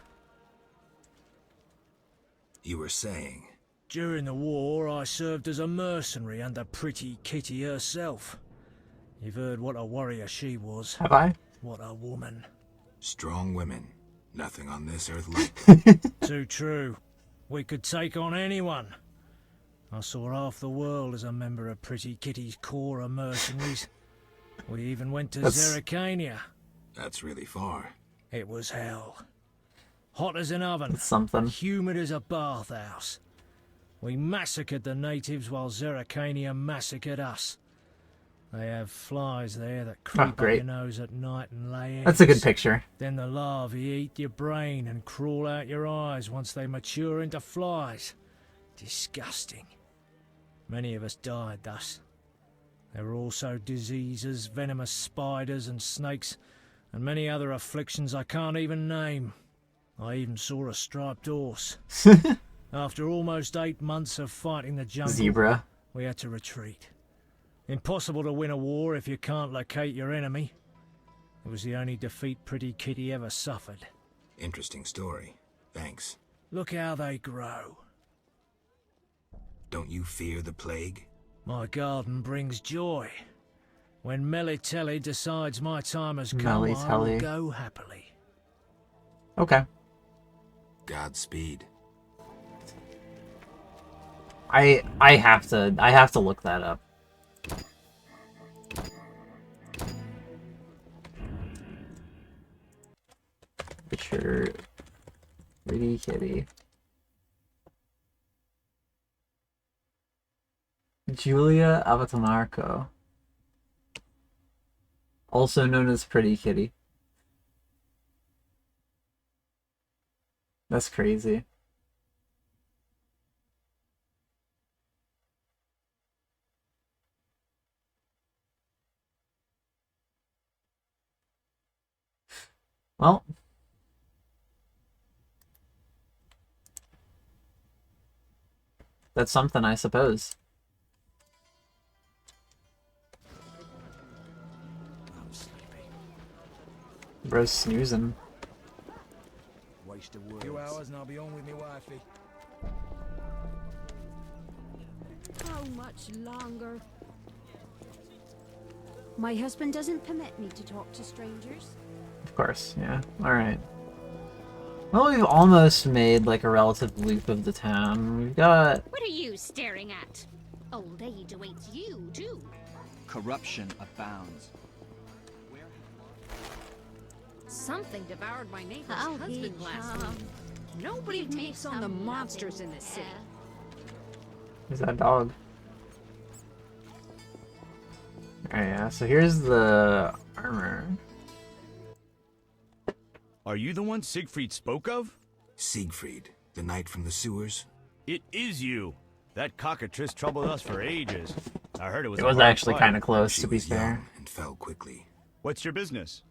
You were saying? During the war, I served as a mercenary under Pretty Kitty herself. You've heard what a warrior she was. Have I? What a woman. Strong women. Nothing on this earth like them. Too true. We could take on anyone. I saw half the world as a member of Pretty Kitty's corps of mercenaries. We even went to Zerrikania. That's really far. It was hell. Hot as an oven. That's something. Humid as a bathhouse. We massacred the natives while Zerrikania massacred us. They have flies there that creep up your nose at night and lay eggs. That's a good picture. Then the larvae eat your brain and crawl out your eyes once they mature into flies. Disgusting. Many of us died thus. There were also diseases, venomous spiders and snakes, and many other afflictions I can't even name. I even saw a striped horse. After almost 8 months of fighting the jungle, Zebra. We had to retreat. Impossible to win a war if you can't locate your enemy. It was the only defeat Pretty Kitty ever suffered. Interesting story. Thanks. Look how they grow. Don't you fear the plague? My garden brings joy. When Melitelli decides my time has come, I will go happily. Okay. Godspeed. I have to look that up. Sure. Pretty Kitty. Julia Avatanarco. Also known as Pretty Kitty. That's crazy. Well. That's something, I suppose. I'm sleepy. Bro's snoozing. Waste of words. 2 hours and I'll be home with me wifey. How much longer? My husband doesn't permit me to talk to strangers. Of course, yeah. Alright. Well, we've almost made, like, a relative loop of the town. We've got... What are you staring at? Old age awaits you, too. Corruption abounds. Something devoured my neighbor's I'll husband be last charmed. week. Nobody takes on the monsters in this city. Who's that dog? Alright, yeah, so here's the armor. Are you the one Siegfried spoke of? Siegfried, the knight from the sewers? It is you. That cockatrice troubled us for ages. I heard it was. It was actually kind of close, She to be was fair. young and fell quickly. What's your business?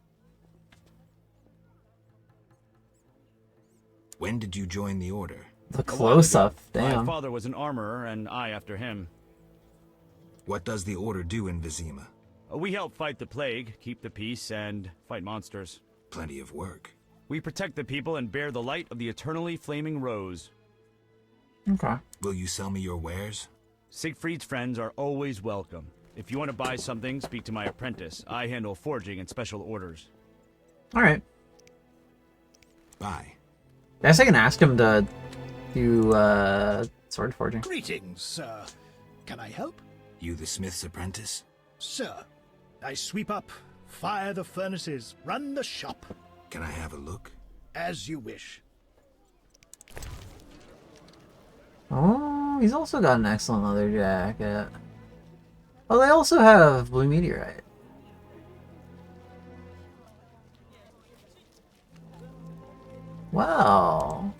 When did you join the order? The close-up, My damn. father was an armorer, and I after him. What does the order do in Vizima? We help fight the plague, keep the peace, and fight monsters. Plenty of work. We protect the people and bear the light of the eternally flaming rose. Okay. Will you sell me your wares? Siegfried's friends are always welcome. If you want to buy something, speak to my apprentice. I handle forging and special orders. Alright. Bye. I guess I can ask him to do sword forging. Greetings, sir. Can I help? You the smith's apprentice? Sir, I sweep up, fire the furnaces, run the shop. Can I have a look? As you wish. Oh, he's also got an excellent leather jacket. Oh, they also have blue meteorite. Wow.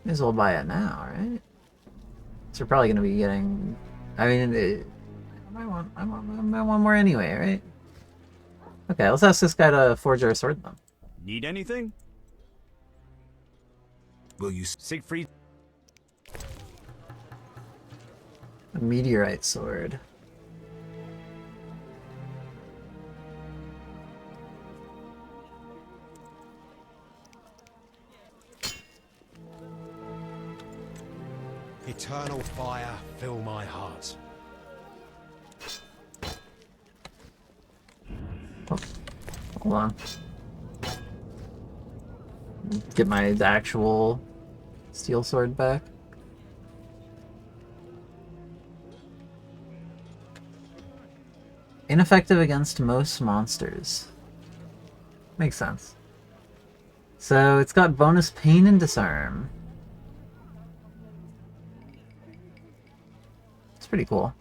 May as well buy it now, right? So we're probably going to be getting... I mean, I might want more anyway, right? Okay, let's ask this guy to forge our sword then. Need anything? Will you... Siegfried? A meteorite sword. Eternal fire, fill my heart. Oh, hold on. Get my actual steel sword back. Ineffective against most monsters. Makes sense. So it's got bonus pain and disarm. It's pretty cool.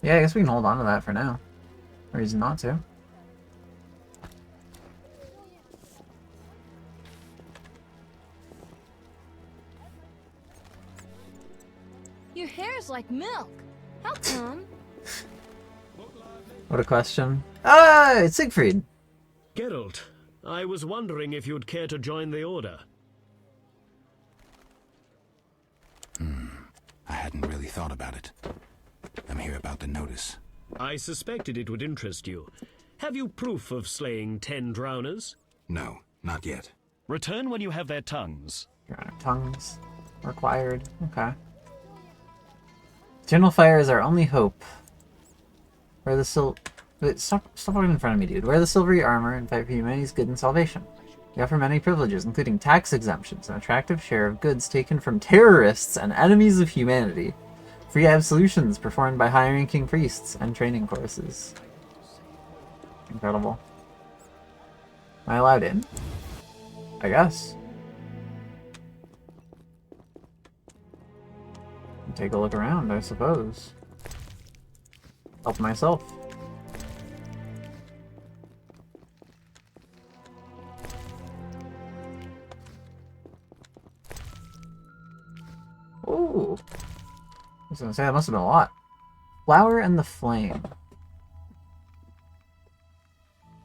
Yeah, I guess we can hold on to that for now. No reason not to. Your hair's like milk. How come? What a question. Ah, it's Siegfried. Geralt, I was wondering if you'd care to join the Order. I hadn't really thought about it. I'm here about the notice. I suspected it would interest you. Have you proof of slaying 10 drowners? No, not yet. Return when you have their tongues. Tongues required. Okay. Eternal fire is our only hope. Wear the Wait, stop walking in front of me, dude. Wear the silvery armor and fight for humanity's good and salvation. We offer many privileges, including tax exemptions, an attractive share of goods taken from terrorists and enemies of humanity, free absolutions performed by high-ranking priests, and training courses. Incredible. Am I allowed in? I guess. Take a look around, I suppose. Help myself. Ooh. I was gonna say, that must have been a lot. Flower and the Flame.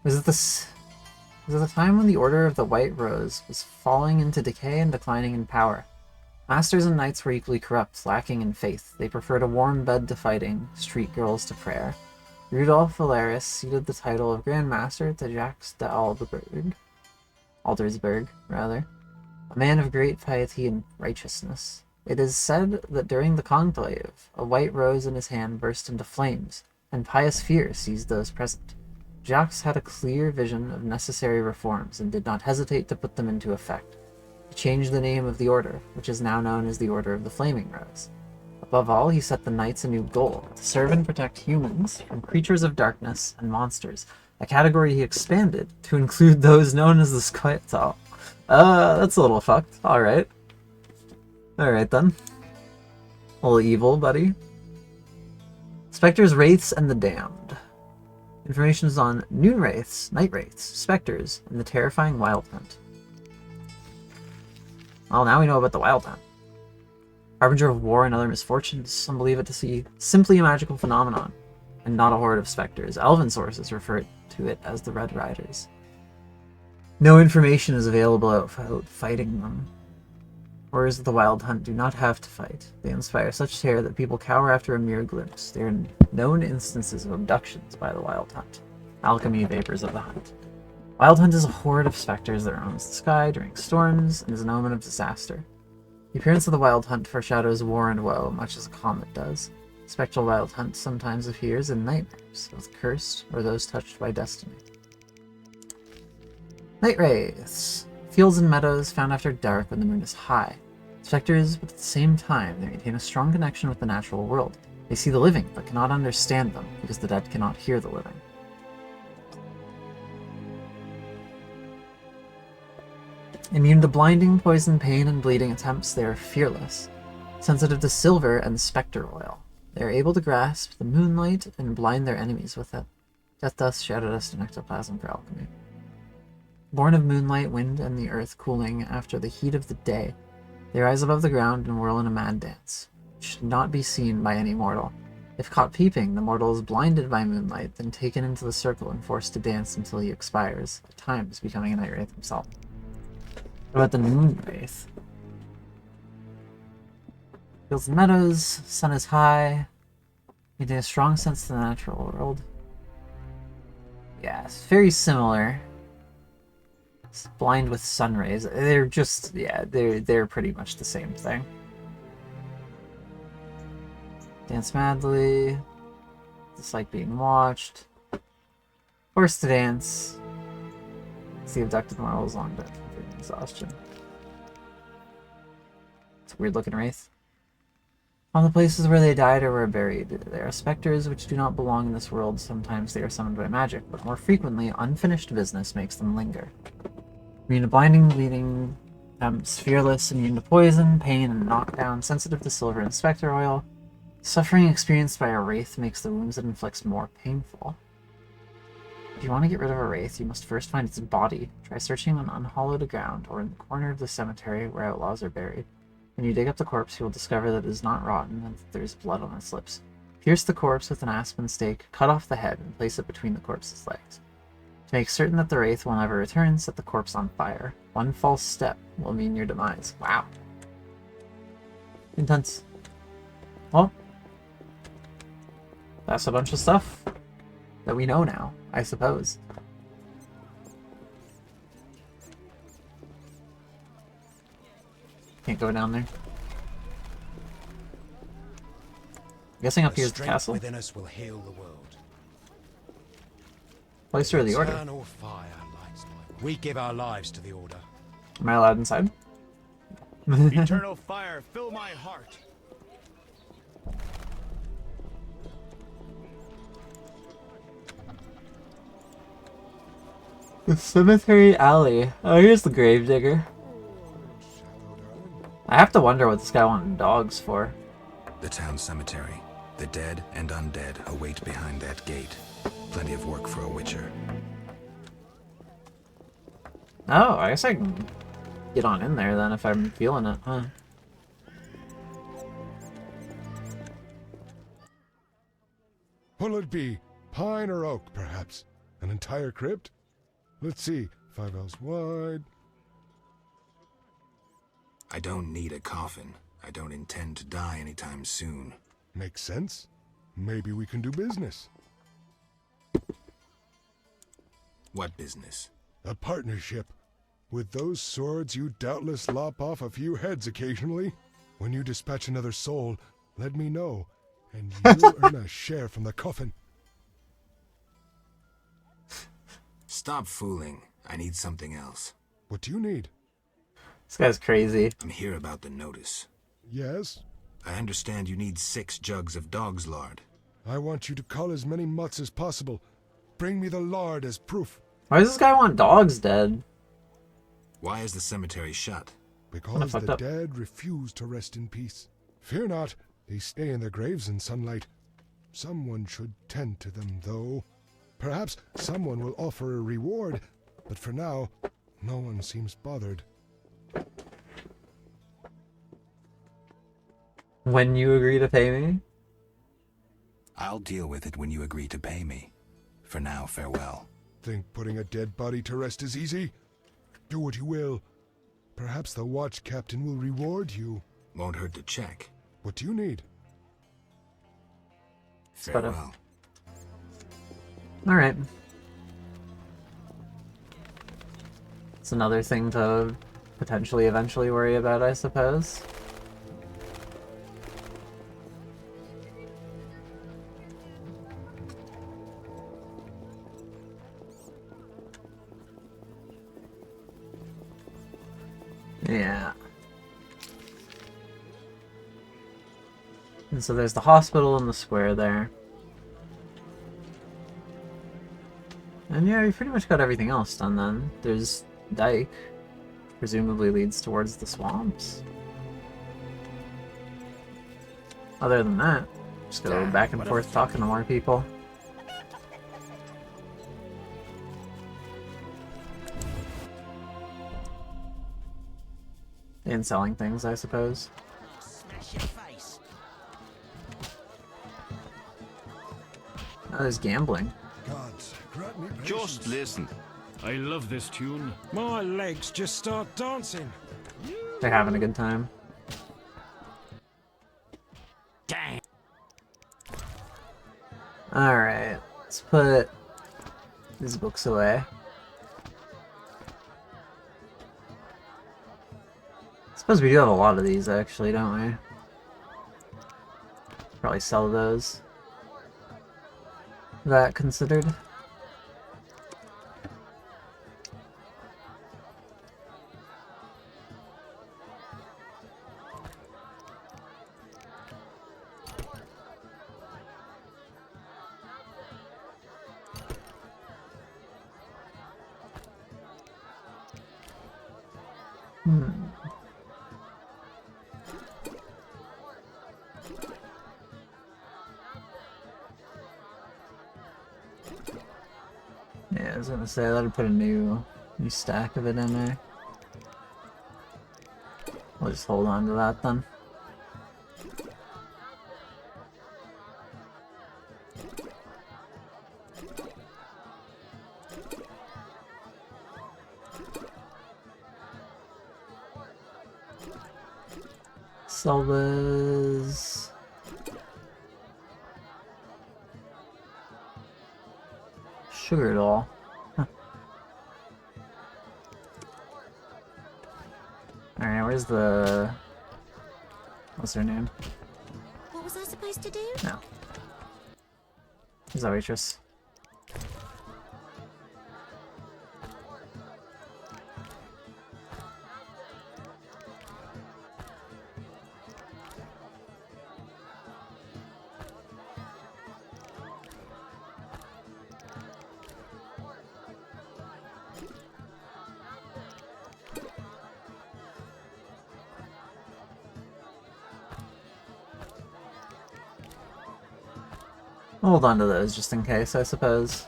Was it the time when the Order of the White Rose was falling into decay and declining in power? Masters and knights were equally corrupt, lacking in faith. They preferred a warm bed to fighting, street girls to prayer. Rudolf Valeris ceded the title of Grand Master to Jacques de Aldersberg, a man of great piety and righteousness. It is said that during the conclave, a white rose in his hand burst into flames, and pious fear seized those present. Jacques had a clear vision of necessary reforms and did not hesitate to put them into effect. He changed the name of the order, which is now known as the Order of the Flaming Rose. Above all, he set the knights a new goal, to serve and protect humans from creatures of darkness and monsters, a category he expanded to include those known as the Squirtle. That's a little fucked. Alright. Alright then. A little evil, buddy. Spectres, Wraiths, and the Damned. Information is on Noon Wraiths, Night Wraiths, Spectres, and the terrifying Wild Hunt. Well, now we know about the Wild Hunt. Harbinger of war and other misfortunes, some believe it to be simply a magical phenomenon, and not a horde of specters. Elven sources refer to it as the Red Riders. No information is available about fighting them. Horrors of the Wild Hunt do not have to fight. They inspire such terror that people cower after a mere glimpse. They are known instances of abductions by the Wild Hunt. Alchemy vapors of the hunt. Wild Hunt is a horde of specters that roams the sky during storms and is an omen of disaster. The appearance of the Wild Hunt foreshadows war and woe, much as a comet does. Spectral Wild Hunt sometimes appears in nightmares, both cursed or those touched by destiny. Night wraiths. Fields and meadows found after dark when the moon is high. Spectres, but at the same time, they maintain a strong connection with the natural world. They see the living, but cannot understand them, because the dead cannot hear the living. Immune to blinding, poison, pain, and bleeding attempts, they are fearless. Sensitive to silver and spectre oil. They are able to grasp the moonlight and blind their enemies with it. Death dust shouted us an ectoplasm for alchemy. Born of moonlight, wind, and the earth cooling after the heat of the day, they rise above the ground and whirl in a mad dance, which should not be seen by any mortal. If caught peeping, the mortal is blinded by moonlight, then taken into the circle and forced to dance until he expires, at times becoming a night wraith himself. What about the moon wraith? Fields and meadows, sun is high, maintain a strong sense to the natural world. Yeah, it's very similar. It's blind with sun rays. They're just, yeah, they're pretty much the same thing. Dance madly. Dislike being watched. Forced to dance. See abducted mortals long dead from exhaustion. It's a weird looking wraith. On the places where they died or were buried, there are specters which do not belong in this world. Sometimes they are summoned by magic, but more frequently, unfinished business makes them linger. Immune to blinding, bleeding, fearless, immune to poison, pain, and knockdown, sensitive to silver and spectre oil. Suffering experienced by a wraith makes the wounds it inflicts more painful. If you want to get rid of a wraith, you must first find its body. Try searching on unhallowed ground or in the corner of the cemetery where outlaws are buried. When you dig up the corpse, you will discover that it is not rotten and that there is blood on its lips. Pierce the corpse with an aspen stake, cut off the head, and place it between the corpse's legs. To make certain that the wraith will never return, set the corpse on fire. One false step will mean your demise. Wow. Intense. Well, that's a bunch of stuff that we know now, I suppose. Can't go down there. I'm guessing up here is the castle. Within us will heal the world. Place or the order. Eternal fire lights we give our lives to the order. Am I allowed inside? Eternal fire, fill my heart. The cemetery alley. Oh, here's the gravedigger. I have to wonder what this guy wanted dogs for. The town cemetery. The dead and undead await behind that gate. Plenty of work for a witcher. Oh, I guess I can get on in there then if I'm feeling it, huh? What'll it be? Pine or oak, perhaps? An entire crypt? Let's see. 5 ells wide. I don't need a coffin. I don't intend to die anytime soon. Makes sense. Maybe we can do business. What business? A partnership. With those swords, you doubtless lop off a few heads occasionally. When you dispatch another soul, let me know, and you'll earn a share from the coffin. Stop fooling. I need something else. What do you need? This guy's crazy. I'm here about the notice. Yes? I understand you need 6 jugs of dog's lard. I want you to cull as many mutts as possible. Bring me the lard as proof. Why does this guy want dogs dead? Why is the cemetery shut? Because the dead refuse to rest in peace. Fear not, they stay in their graves in sunlight. Someone should tend to them, though. Perhaps someone will offer a reward, but for now, no one seems bothered. When you agree to pay me? I'll deal with it when you agree to pay me. For now, farewell. Think putting a dead body to rest is easy? Do what you will. Perhaps the watch captain will reward you. Won't hurt to check. What do you need? Farewell. Alright. It's another thing to potentially eventually worry about, I suppose. Yeah. And so there's the hospital in the square there. And yeah, you pretty much got everything else done then. There's dike. Presumably leads towards the swamps. Other than that, just go back and forth talking to more people. And selling things, I suppose. Smash your face. Oh, there's gambling. Gods, grant me patience. Just listen. I love this tune. My legs just start dancing. They're having a good time. Dang. Alright, let's put these books away. I suppose we do have a lot of these, actually, don't we? Probably sell those. That considered. Yeah, I was gonna say that'd put a new stack of it in there. We'll just hold on to that then. Sell this. Sugar doll. Huh. Alright, where's the... What's her name? What was I supposed to do? No. Who's that waitress? Hold on to those just in case, I suppose.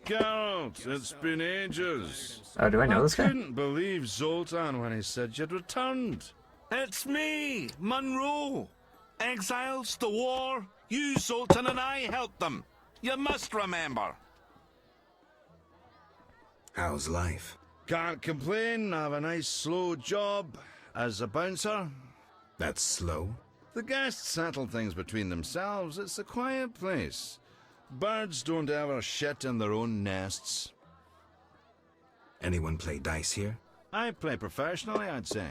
Count, it's been ages. Oh, do I know this guy? I couldn't believe Zoltan when he said you'd returned. It's me, Monroe. Exiles, the war. You, Zoltan, and I helped them. You must remember. How's life? Can't complain. I have a nice slow job as a bouncer. That's slow? The guests settle things between themselves. It's a quiet place. Birds don't ever shit in their own nests. Anyone play dice here? I play professionally, I'd say.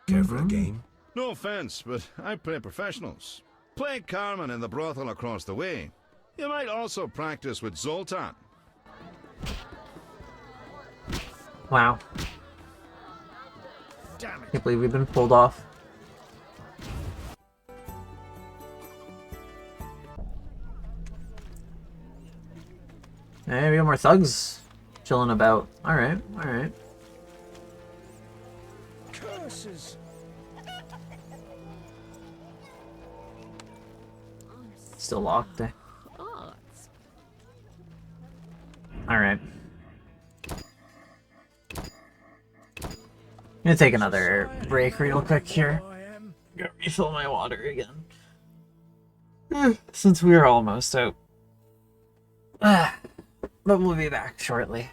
Care for a game? No offense, but I play professionals. Play Carmen in the brothel across the way. You might also practice with Zoltan. Wow. Damn it. Can't believe we've been pulled off. Hey, we got more thugs chilling about. Alright, alright. Curses. Still locked, eh? Alright. I'm gonna take another break real quick here. Go refill my water again. Since we are almost out. But we'll be back shortly.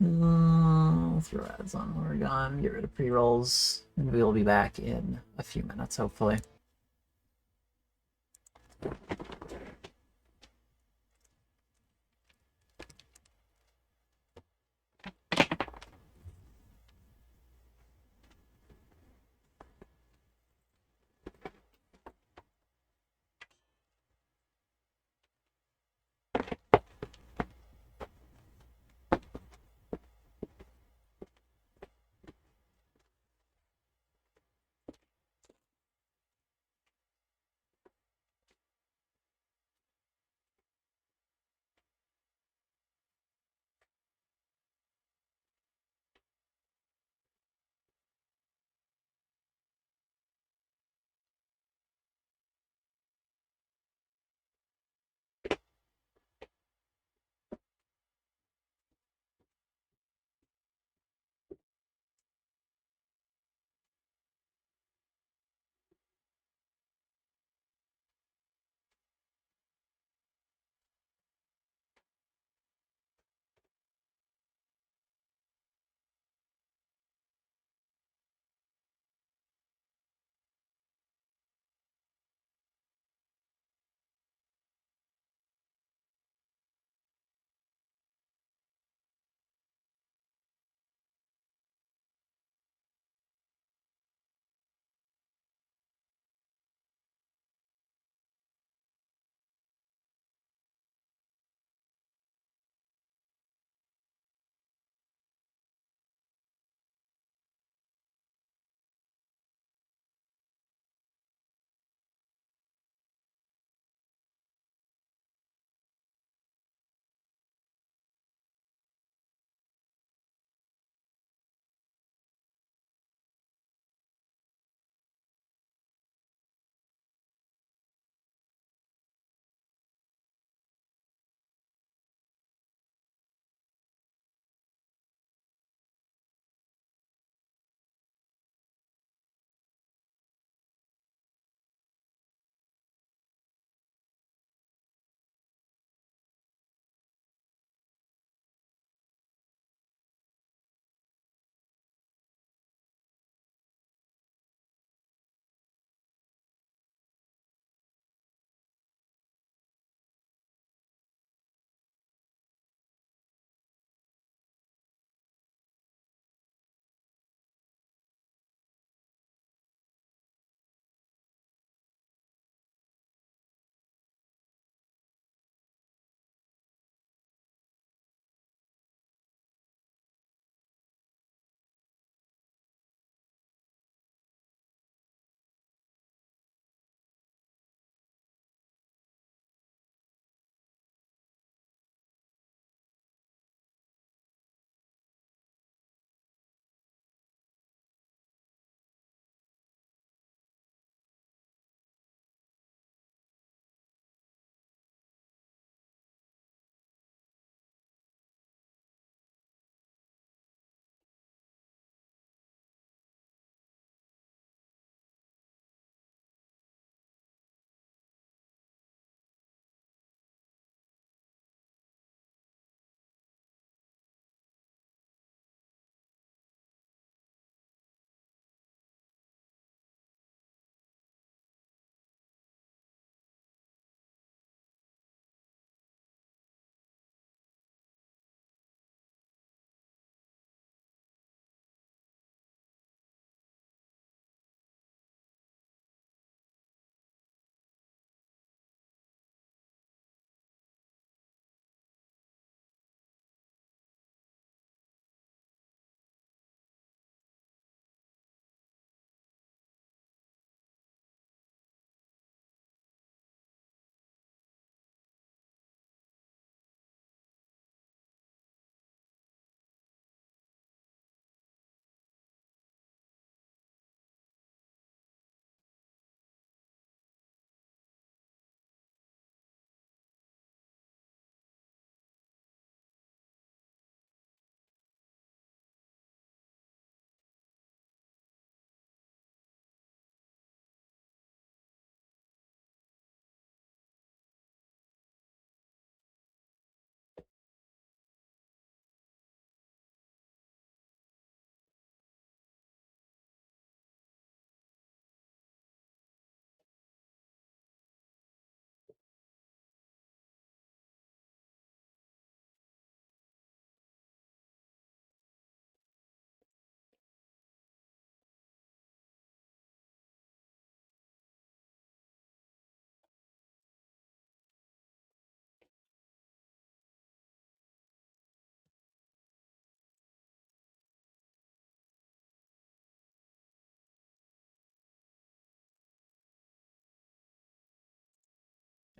Throw ads on when we're gone, get rid of pre-rolls, and we'll be back in a few minutes, hopefully.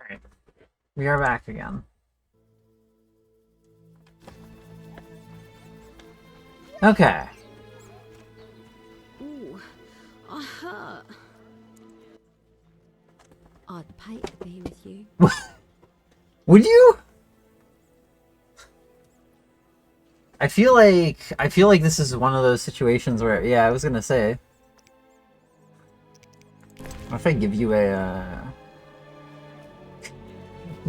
Alright. We are back again. Okay. Ooh, I hurt. I'd pay to be with you. Would you? I feel like this is one of those situations where, yeah, I was gonna say. What if I give you a,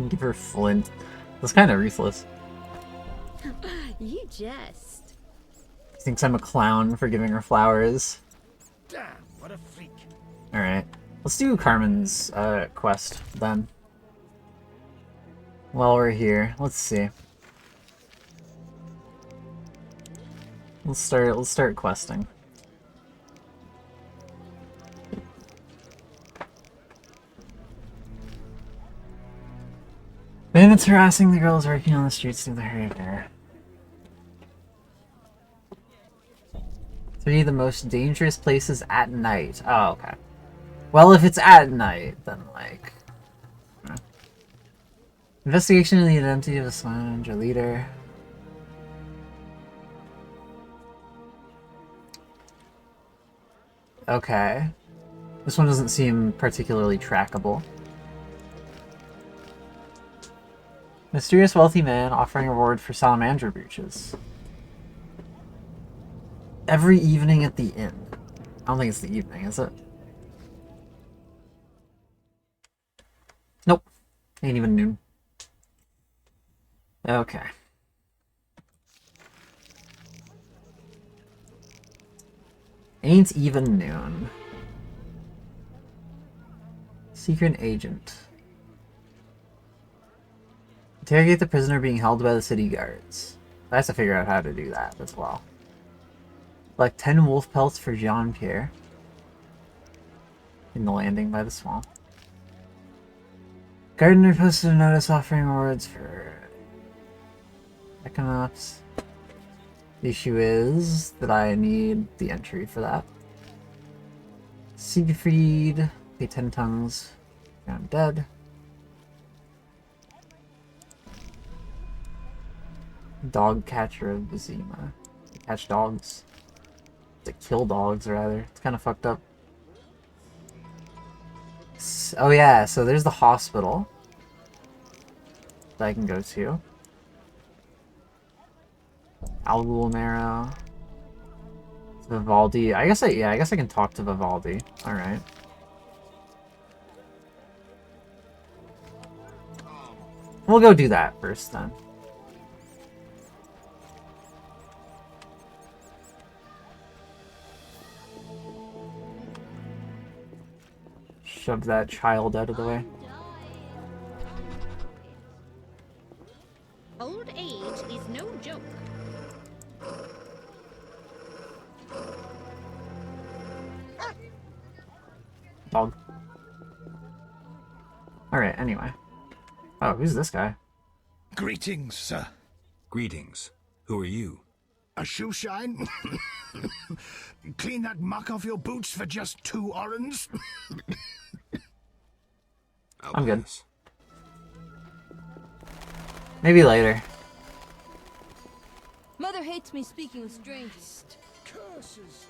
give her flint? That's kind of ruthless. You jest. Thinks I'm a clown for giving her flowers. Damn, what a freak. Alright. Let's do Carmen's quest then. While we're here, let's see. Let's start questing. Bandits harassing the girls working on the streets near the hair. 3 of the most dangerous places at night. Oh, okay. Well, if it's at night, then like... Investigation of the identity of a Slanger leader. Okay. This one doesn't seem particularly trackable. Mysterious wealthy man offering a reward for salamander brooches. Every evening at the inn. I don't think it's the evening, is it? Nope. Ain't even noon. Okay. Ain't even noon. Secret agent. Interrogate the prisoner being held by the city guards. I have to figure out how to do that as well. Collect 10 wolf pelts for Jean-Pierre. In the landing by the swamp. Gardener posted a notice offering rewards for Equinox. The issue is that I need the entry for that. Siegfried, pay 10 tongues. I'm dead. Dog catcher of Bizima. To catch dogs. To kill dogs, rather. It's kind of fucked up. Oh yeah, so there's the hospital that I can go to. Algul Marrow. Vivaldi. I guess I can talk to Vivaldi. Alright. We'll go do that first then. Shove that child out of the way. Old age is no joke. Dog. Alright, anyway. Oh, who's this guy? Greetings, sir. Greetings. Who are you? A shoe shine? Clean that muck off your boots for just 2 orens? I'm good. Maybe later. Mother hates me speaking with strangers. Curses.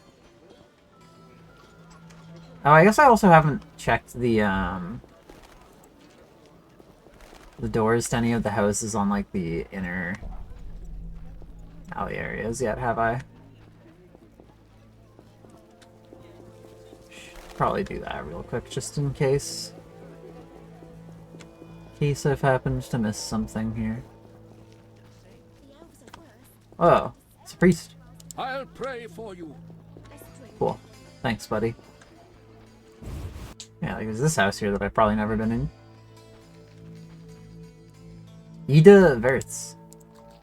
Oh, I guess I also haven't checked the doors to any of the houses on, like, the inner alley areas yet, have I? Should probably do that real quick, just in case. In case I've happened to miss something here. Oh, it's a priest. I'll pray for you. Cool. Thanks, buddy. Yeah, like, there's this house here that I've probably never been in. Ida Verts.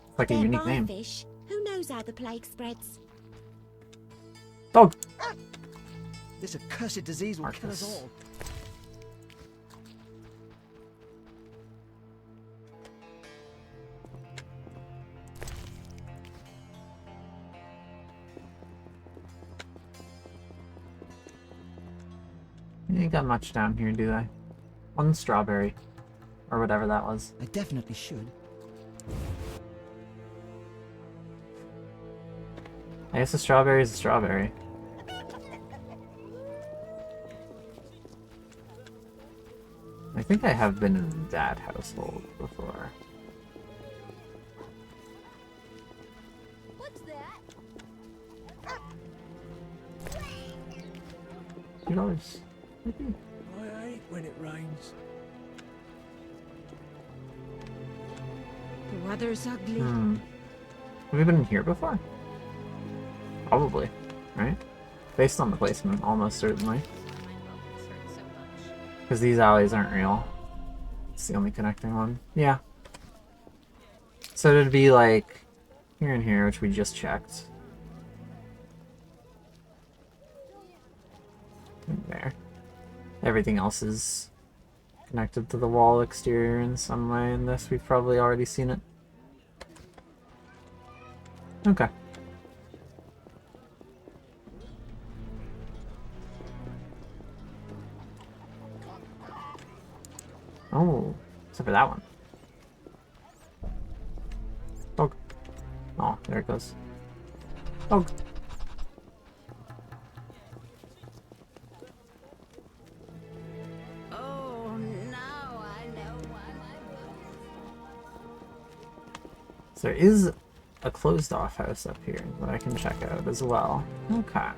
It's like a unique name. Fish. Who knows how the plague spreads? Dog. This accursed disease will kill us all. Ain't got much down here, do they? One strawberry. Or whatever that was. I definitely should. I guess a strawberry is a strawberry. I think I have been in that household before. What's that? $2. I hate when it rains. The weather's ugly. Have we been in here before? Probably, right? Based on the placement, almost certainly. Because these alleys aren't real. It's the only connecting one. Yeah. So it'd be like here and here, which we just checked. And there. Everything else is connected to the wall exterior in some way in this. We've probably already seen it. Okay. Oh, except for that one. Oh. Oh, there it goes. Oh. Oh, now I know why my So there is a closed off house up here that I can check out as well. Okay.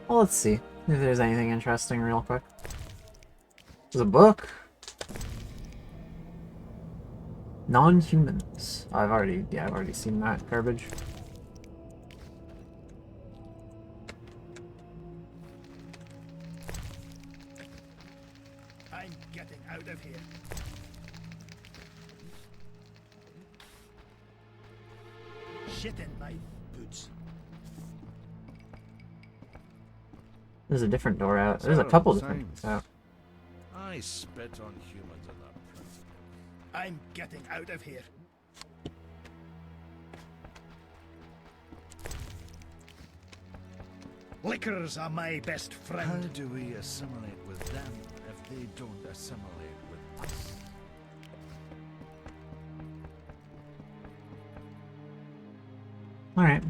Well, let's see if there's anything interesting real quick. There's a book. Non-humans. I've already seen that garbage. I'm getting out of here. Shit in my boots. There's a different door out. There's a couple different doors out. I spit on humans in that print. I'm getting out of here. Liquors are my best friend. How do we assimilate with them if they don't assimilate with us? Alright.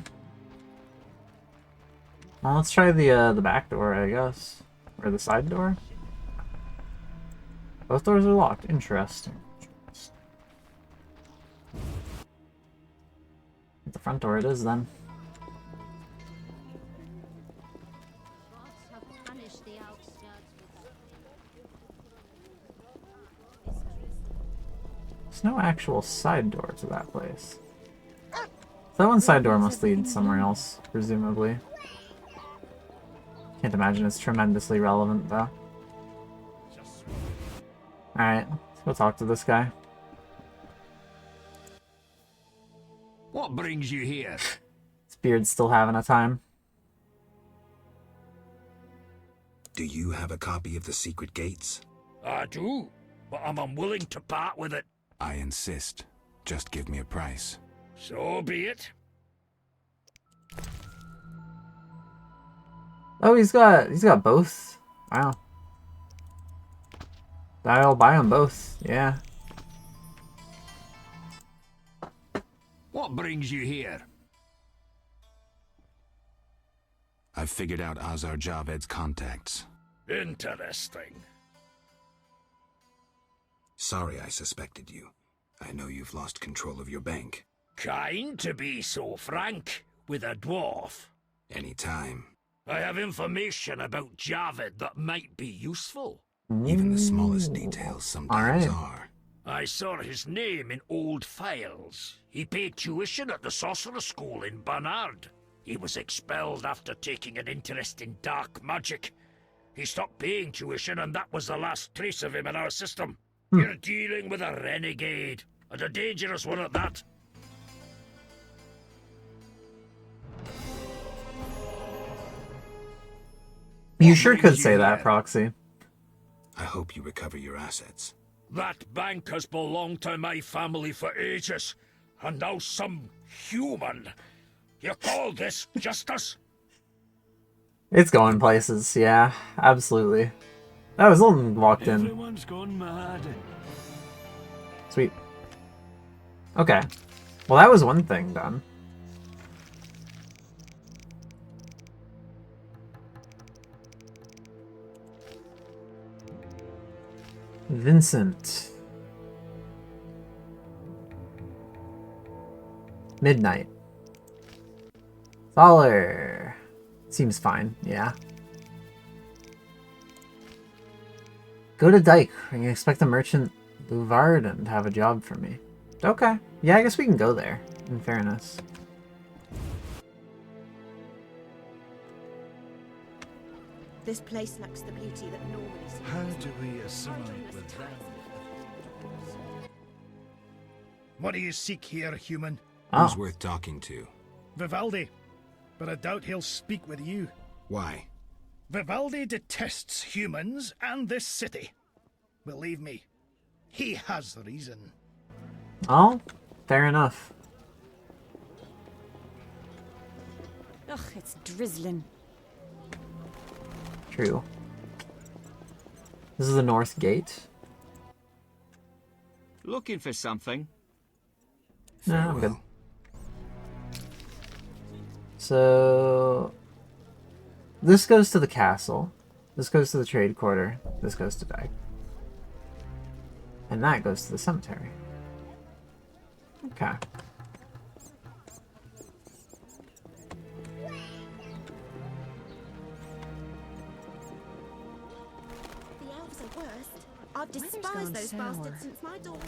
Well, let's try the back door, I guess. Or the side door. Both doors are locked. Interesting. The front door it is, then. There's no actual side door to that place. That one side door must lead somewhere else, presumably. Can't imagine it's tremendously relevant, though. Alright, let's go talk to this guy. What brings you here? His beard's still having a time. Do you have a copy of the secret gates? I do, but I'm unwilling to part with it. I insist. Just give me a price. So be it. Oh, he's got both. Wow. I'll buy them both. Yeah. What brings you here? I've figured out Azar Javed's contacts. Interesting. Sorry I suspected you. I know you've lost control of your bank. Kind to be so frank with a dwarf. Anytime. I have information about Javed that might be useful. Even the smallest details sometimes are. I saw his name in old files. He paid tuition at the sorcerer school in Barnard. He was expelled after taking an interest in dark magic. He stopped paying tuition, and that was the last trace of him in our system. You're dealing with a renegade, and a dangerous one at that. You sure could say that, Proxy. I hope you recover your assets. That bank has belonged to my family for ages, and now some human. You call this justice? It's going places, yeah, absolutely. That was only walked in. Everyone's gone mad. Sweet. Okay. Well, that was one thing done. Vincent. Midnight. Thaler. Seems fine, yeah. Go to Dyke. I can expect the merchant Louvarden to have a job for me. Okay. Yeah, I guess we can go there, in fairness. This place lacks the beauty that normally seems. How do we assimilate with them? What do you seek here, human? Who's worth talking to? Vivaldi. But I doubt he'll speak with you. Why? Vivaldi detests humans and this city. Believe me, he has reason. Oh, fair enough. Ugh, it's drizzling. True. This is the North Gate. Looking for something? No, I'm good. So... this goes to the castle. This goes to the trade quarter. This goes to Dyke. And that goes to the cemetery. Okay. The elves are worst. I've despised those bastards since my daughter.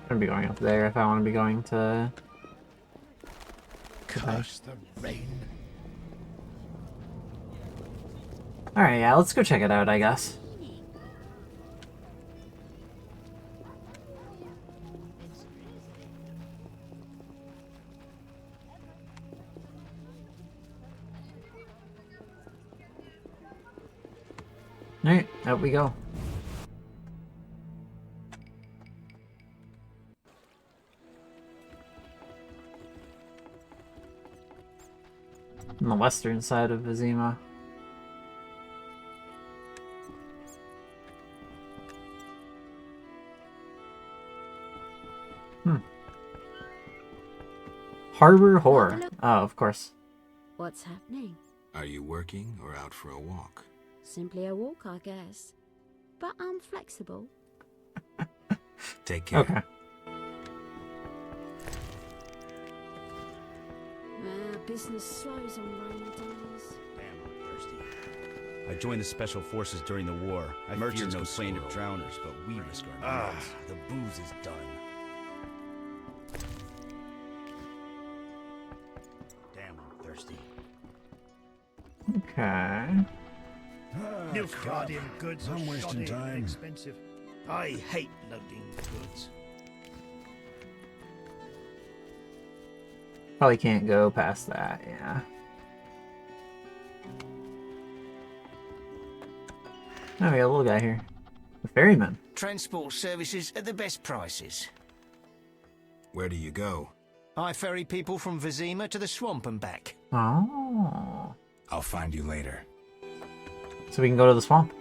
I'm gonna be going up there if I want to be going to... Curse the rain. Alright, yeah, let's go check it out, I guess. Alright, out we go. On the western side of Vizima. Harbor Horror. Oh, of course. What's happening? Are you working or out for a walk? Simply a walk, I guess. But I'm flexible. Take care. Okay. Business slows on rainy days. Damn, I'm thirsty. I joined the special forces during the war. I Merchants fear no plain of spoil. drowners, but we risk our lives. The booze is done. Damn, I'm thirsty. Okay. Nilfgaardian goods are I'm wasting shoddy and time. expensive. I hate loading goods. Probably can't go past that, yeah. Oh, we got a little guy here. The ferryman. Transport services at the best prices. Where do you go? I ferry people from Vizima to the swamp and back. Oh. I'll find you later. So we can go to the swamp.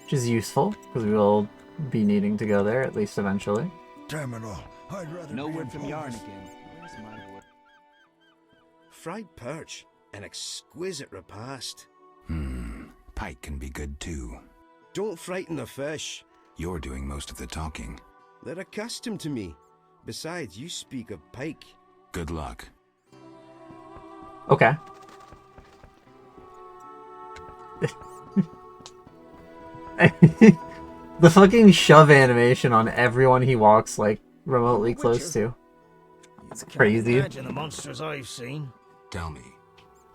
Which is useful, because we will be needing to go there, at least eventually. Terminal. I'd rather No be word from in Yarn Paris. again. Where's my word? Fried perch, an exquisite repast. Pike can be good too. Don't frighten the fish. You're doing most of the talking. They're accustomed to me. Besides, you speak of pike. Good luck. Okay. The fucking shove animation on everyone he walks, like, remotely close to. It's crazy. Imagine the monsters I've seen. Tell me.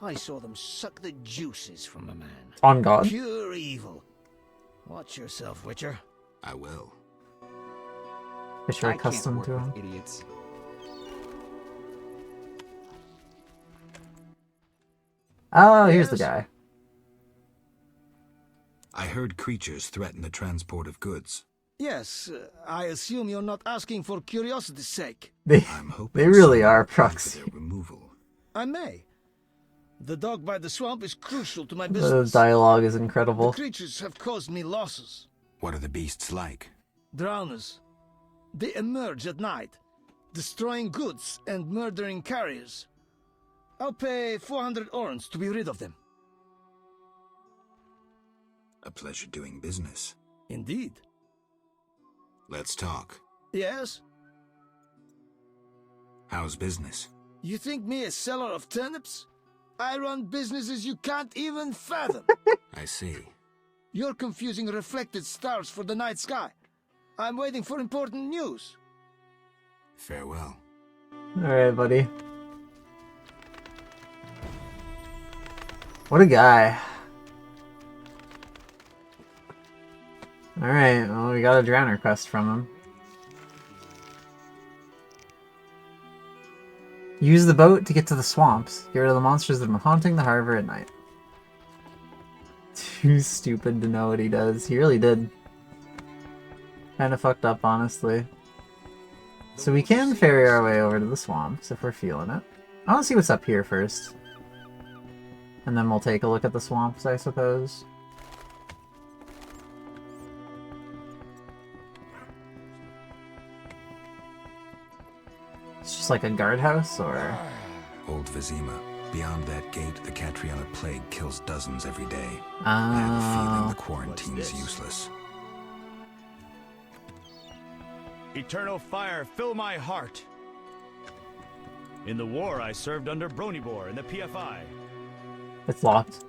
I saw them suck the juices from a man. On God. Pure evil. Watch yourself, Witcher. I will. Which you're accustomed to him. Idiots. Oh, here's the guy. I heard creatures threaten the transport of goods. Yes, I assume you're not asking for curiosity's sake. They really are For proxy. their removal. I may. The dog by the swamp is crucial to my The business. dialogue is The incredible. creatures have caused me losses. What are the beasts like? Drowners. They emerge at night, destroying goods and murdering carriers. I'll pay 400 orens to be rid of them. A pleasure doing business. Indeed. Let's talk. Yes? How's business? You think me a seller of turnips? I run businesses you can't even fathom. I see. You're confusing reflected stars for the night sky. I'm waiting for important news. Farewell. Alright, buddy. What a guy. Alright, well, we got a drowner quest from him. Use the boat to get to the swamps. Get rid of the monsters that have been haunting the harbor at night. Too stupid to know what he does. He really did. Kinda fucked up, honestly. So we can ferry our way over to the swamps if we're feeling it. I want to see what's up here first. And then we'll take a look at the swamps, I suppose. It's just like a guardhouse, or...? Old Vizima. Beyond that gate, the Catriona plague kills dozens every day. Oh. I have a feeling the quarantine's useless. Eternal fire, fill my heart. In the war, I served under Bronibor in the PFI. It's locked.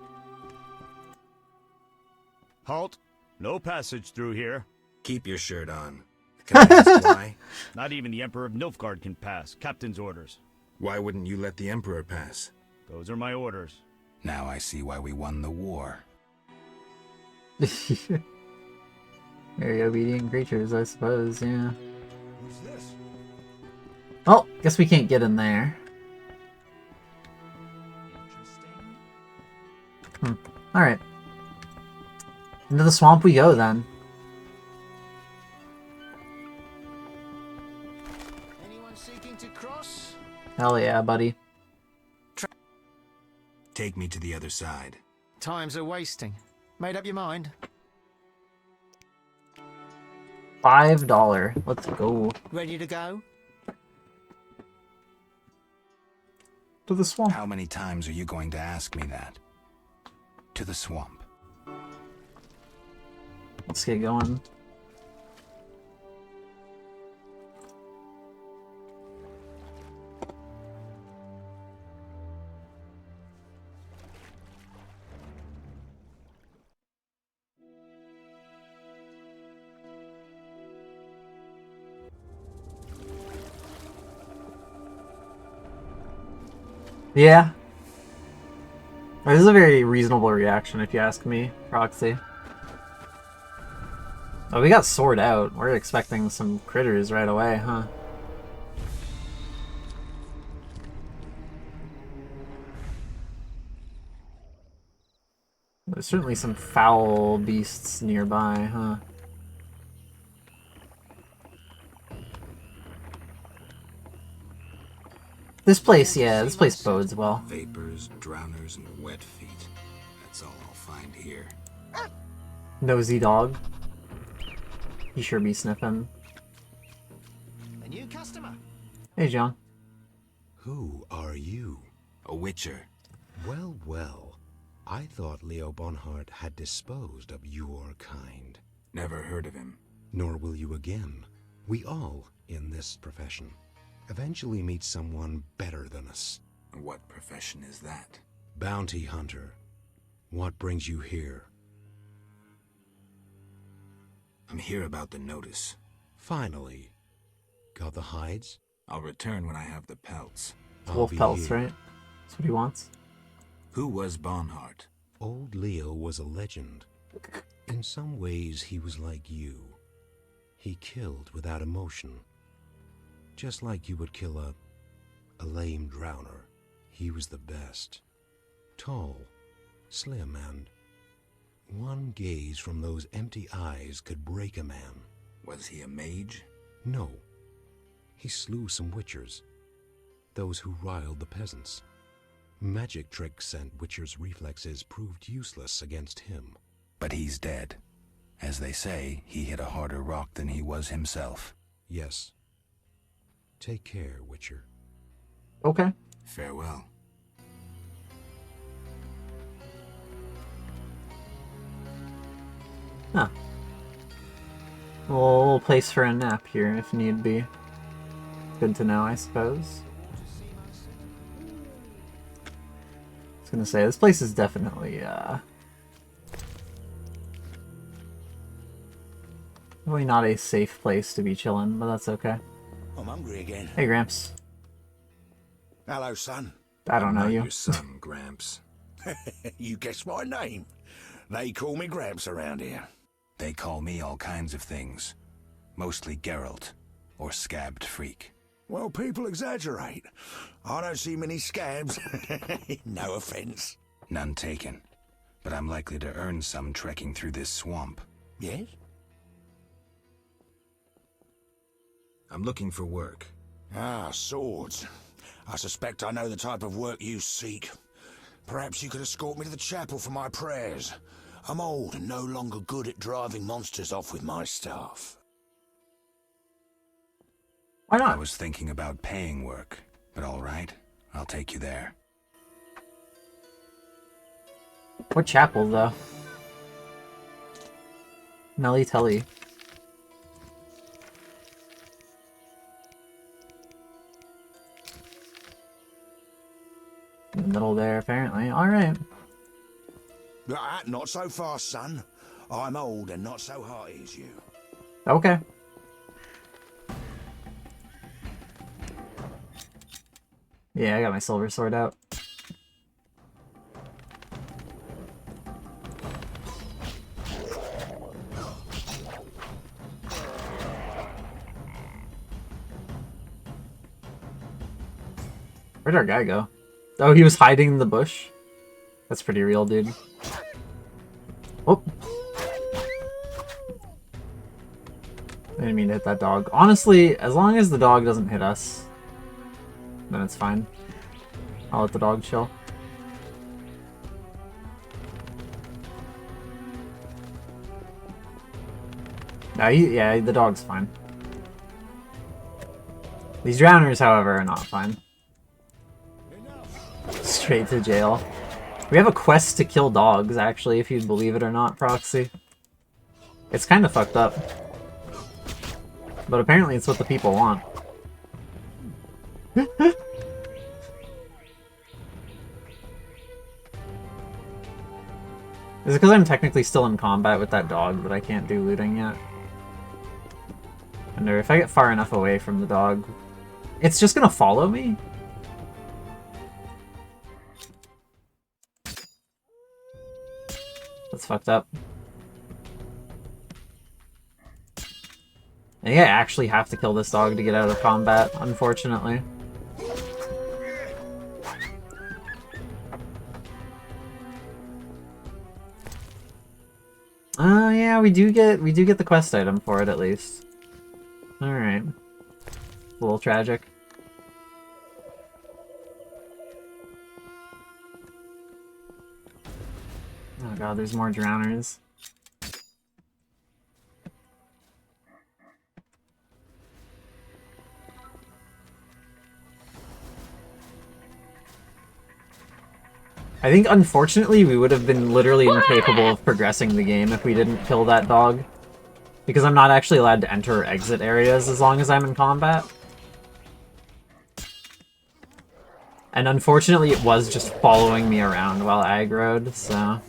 Halt. No passage through here. Keep your shirt on. Can I ask why? Not even the Emperor of Nilfgaard can pass. Captain's orders. Why wouldn't you let the Emperor pass? Those are my orders. Now I see why we won the war. Very obedient creatures, I suppose, yeah. Who's this? Well, guess we can't get in there. Alright. Into the swamp we go, then. Anyone seeking to cross? Hell yeah, buddy. Take me to the other side. Time's a wasting. Made up your mind? $5. Let's go. Ready to go? To the swamp. How many times are you going to ask me that? To the swamp. Let's get going. Yeah. This is a very reasonable reaction, if you ask me, Proxy. Oh, we got sword out. We're expecting some critters right away, huh? There's certainly some foul beasts nearby, huh? This place, yeah, this place bodes well. Vapors, drowners, and wet feet. That's all I'll find here. Nosy dog. You sure be sniffing. A new customer. Hey, John. Who are you? A witcher. Well, well. I thought Leo Bonhart had disposed of your kind. Never heard of him. Nor will you again. We all, in this profession, eventually meet someone better than us. What profession is that? Bounty hunter. What brings you here? I'm here about the notice. Finally. Got the hides? I'll return when I have the pelts. Wolf pelts, right? That's what he wants. Who was Bonhart? Old Leo was a legend. In some ways, he was like you. He killed without emotion. Just like you would kill a lame drowner. He was the best. Tall, slim, and one gaze from those empty eyes could break a man. Was he a mage? No. He slew some witchers. Those who riled the peasants. Magic tricks and Witcher's reflexes proved useless against him. But he's dead. As they say, he hit a harder rock than he was himself. Yes. Take care, Witcher. Okay. Farewell. Huh. We'll place for a nap here if need be. Good to know, I suppose. I was gonna say, this place is definitely, probably not a safe place to be chilling, but that's okay. I'm hungry again. Hey, Gramps. Hello, son. I don't know I'm not you. your son, Gramps. You guessed my name. They call me Gramps around here. They call me all kinds of things. Mostly Geralt, or Scabbed Freak. Well, people exaggerate. I don't see many scabs. No offense. None taken. But I'm likely to earn some trekking through this swamp. Yes? I'm looking for work. Ah, swords. I suspect I know the type of work you seek. Perhaps you could escort me to the chapel for my prayers. I'm old and no longer good at driving monsters off with my staff. Why not? I was thinking about paying work, but all right, I'll take you there. What chapel, though? Melly Telly. In the middle there, apparently. Alright. Not so fast, son. I'm old and not so hearty as you. Okay. Yeah, I got my silver sword out. Where'd our guy go? Oh, he was hiding in the bush? That's pretty real, dude. Oh. I didn't mean to hit that dog. Honestly, as long as the dog doesn't hit us, then it's fine. I'll let the dog chill. No, yeah, the dog's fine. These drowners, however, are not fine. Straight to jail. We have a quest to kill dogs, actually, if you'd believe it or not, Proxy. It's kind of fucked up. But apparently it's what the people want. Is it because I'm technically still in combat with that dog that I can't do looting yet? I wonder if I get far enough away from the dog, it's just gonna follow me? That's fucked up. I think I actually have to kill this dog to get out of combat, unfortunately. Yeah, we do get the quest item for it at least. Alright. A little tragic. Oh god, there's more drowners. I think, unfortunately, we would have been literally incapable of progressing the game if we didn't kill that dog. Because I'm not actually allowed to enter or exit areas as long as I'm in combat. And unfortunately, it was just following me around while aggroed, so...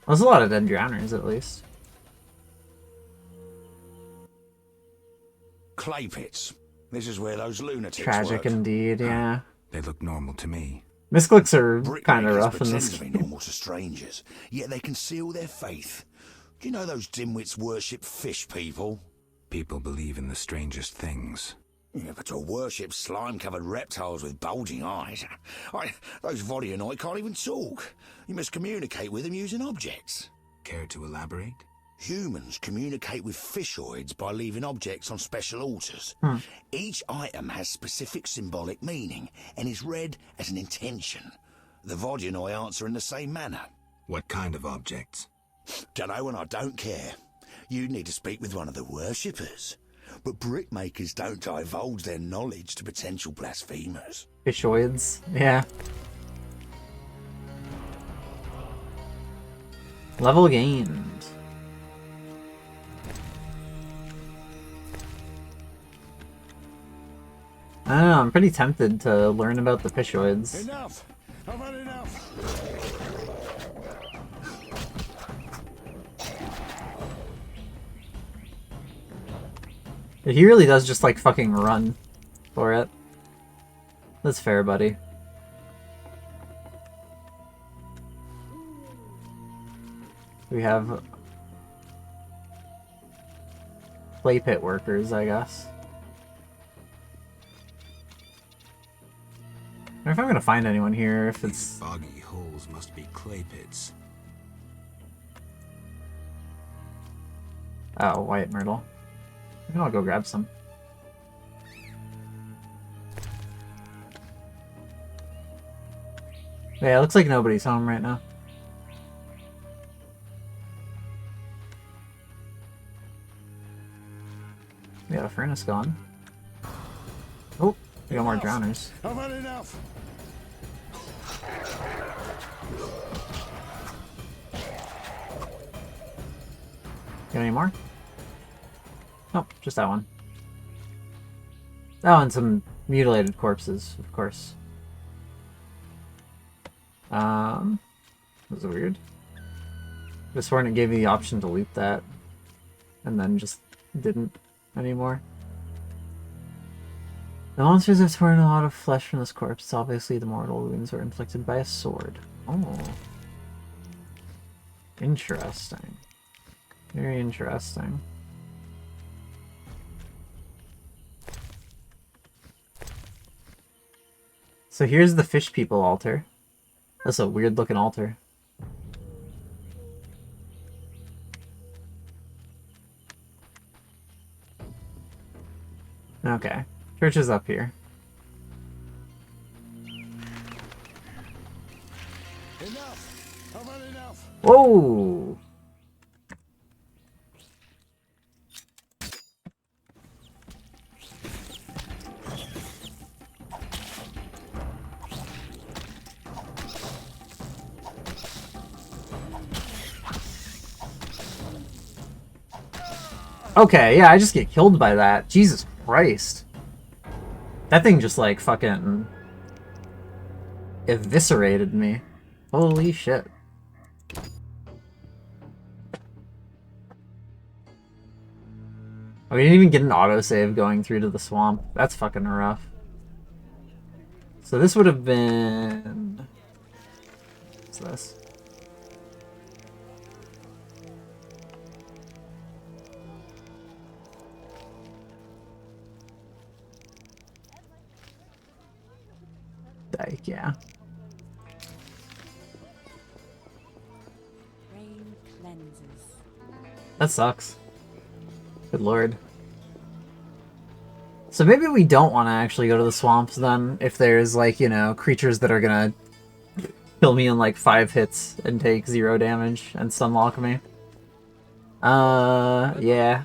There's a lot of dead drowners, at least. Clay pits. This is where those lunatics Tragic work. indeed, yeah. They look normal to me. Misclicks are kind of rough in pretend this to be game. normal to strangers, yet they conceal their faith. Do you know those dimwits worship fish people? People believe in the strangest things. Yeah, but to worship slime-covered reptiles with bulging eyes, those Vodyanoi can't even talk. You must communicate with them using objects. Care to elaborate? Humans communicate with fishoids by leaving objects on special altars. Each item has specific symbolic meaning and is read as an intention. The Vodyanoi answer in the same manner. What kind of objects? Dunno, and I don't care. You need to speak with one of the worshippers. But brickmakers don't divulge their knowledge to potential blasphemers. Fishoids, yeah. Level gained. I don't know, I'm pretty tempted to learn about the fishoids. Enough! I've had enough! He really does just like fucking run for it. That's fair, buddy. We have clay pit workers, I guess. I wonder if I'm gonna find anyone here, if it's... These boggy holes must be clay pits. Oh, white myrtle. Maybe I'll go grab some. Yeah, it looks like nobody's home right now. We got a furnace gone. Oh, we got more drowners. I've had enough! Got any more? Nope, just that one. Oh, and some mutilated corpses, of course. Was it weird? I sworn it gave me the option to loot that, and then just didn't anymore. The monsters have torn a lot of flesh from this corpse. Obviously, the mortal wounds were inflicted by a sword. Oh. Interesting. Very interesting. So here's the fish people altar. That's a weird looking altar. Okay. Church is up here. Enough! I've had enough! Whoa! Okay, yeah, I just get killed by that. Jesus Christ. That thing just, like, fucking eviscerated me. Holy shit. Oh, we didn't even get an autosave going through to the swamp. That's fucking rough. So this would have been... What's this? Dike, yeah. Rain cleanses. That sucks. Good lord. So maybe we don't want to actually go to the swamps then, if there's, like, you know, creatures that are gonna kill me in, like, 5 hits and take 0 damage and stunlock me. Yeah.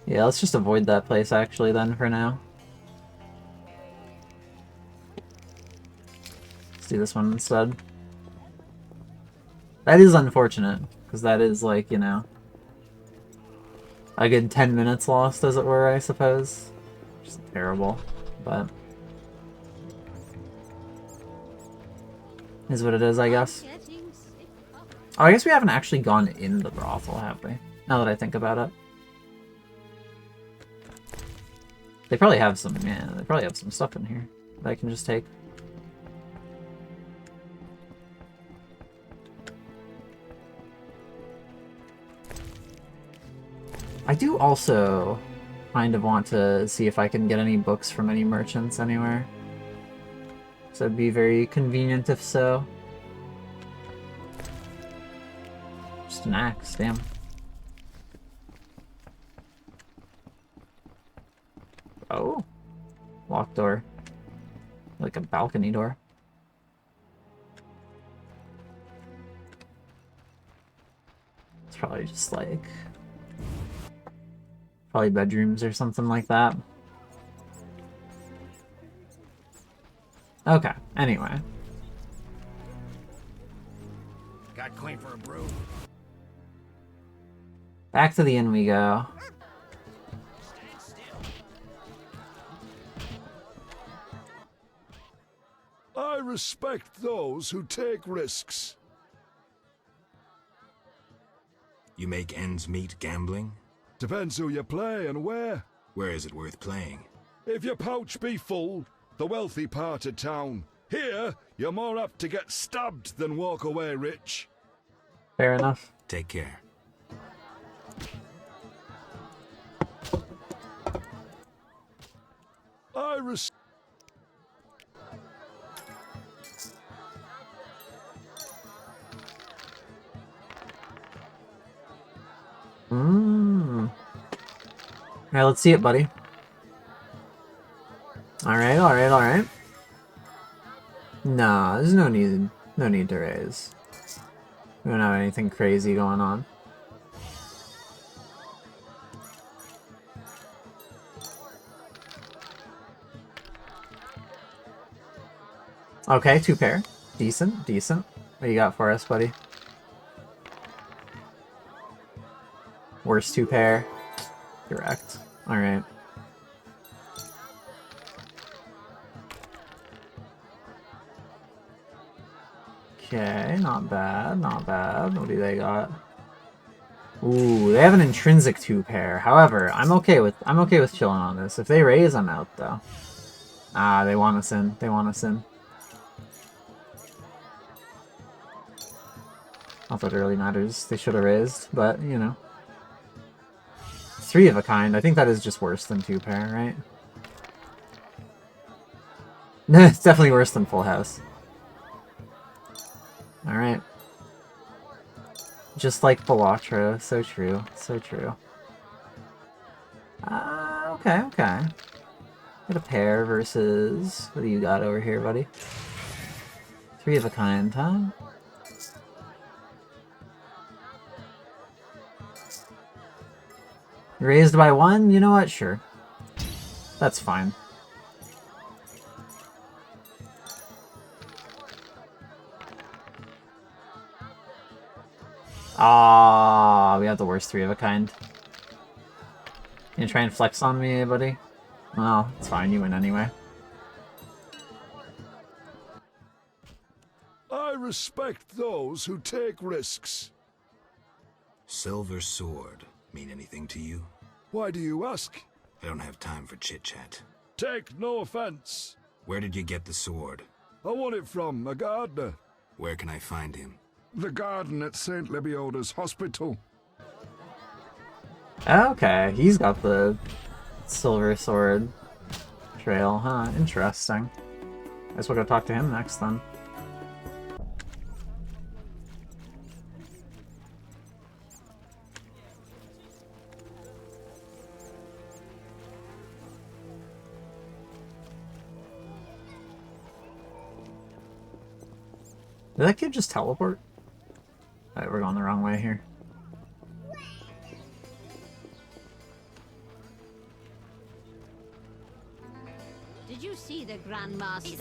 Yeah, let's just avoid that place, actually, then, for now. Let's do this one instead. That is unfortunate, because that is, like, you know, a good 10 minutes lost, as it were, I suppose. Just terrible, but... is what it is, I guess. Oh, I guess we haven't actually gone in the brothel, have we? Now that I think about it. They probably have some, yeah, they probably have some stuff in here that I can just take. I do also kind of want to see if I can get any books from any merchants anywhere. So it'd be very convenient if so. Just an axe, damn. Oh. Locked door. Like a balcony door. It's probably just like... probably bedrooms or something like that. Okay, anyway. Got clean for a brew. Back to the inn we go. I respect those who take risks. You make ends meet gambling? Depends who you play and where. Where is it worth playing? If your pouch be full, the wealthy part of town. Here, you're more apt to get stabbed than walk away rich. Fair enough. Take care. Alright, let's see it, buddy. Alright, alright, alright. Nah, there's no need to raise. We don't have anything crazy going on. Okay, 2 pair. Decent, decent. What you got for us, buddy? Worst 2 pair. Correct. Alright. Okay, not bad, not bad. What do they got? Ooh, they have an intrinsic 2 pair. However, I'm okay with chilling on this. If they raise, I'm out though. Ah, they want us in. They want us in. Not that it really matters. They should have raised, but you know. 3 of a kind. I think that is just worse than 2 pair, right? It's definitely worse than full house. Alright. Just like Belotro. So true. So true. Okay, okay. Got a pair versus... What do you got over here, buddy? 3 of a kind, huh? Raised by 1? You know what? Sure. That's fine. Ah, we have the worst 3 of a kind. You try and flex on me, buddy? Well, it's fine. You win anyway. I respect those who take risks. Silver sword mean anything to you? Why do you ask? I don't have time for chit-chat. Take no offense. Where did you get the sword? I won it from a gardener. Where can I find him? The garden at St. Lebioda's hospital. Okay, he's got the silver sword trail, huh? Interesting. I guess we'll go talk to him next then. Did that kid just teleport? Alright, we're going the wrong way here. Did you see the Grandmaster?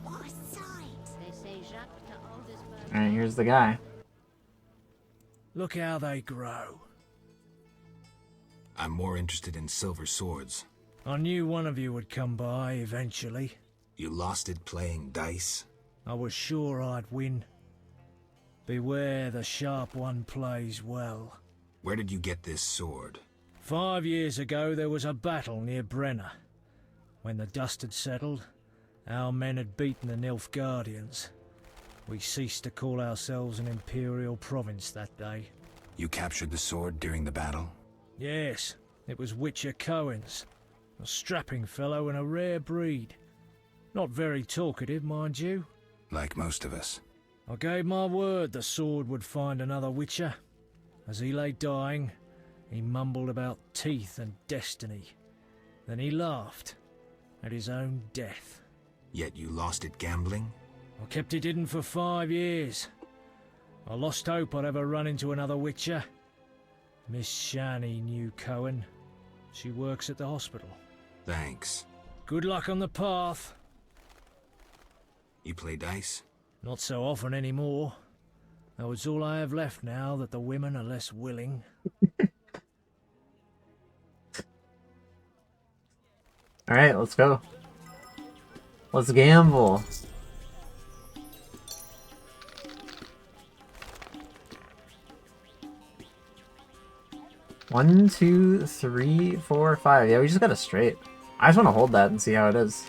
What a sight! They say Jacques to Aldisburg. Alright, here's the guy. Look how they grow. I'm more interested in silver swords. I knew one of you would come by eventually. You lost it playing dice? I was sure I'd win. Beware the sharp one plays well. Where did you get this sword? 5 years ago there was a battle near Brenner. When the dust had settled, our men had beaten the Nilfgaardians. We ceased to call ourselves an imperial province that day. You captured the sword during the battle? Yes, It was Witcher Cohen's. A strapping fellow and a rare breed. Not very talkative, mind you. Like most of us. I gave my word the sword would find another Witcher. As he lay dying, he mumbled about teeth and destiny. Then he laughed at his own death. Yet you lost it gambling? I kept it hidden for 5 years. I lost hope I'd ever run into another Witcher. Miss Shani knew Cohen. She works at the hospital. Thanks. Good luck on the path. You play dice? Not so often anymore. Though it's all I have left now that the women are less willing. Alright, let's go. Let's gamble. One, two, three, four, five. Yeah, we just got a straight. I just want to hold that and see how it is.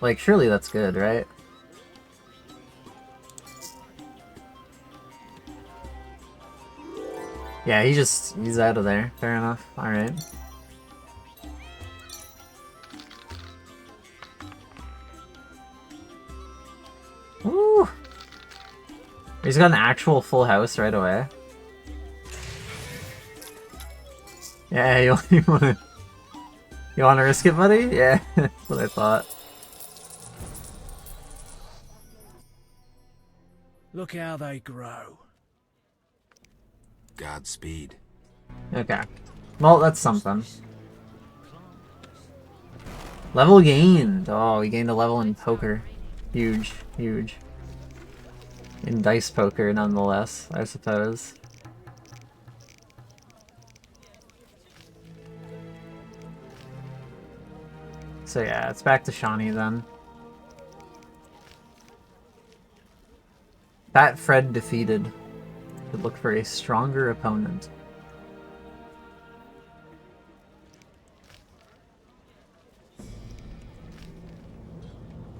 Like, surely that's good, right? Yeah, he's out of there. Fair enough. Alright. Woo! He's got an actual full house right away. Yeah, you wanna risk it, buddy? Yeah, that's what I thought. Look how they grow. Godspeed. Okay. Well, that's something. Level gained. Oh, we gained a level in poker. Huge, huge. In dice poker, nonetheless, I suppose. So yeah, it's back to Shawnee then. Fat Fred defeated. Could look for a stronger opponent.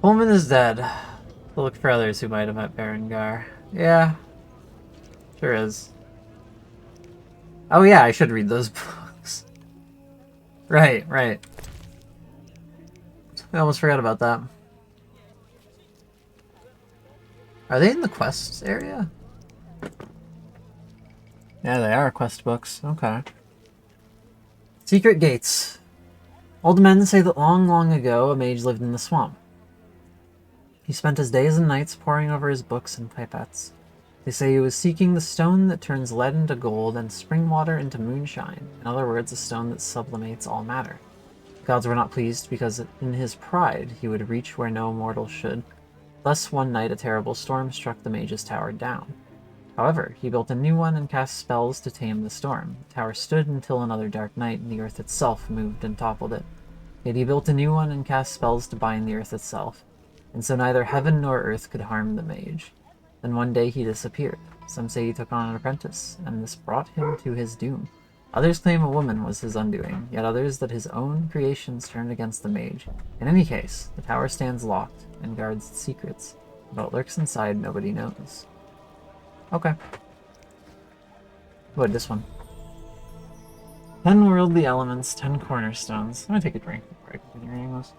Pullman is dead. We'll look for others who might have met Berengar. Yeah. Sure is. Oh yeah, I should read those books. Right, right. I almost forgot about that. Are they in the quests area? Yeah, they are quest books. Okay. Secret gates. Old men say that long, long ago, a mage lived in the swamp. He spent his days and nights poring over his books and pipettes. They say he was seeking the stone that turns lead into gold and spring water into moonshine. In other words, a stone that sublimates all matter. The gods were not pleased because in his pride he would reach where no mortal should. Thus, one night a terrible storm struck the mage's tower down. However, he built a new one and cast spells to tame the storm. The tower stood until another dark night, and the earth itself moved and toppled it. Yet he built a new one and cast spells to bind the earth itself, and so neither heaven nor earth could harm the mage. Then one day he disappeared. Some say he took on an apprentice, and this brought him to his doom. Others claim a woman was his undoing, yet others that his own creations turned against the mage. In any case, the tower stands locked and guards its secrets. What lurks inside, nobody knows. Okay. What, this one? 10 worldly elements, 10 cornerstones. I'm gonna take a drink before I continue reading this.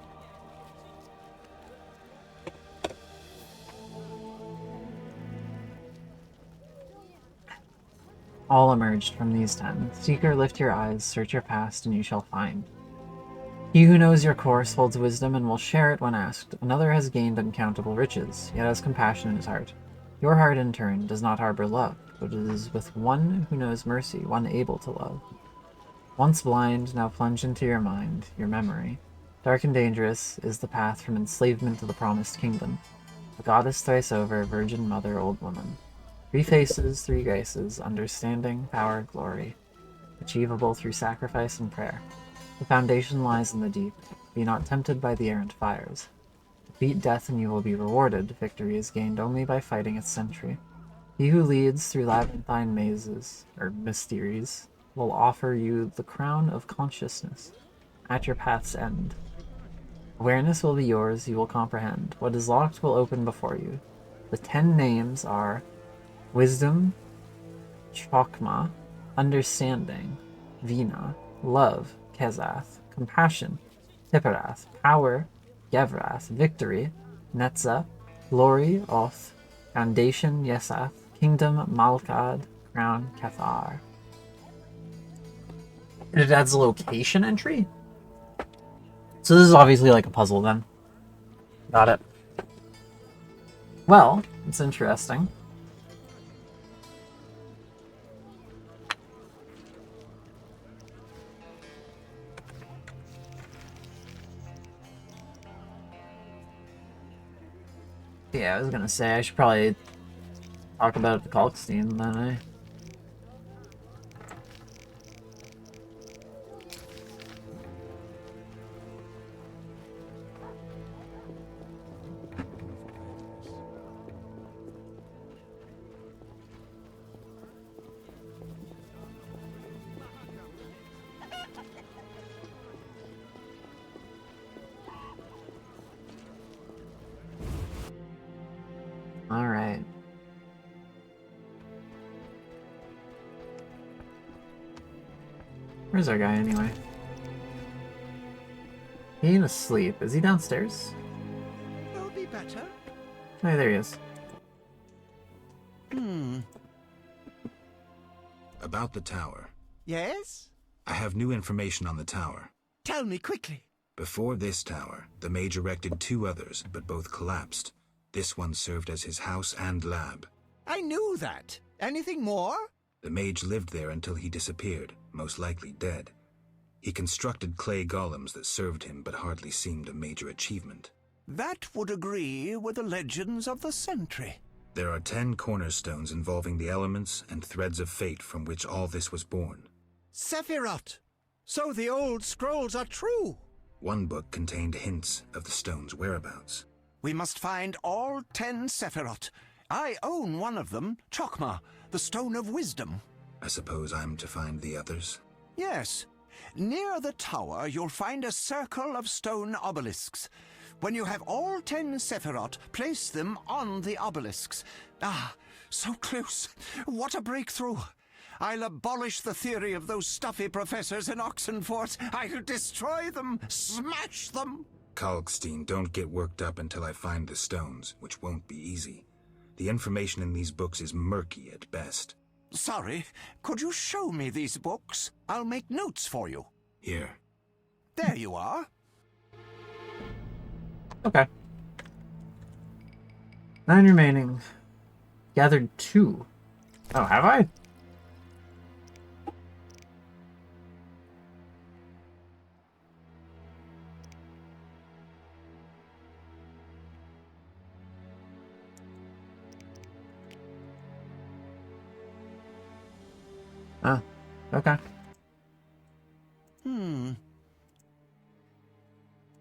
All emerged from these 10. Seeker, lift your eyes, search your past, and you shall find. He who knows your course holds wisdom and will share it when asked. Another has gained uncountable riches, yet has compassion in his heart. Your heart, in turn, does not harbor love, but it is with one who knows mercy, one able to love. Once blind, now plunge into your mind, your memory. Dark and dangerous is the path from enslavement to the promised kingdom. A goddess thrice over, virgin mother, old woman. 3 faces, 3 graces, understanding, power, glory. Achievable through sacrifice and prayer. The foundation lies in the deep. Be not tempted by the errant fires. Beat death and you will be rewarded. Victory is gained only by fighting its sentry. He who leads through labyrinthine mazes, or mysteries, will offer you the crown of consciousness at your path's end. Awareness will be yours, you will comprehend. What is locked will open before you. The 10 names are Wisdom, Chokmah, Understanding, Vina, love, Kezath, compassion, Tipperath, power, Gevrath, victory, Netza, glory, Oth, foundation, Yesath, kingdom, Malkad, crown, Cathar. And it adds a location entry? So this is obviously like a puzzle then. Got it. Well, it's interesting. Yeah, I was gonna say, I should probably talk about it to Kalkstein then, eh? Alright. Where's our guy anyway? He ain't asleep. Is he downstairs? Will be better. Oh, there he is. About the tower. Yes? I have new information on the tower. Tell me quickly. Before this tower, the mage erected 2 others, but both collapsed. This one served as his house and lab. I knew that. Anything more? The mage lived there until he disappeared, most likely dead. He constructed clay golems that served him but hardly seemed a major achievement. That would agree with the legends of the Sentry. There are 10 cornerstones involving the elements and threads of fate from which all this was born. Sephiroth! So the old scrolls are true! One book contained hints of the stone's whereabouts. We must find all 10 Sephiroth. I own one of them, Chokmah, the Stone of Wisdom. I suppose I'm to find the others? Yes. Near the tower, you'll find a circle of stone obelisks. When you have all 10 Sephiroth, place them on the obelisks. Ah, so close. What a breakthrough. I'll abolish the theory of those stuffy professors in Oxenfort. I'll destroy them, smash them. Kalkstein, don't get worked up until I find the stones, which won't be easy. The information in these books is murky at best. Sorry, could you show me these books? I'll make notes for you. Here. There you are. Okay. 9 remaining. Gathered 2. Oh, have I? Ah, okay.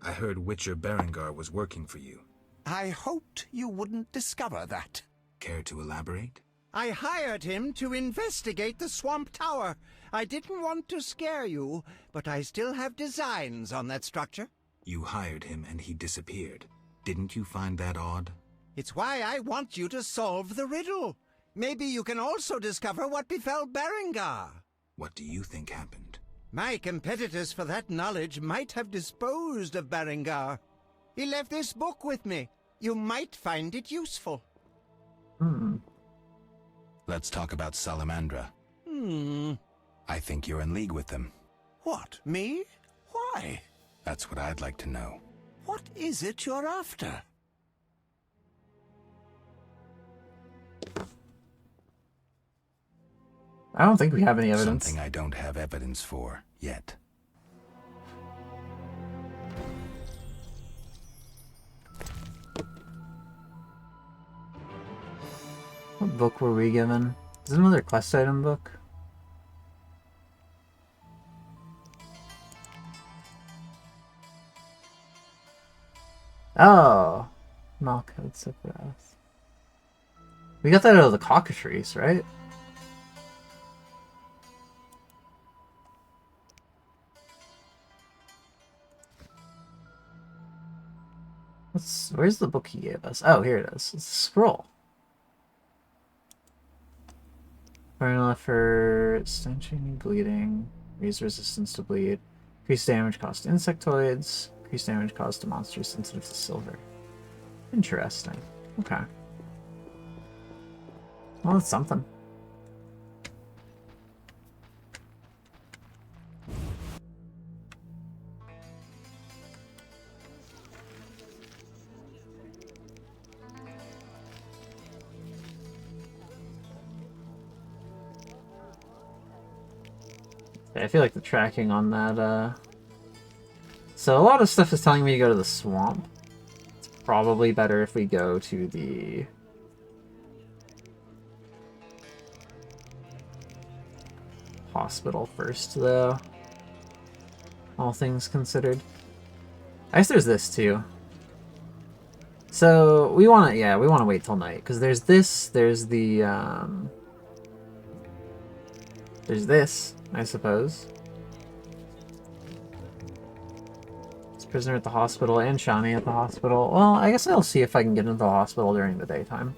I heard Witcher Berengar was working for you. I hoped you wouldn't discover that. Care to elaborate? I hired him to investigate the Swamp Tower. I didn't want to scare you, but I still have designs on that structure. You hired him and he disappeared. Didn't you find that odd? It's why I want you to solve the riddle. Maybe you can also discover what befell Berengar. What do you think happened? My competitors for that knowledge might have disposed of Berengar. He left this book with me. You might find it useful. Let's talk about Salamandra. I think you're in league with them. What, me? Why? That's what I'd like to know. What is it you're after? I don't think we have any evidence. Something I don't have evidence for yet. What book were we given? Is it another quest item book? Oh, Malkad Sephiroth. We got that out of the cockatrice, right? Where's the book he gave us? Oh, here it is. It's a scroll. Formula for stenching, bleeding. Raise resistance to bleed. Increase damage caused to insectoids. Increase damage caused to monsters sensitive to silver. Interesting. Okay. Well, that's something. I feel like the tracking on that, So a lot of stuff is telling me to go to the swamp. It's probably better if we go to the... hospital first, though. All things considered. I guess there's this, too. So, we want to wait till night, because there's this, there's the, there's this, I suppose. It's prisoner at the hospital and Shani at the hospital. Well, I guess I'll see if I can get into the hospital during the daytime.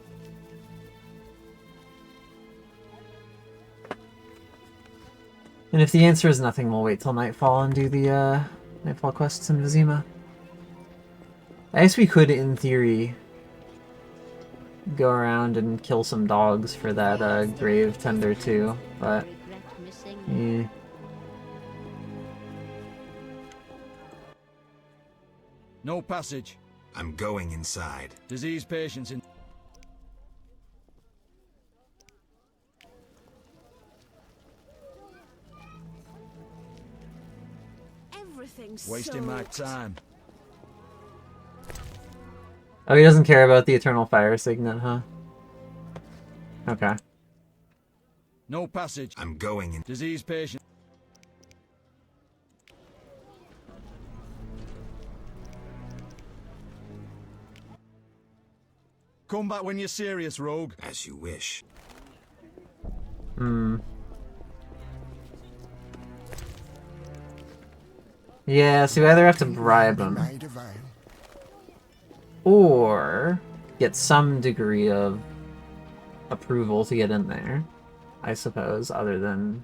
And if the answer is nothing, we'll wait till nightfall and do the, nightfall quests in Vizima. I guess we could, in theory, go around and kill some dogs for that, grave tender too, but... yeah. No passage. I'm going inside. Disease patients in... Everything's wasting my time. Oh, he doesn't care about the Eternal Fire Signet, huh? Okay. No passage. I'm going in. Disease patient. Come back when you're serious, rogue. As you wish. Hmm. Yeah, so we either have to bribe him, or get some degree of approval to get in there, I suppose, other than...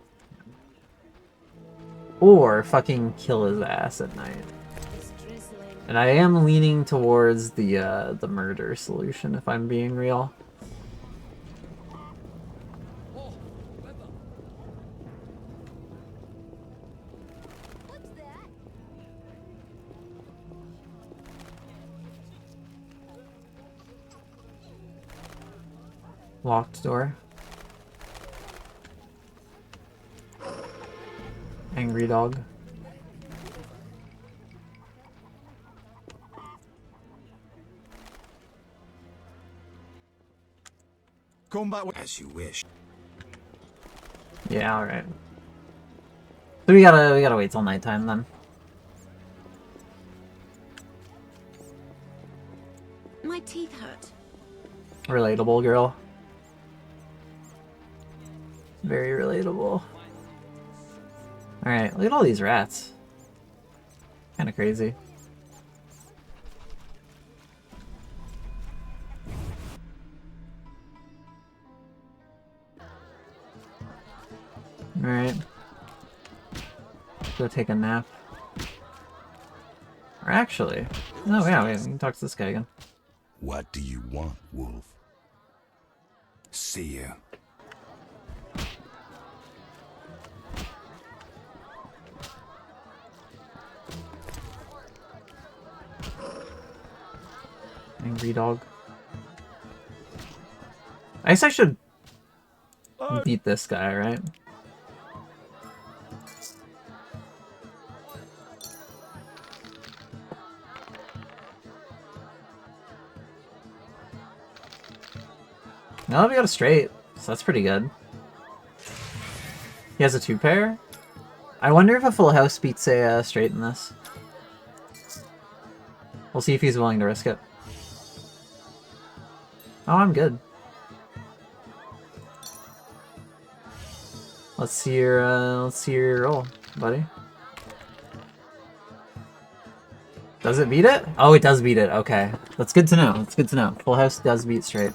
or fucking kill his ass at night. And I am leaning towards the murder solution, if I'm being real. Locked door. Angry dog. Come back as you wish. Yeah, alright. So we gotta wait till nighttime then. My teeth hurt. Relatable, girl. Very relatable. Alright, look at all these rats. Kinda crazy. Alright. Go take a nap. Or actually... no, yeah, wait, we can talk to this guy again. What do you want, Wolf? See you. Angry dog. I guess I should beat this guy, right? No, we got a straight, so that's pretty good. He has a 2-pair? I wonder if a full house beats a straight in this. We'll see if he's willing to risk it. Oh, I'm good. Let's see your roll, buddy. Does it beat it? Oh, it does beat it. Okay, that's good to know. That's good to know. Full house does beat straight.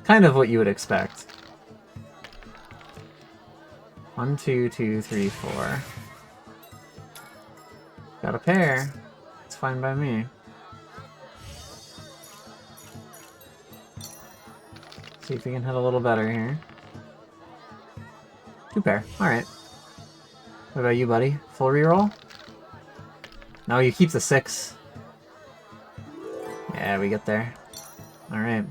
kind of what you would expect. 1, 2, 2, 3, 4. Got a pair. It's fine by me. See if we can hit a little better here. 2 pair. Alright. What about you, buddy? Full reroll? No, you keep the 6. Yeah, we get there. Alright.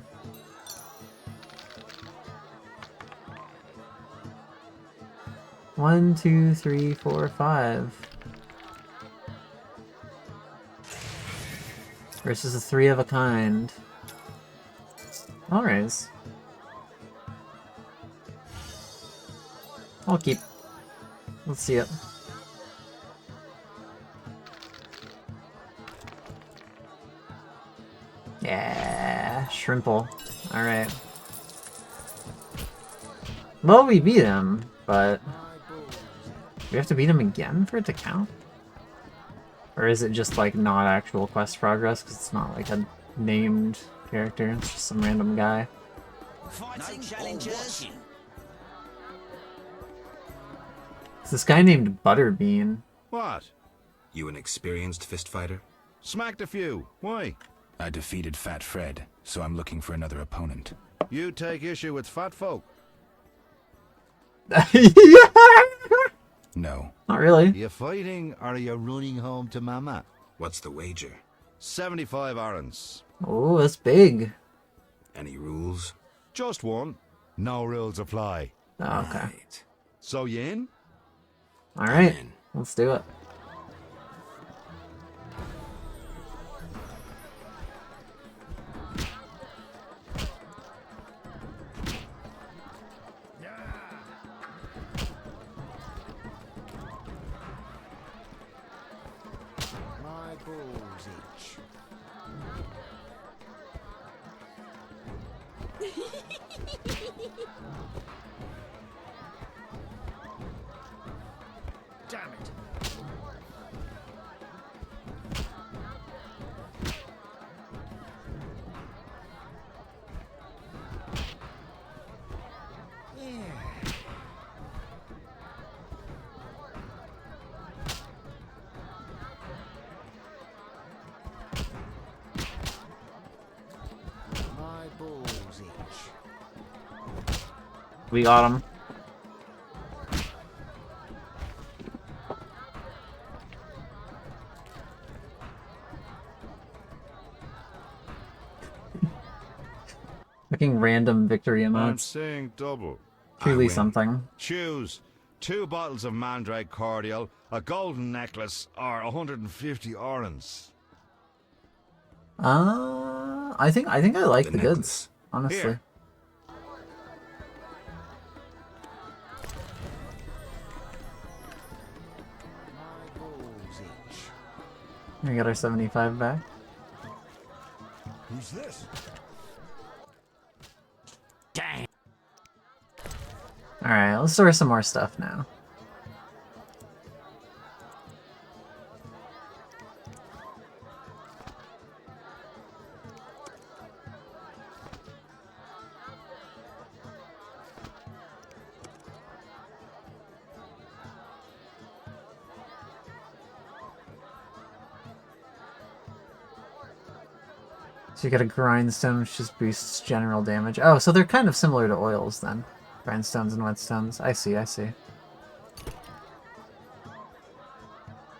One, 2, 3, 4, 5. Versus a 3 of a kind. Alright. I'll keep. Let's see it. Yeah, Shrimple. Alright. Well, we beat him, but... we have to beat him again for it to count? Or is it just, like, not actual quest progress, because it's not, like, a named character, it's just some random guy? Fighting challengers. It's this guy named Butterbean. What? You an experienced fist fighter? Smacked a few. Why? I defeated Fat Fred, so I'm looking for another opponent. You take issue with fat folk? No. Not really. You fighting or are you running home to mama? What's the wager? 75 orands. Oh, that's big. Any rules? Just one. No rules apply. Oh, okay. So you in? Alright, let's do it. My balls itch. Damn it. My balls itch. We got him. Fucking random victory I'm emotes. saying double. Truly something. Choose 2 bottles of Mandrake cordial, a golden necklace, or 150 orands. I think I like the goods, honestly. Here. My balls itch. We got our 75 back. Who's this? Dang. Alright, let's store some more stuff now. So you get a grindstone, which just boosts general damage. Oh, so they're kind of similar to oils then. Grindstones and whetstones. I see, I see.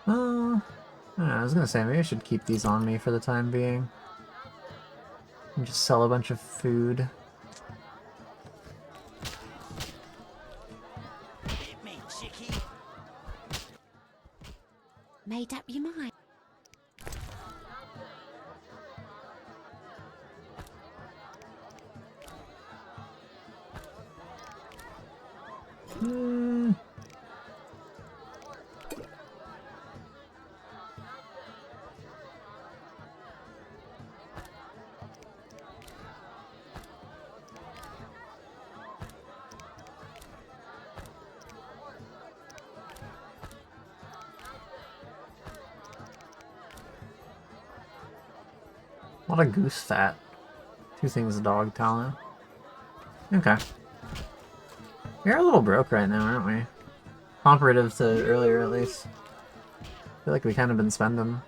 I don't know, I was gonna say, maybe I should keep these on me for the time being. And just sell a bunch of food. Made up your mind. A lot of goose fat. 2 things a dog talent. Okay. We're a little broke right now, aren't we? Comparative to earlier, at least. I feel like we kind of been spending.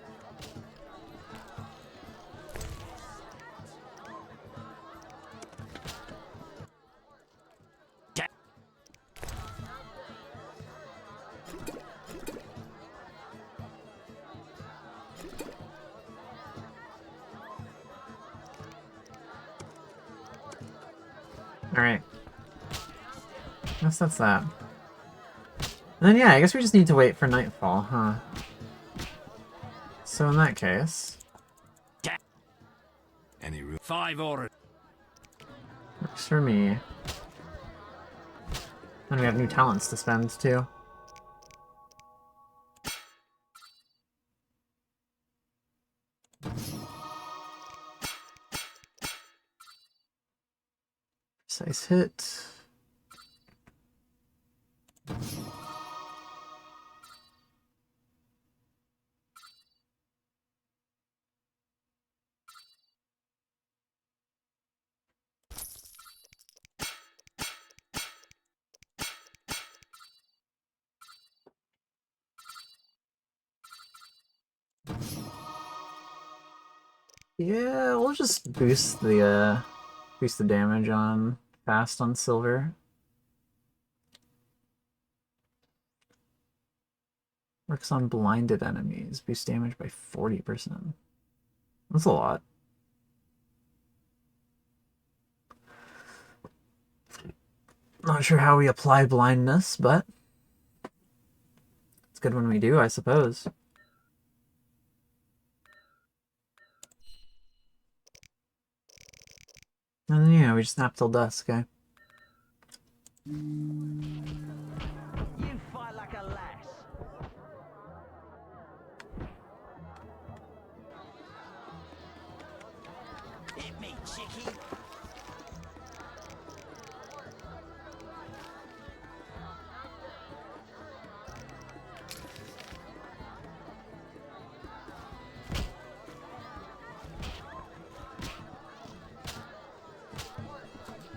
Alright. I guess that's that. And then yeah, I guess we just need to wait for nightfall, huh? So in that case... Any room? 5 orders. Works for me. And we have new talents to spend, too. Precise hit. Yeah, we'll just boost the damage on fast on silver. Works on blinded enemies. Boost damage by 40%. That's a lot. Not sure how we apply blindness, but it's good when we do, I suppose. And then, yeah, we just nap till dusk, okay? You fight like a lass. Hit me, chickie.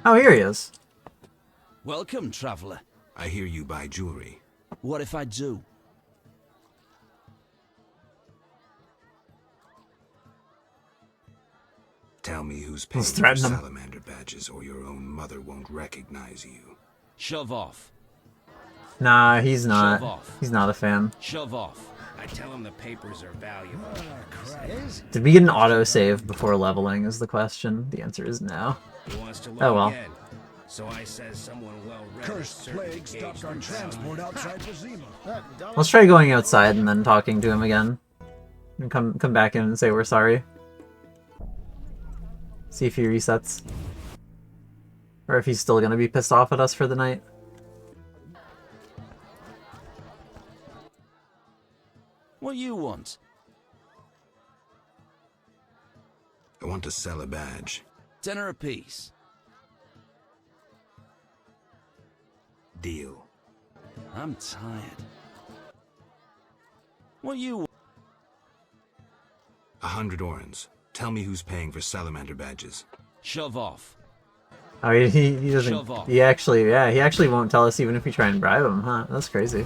Oh, here he is. Welcome, traveler. I hear you buy jewelry. What if I do? Tell me who's paying for threaten him. salamander badges, or your own mother won't recognize you. Shove off. Nah, he's Shove not. off. He's not a fan. Shove off. I tell him the papers are valuable. Did we get an autosave before leveling is the question. The answer is no. He wants to Oh well. again. So I says someone well-read. Cursed plague stopped our transport outside Vizima. Let's try going outside and then talking to him again. And come back in and say we're sorry. See if he resets. Or if he's still gonna be pissed off at us for the night. What you want? I want to sell a badge. Tenner apiece. Deal. I'm tired. What you want? 100 orens. Tell me who's paying for salamander badges. Shove off. Oh, he doesn't. Shove off. He actually won't tell us even if we try and bribe him, huh? That's crazy.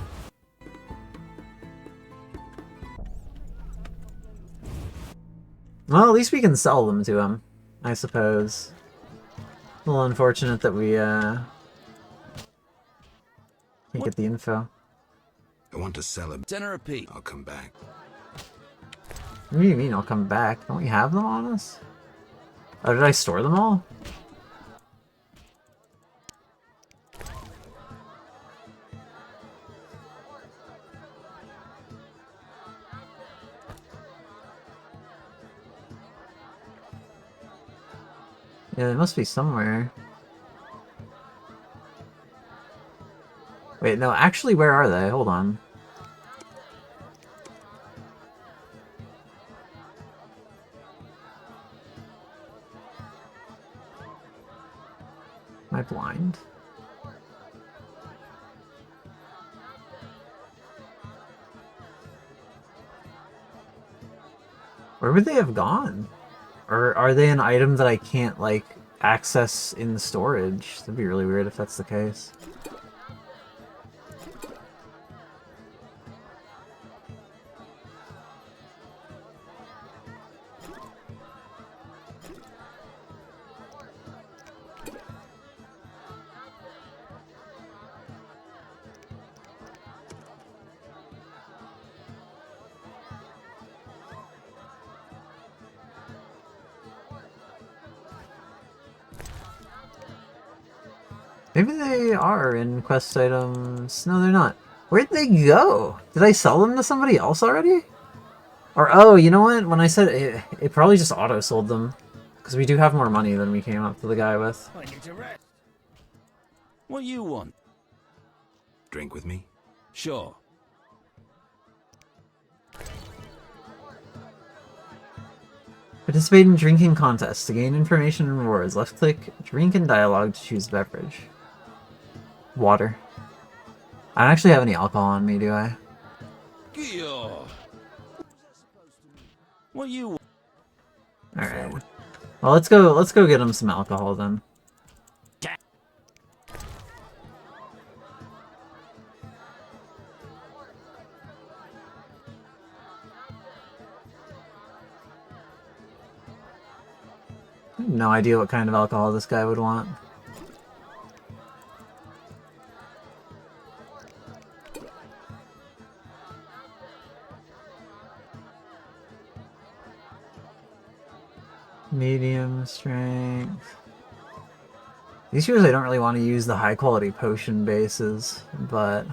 Well, at least we can sell them to him, I suppose. A little unfortunate that we can't get the info. I want to sell a Tenner apiece. I'll come back. What do you mean I'll come back? Don't we have them on us? Oh, did I store them all? Yeah, they must be somewhere. Wait, no, actually, where are they? Hold on. Am I blind? Where would they have gone? Or are they an item that I can't, like, access in the storage. That'd be really weird if that's the case. Maybe they are in quest items. No, they're not. Where'd they go? Did I sell them to somebody else already? Or, oh, you know what? When I said it probably just auto-sold them. Because we do have more money than we came up to the guy with. I need to rest. What you want? Drink with me? Sure. Participate in drinking contests to gain information and rewards. Left click, drink and dialogue to choose beverage. Water. I don't actually have any alcohol on me, do I? What you want? Alright. Well, let's go get him some alcohol then. No idea what kind of alcohol this guy would want. Medium strength. These years I don't really want to use the high quality potion bases, but...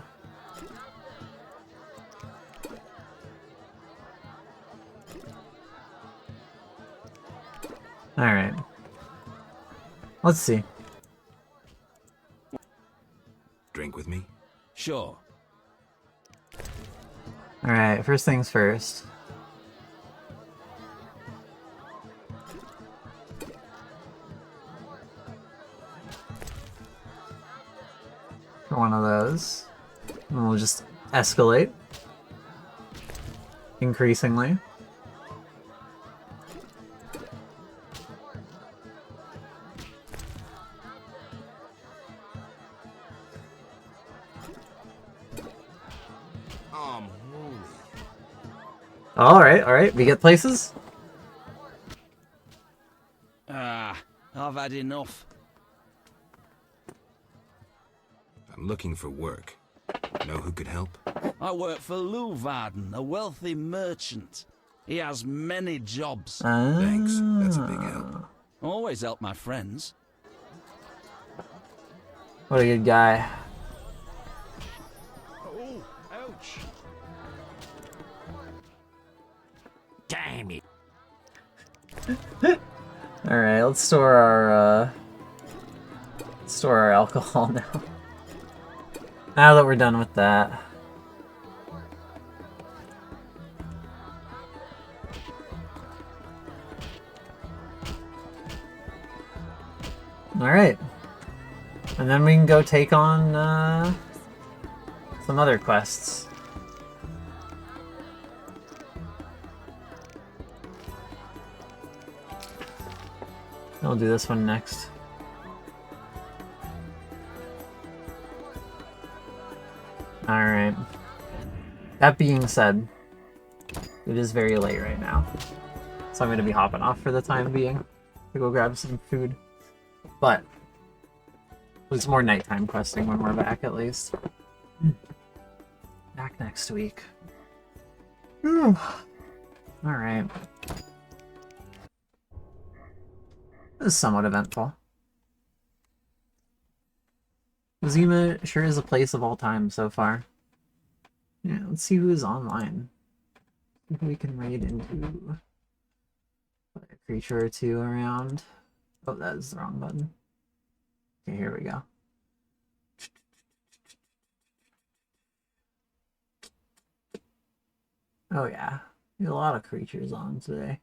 Alright. Let's see. Drink with me? Sure. Alright, first things first. For one of those. And we'll just escalate. Increasingly. Alright, we get places? Ah, I've had enough. I'm looking for work. Know who could help? I work for Leuwarden, a wealthy merchant. He has many jobs. Thanks, that's a big help. Always help my friends. What a good guy. Oh, ouch. Damn it. Alright, let's store our alcohol now. Now that we're done with that. Alright. And then we can go take on some other quests. I'll do this one next. Alright. That being said, it is very late right now. So I'm going to be hopping off for the time being to go grab some food. But there's more nighttime questing when we're back at least. Back next week. Alright. This is somewhat eventful. Zima sure is a place of all time so far. Yeah, let's see who is online. Who we can raid into. Put a creature or two around. Oh, that is the wrong button. Okay, here we go. Oh yeah, there's a lot of creatures on today.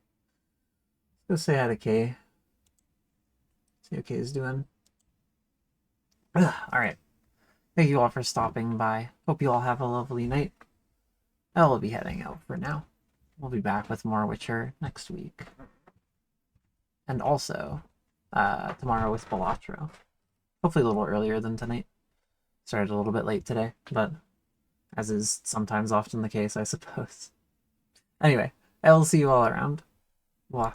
Let's go say hi to Kay. See how Kay's doing. Alright. Thank you all for stopping by. Hope you all have a lovely night. I will be heading out for now. We'll be back with more Witcher next week. And also, tomorrow with Balatro. Hopefully a little earlier than tonight. Started a little bit late today, but as is sometimes often the case, I suppose. Anyway, I will see you all around. Mwah.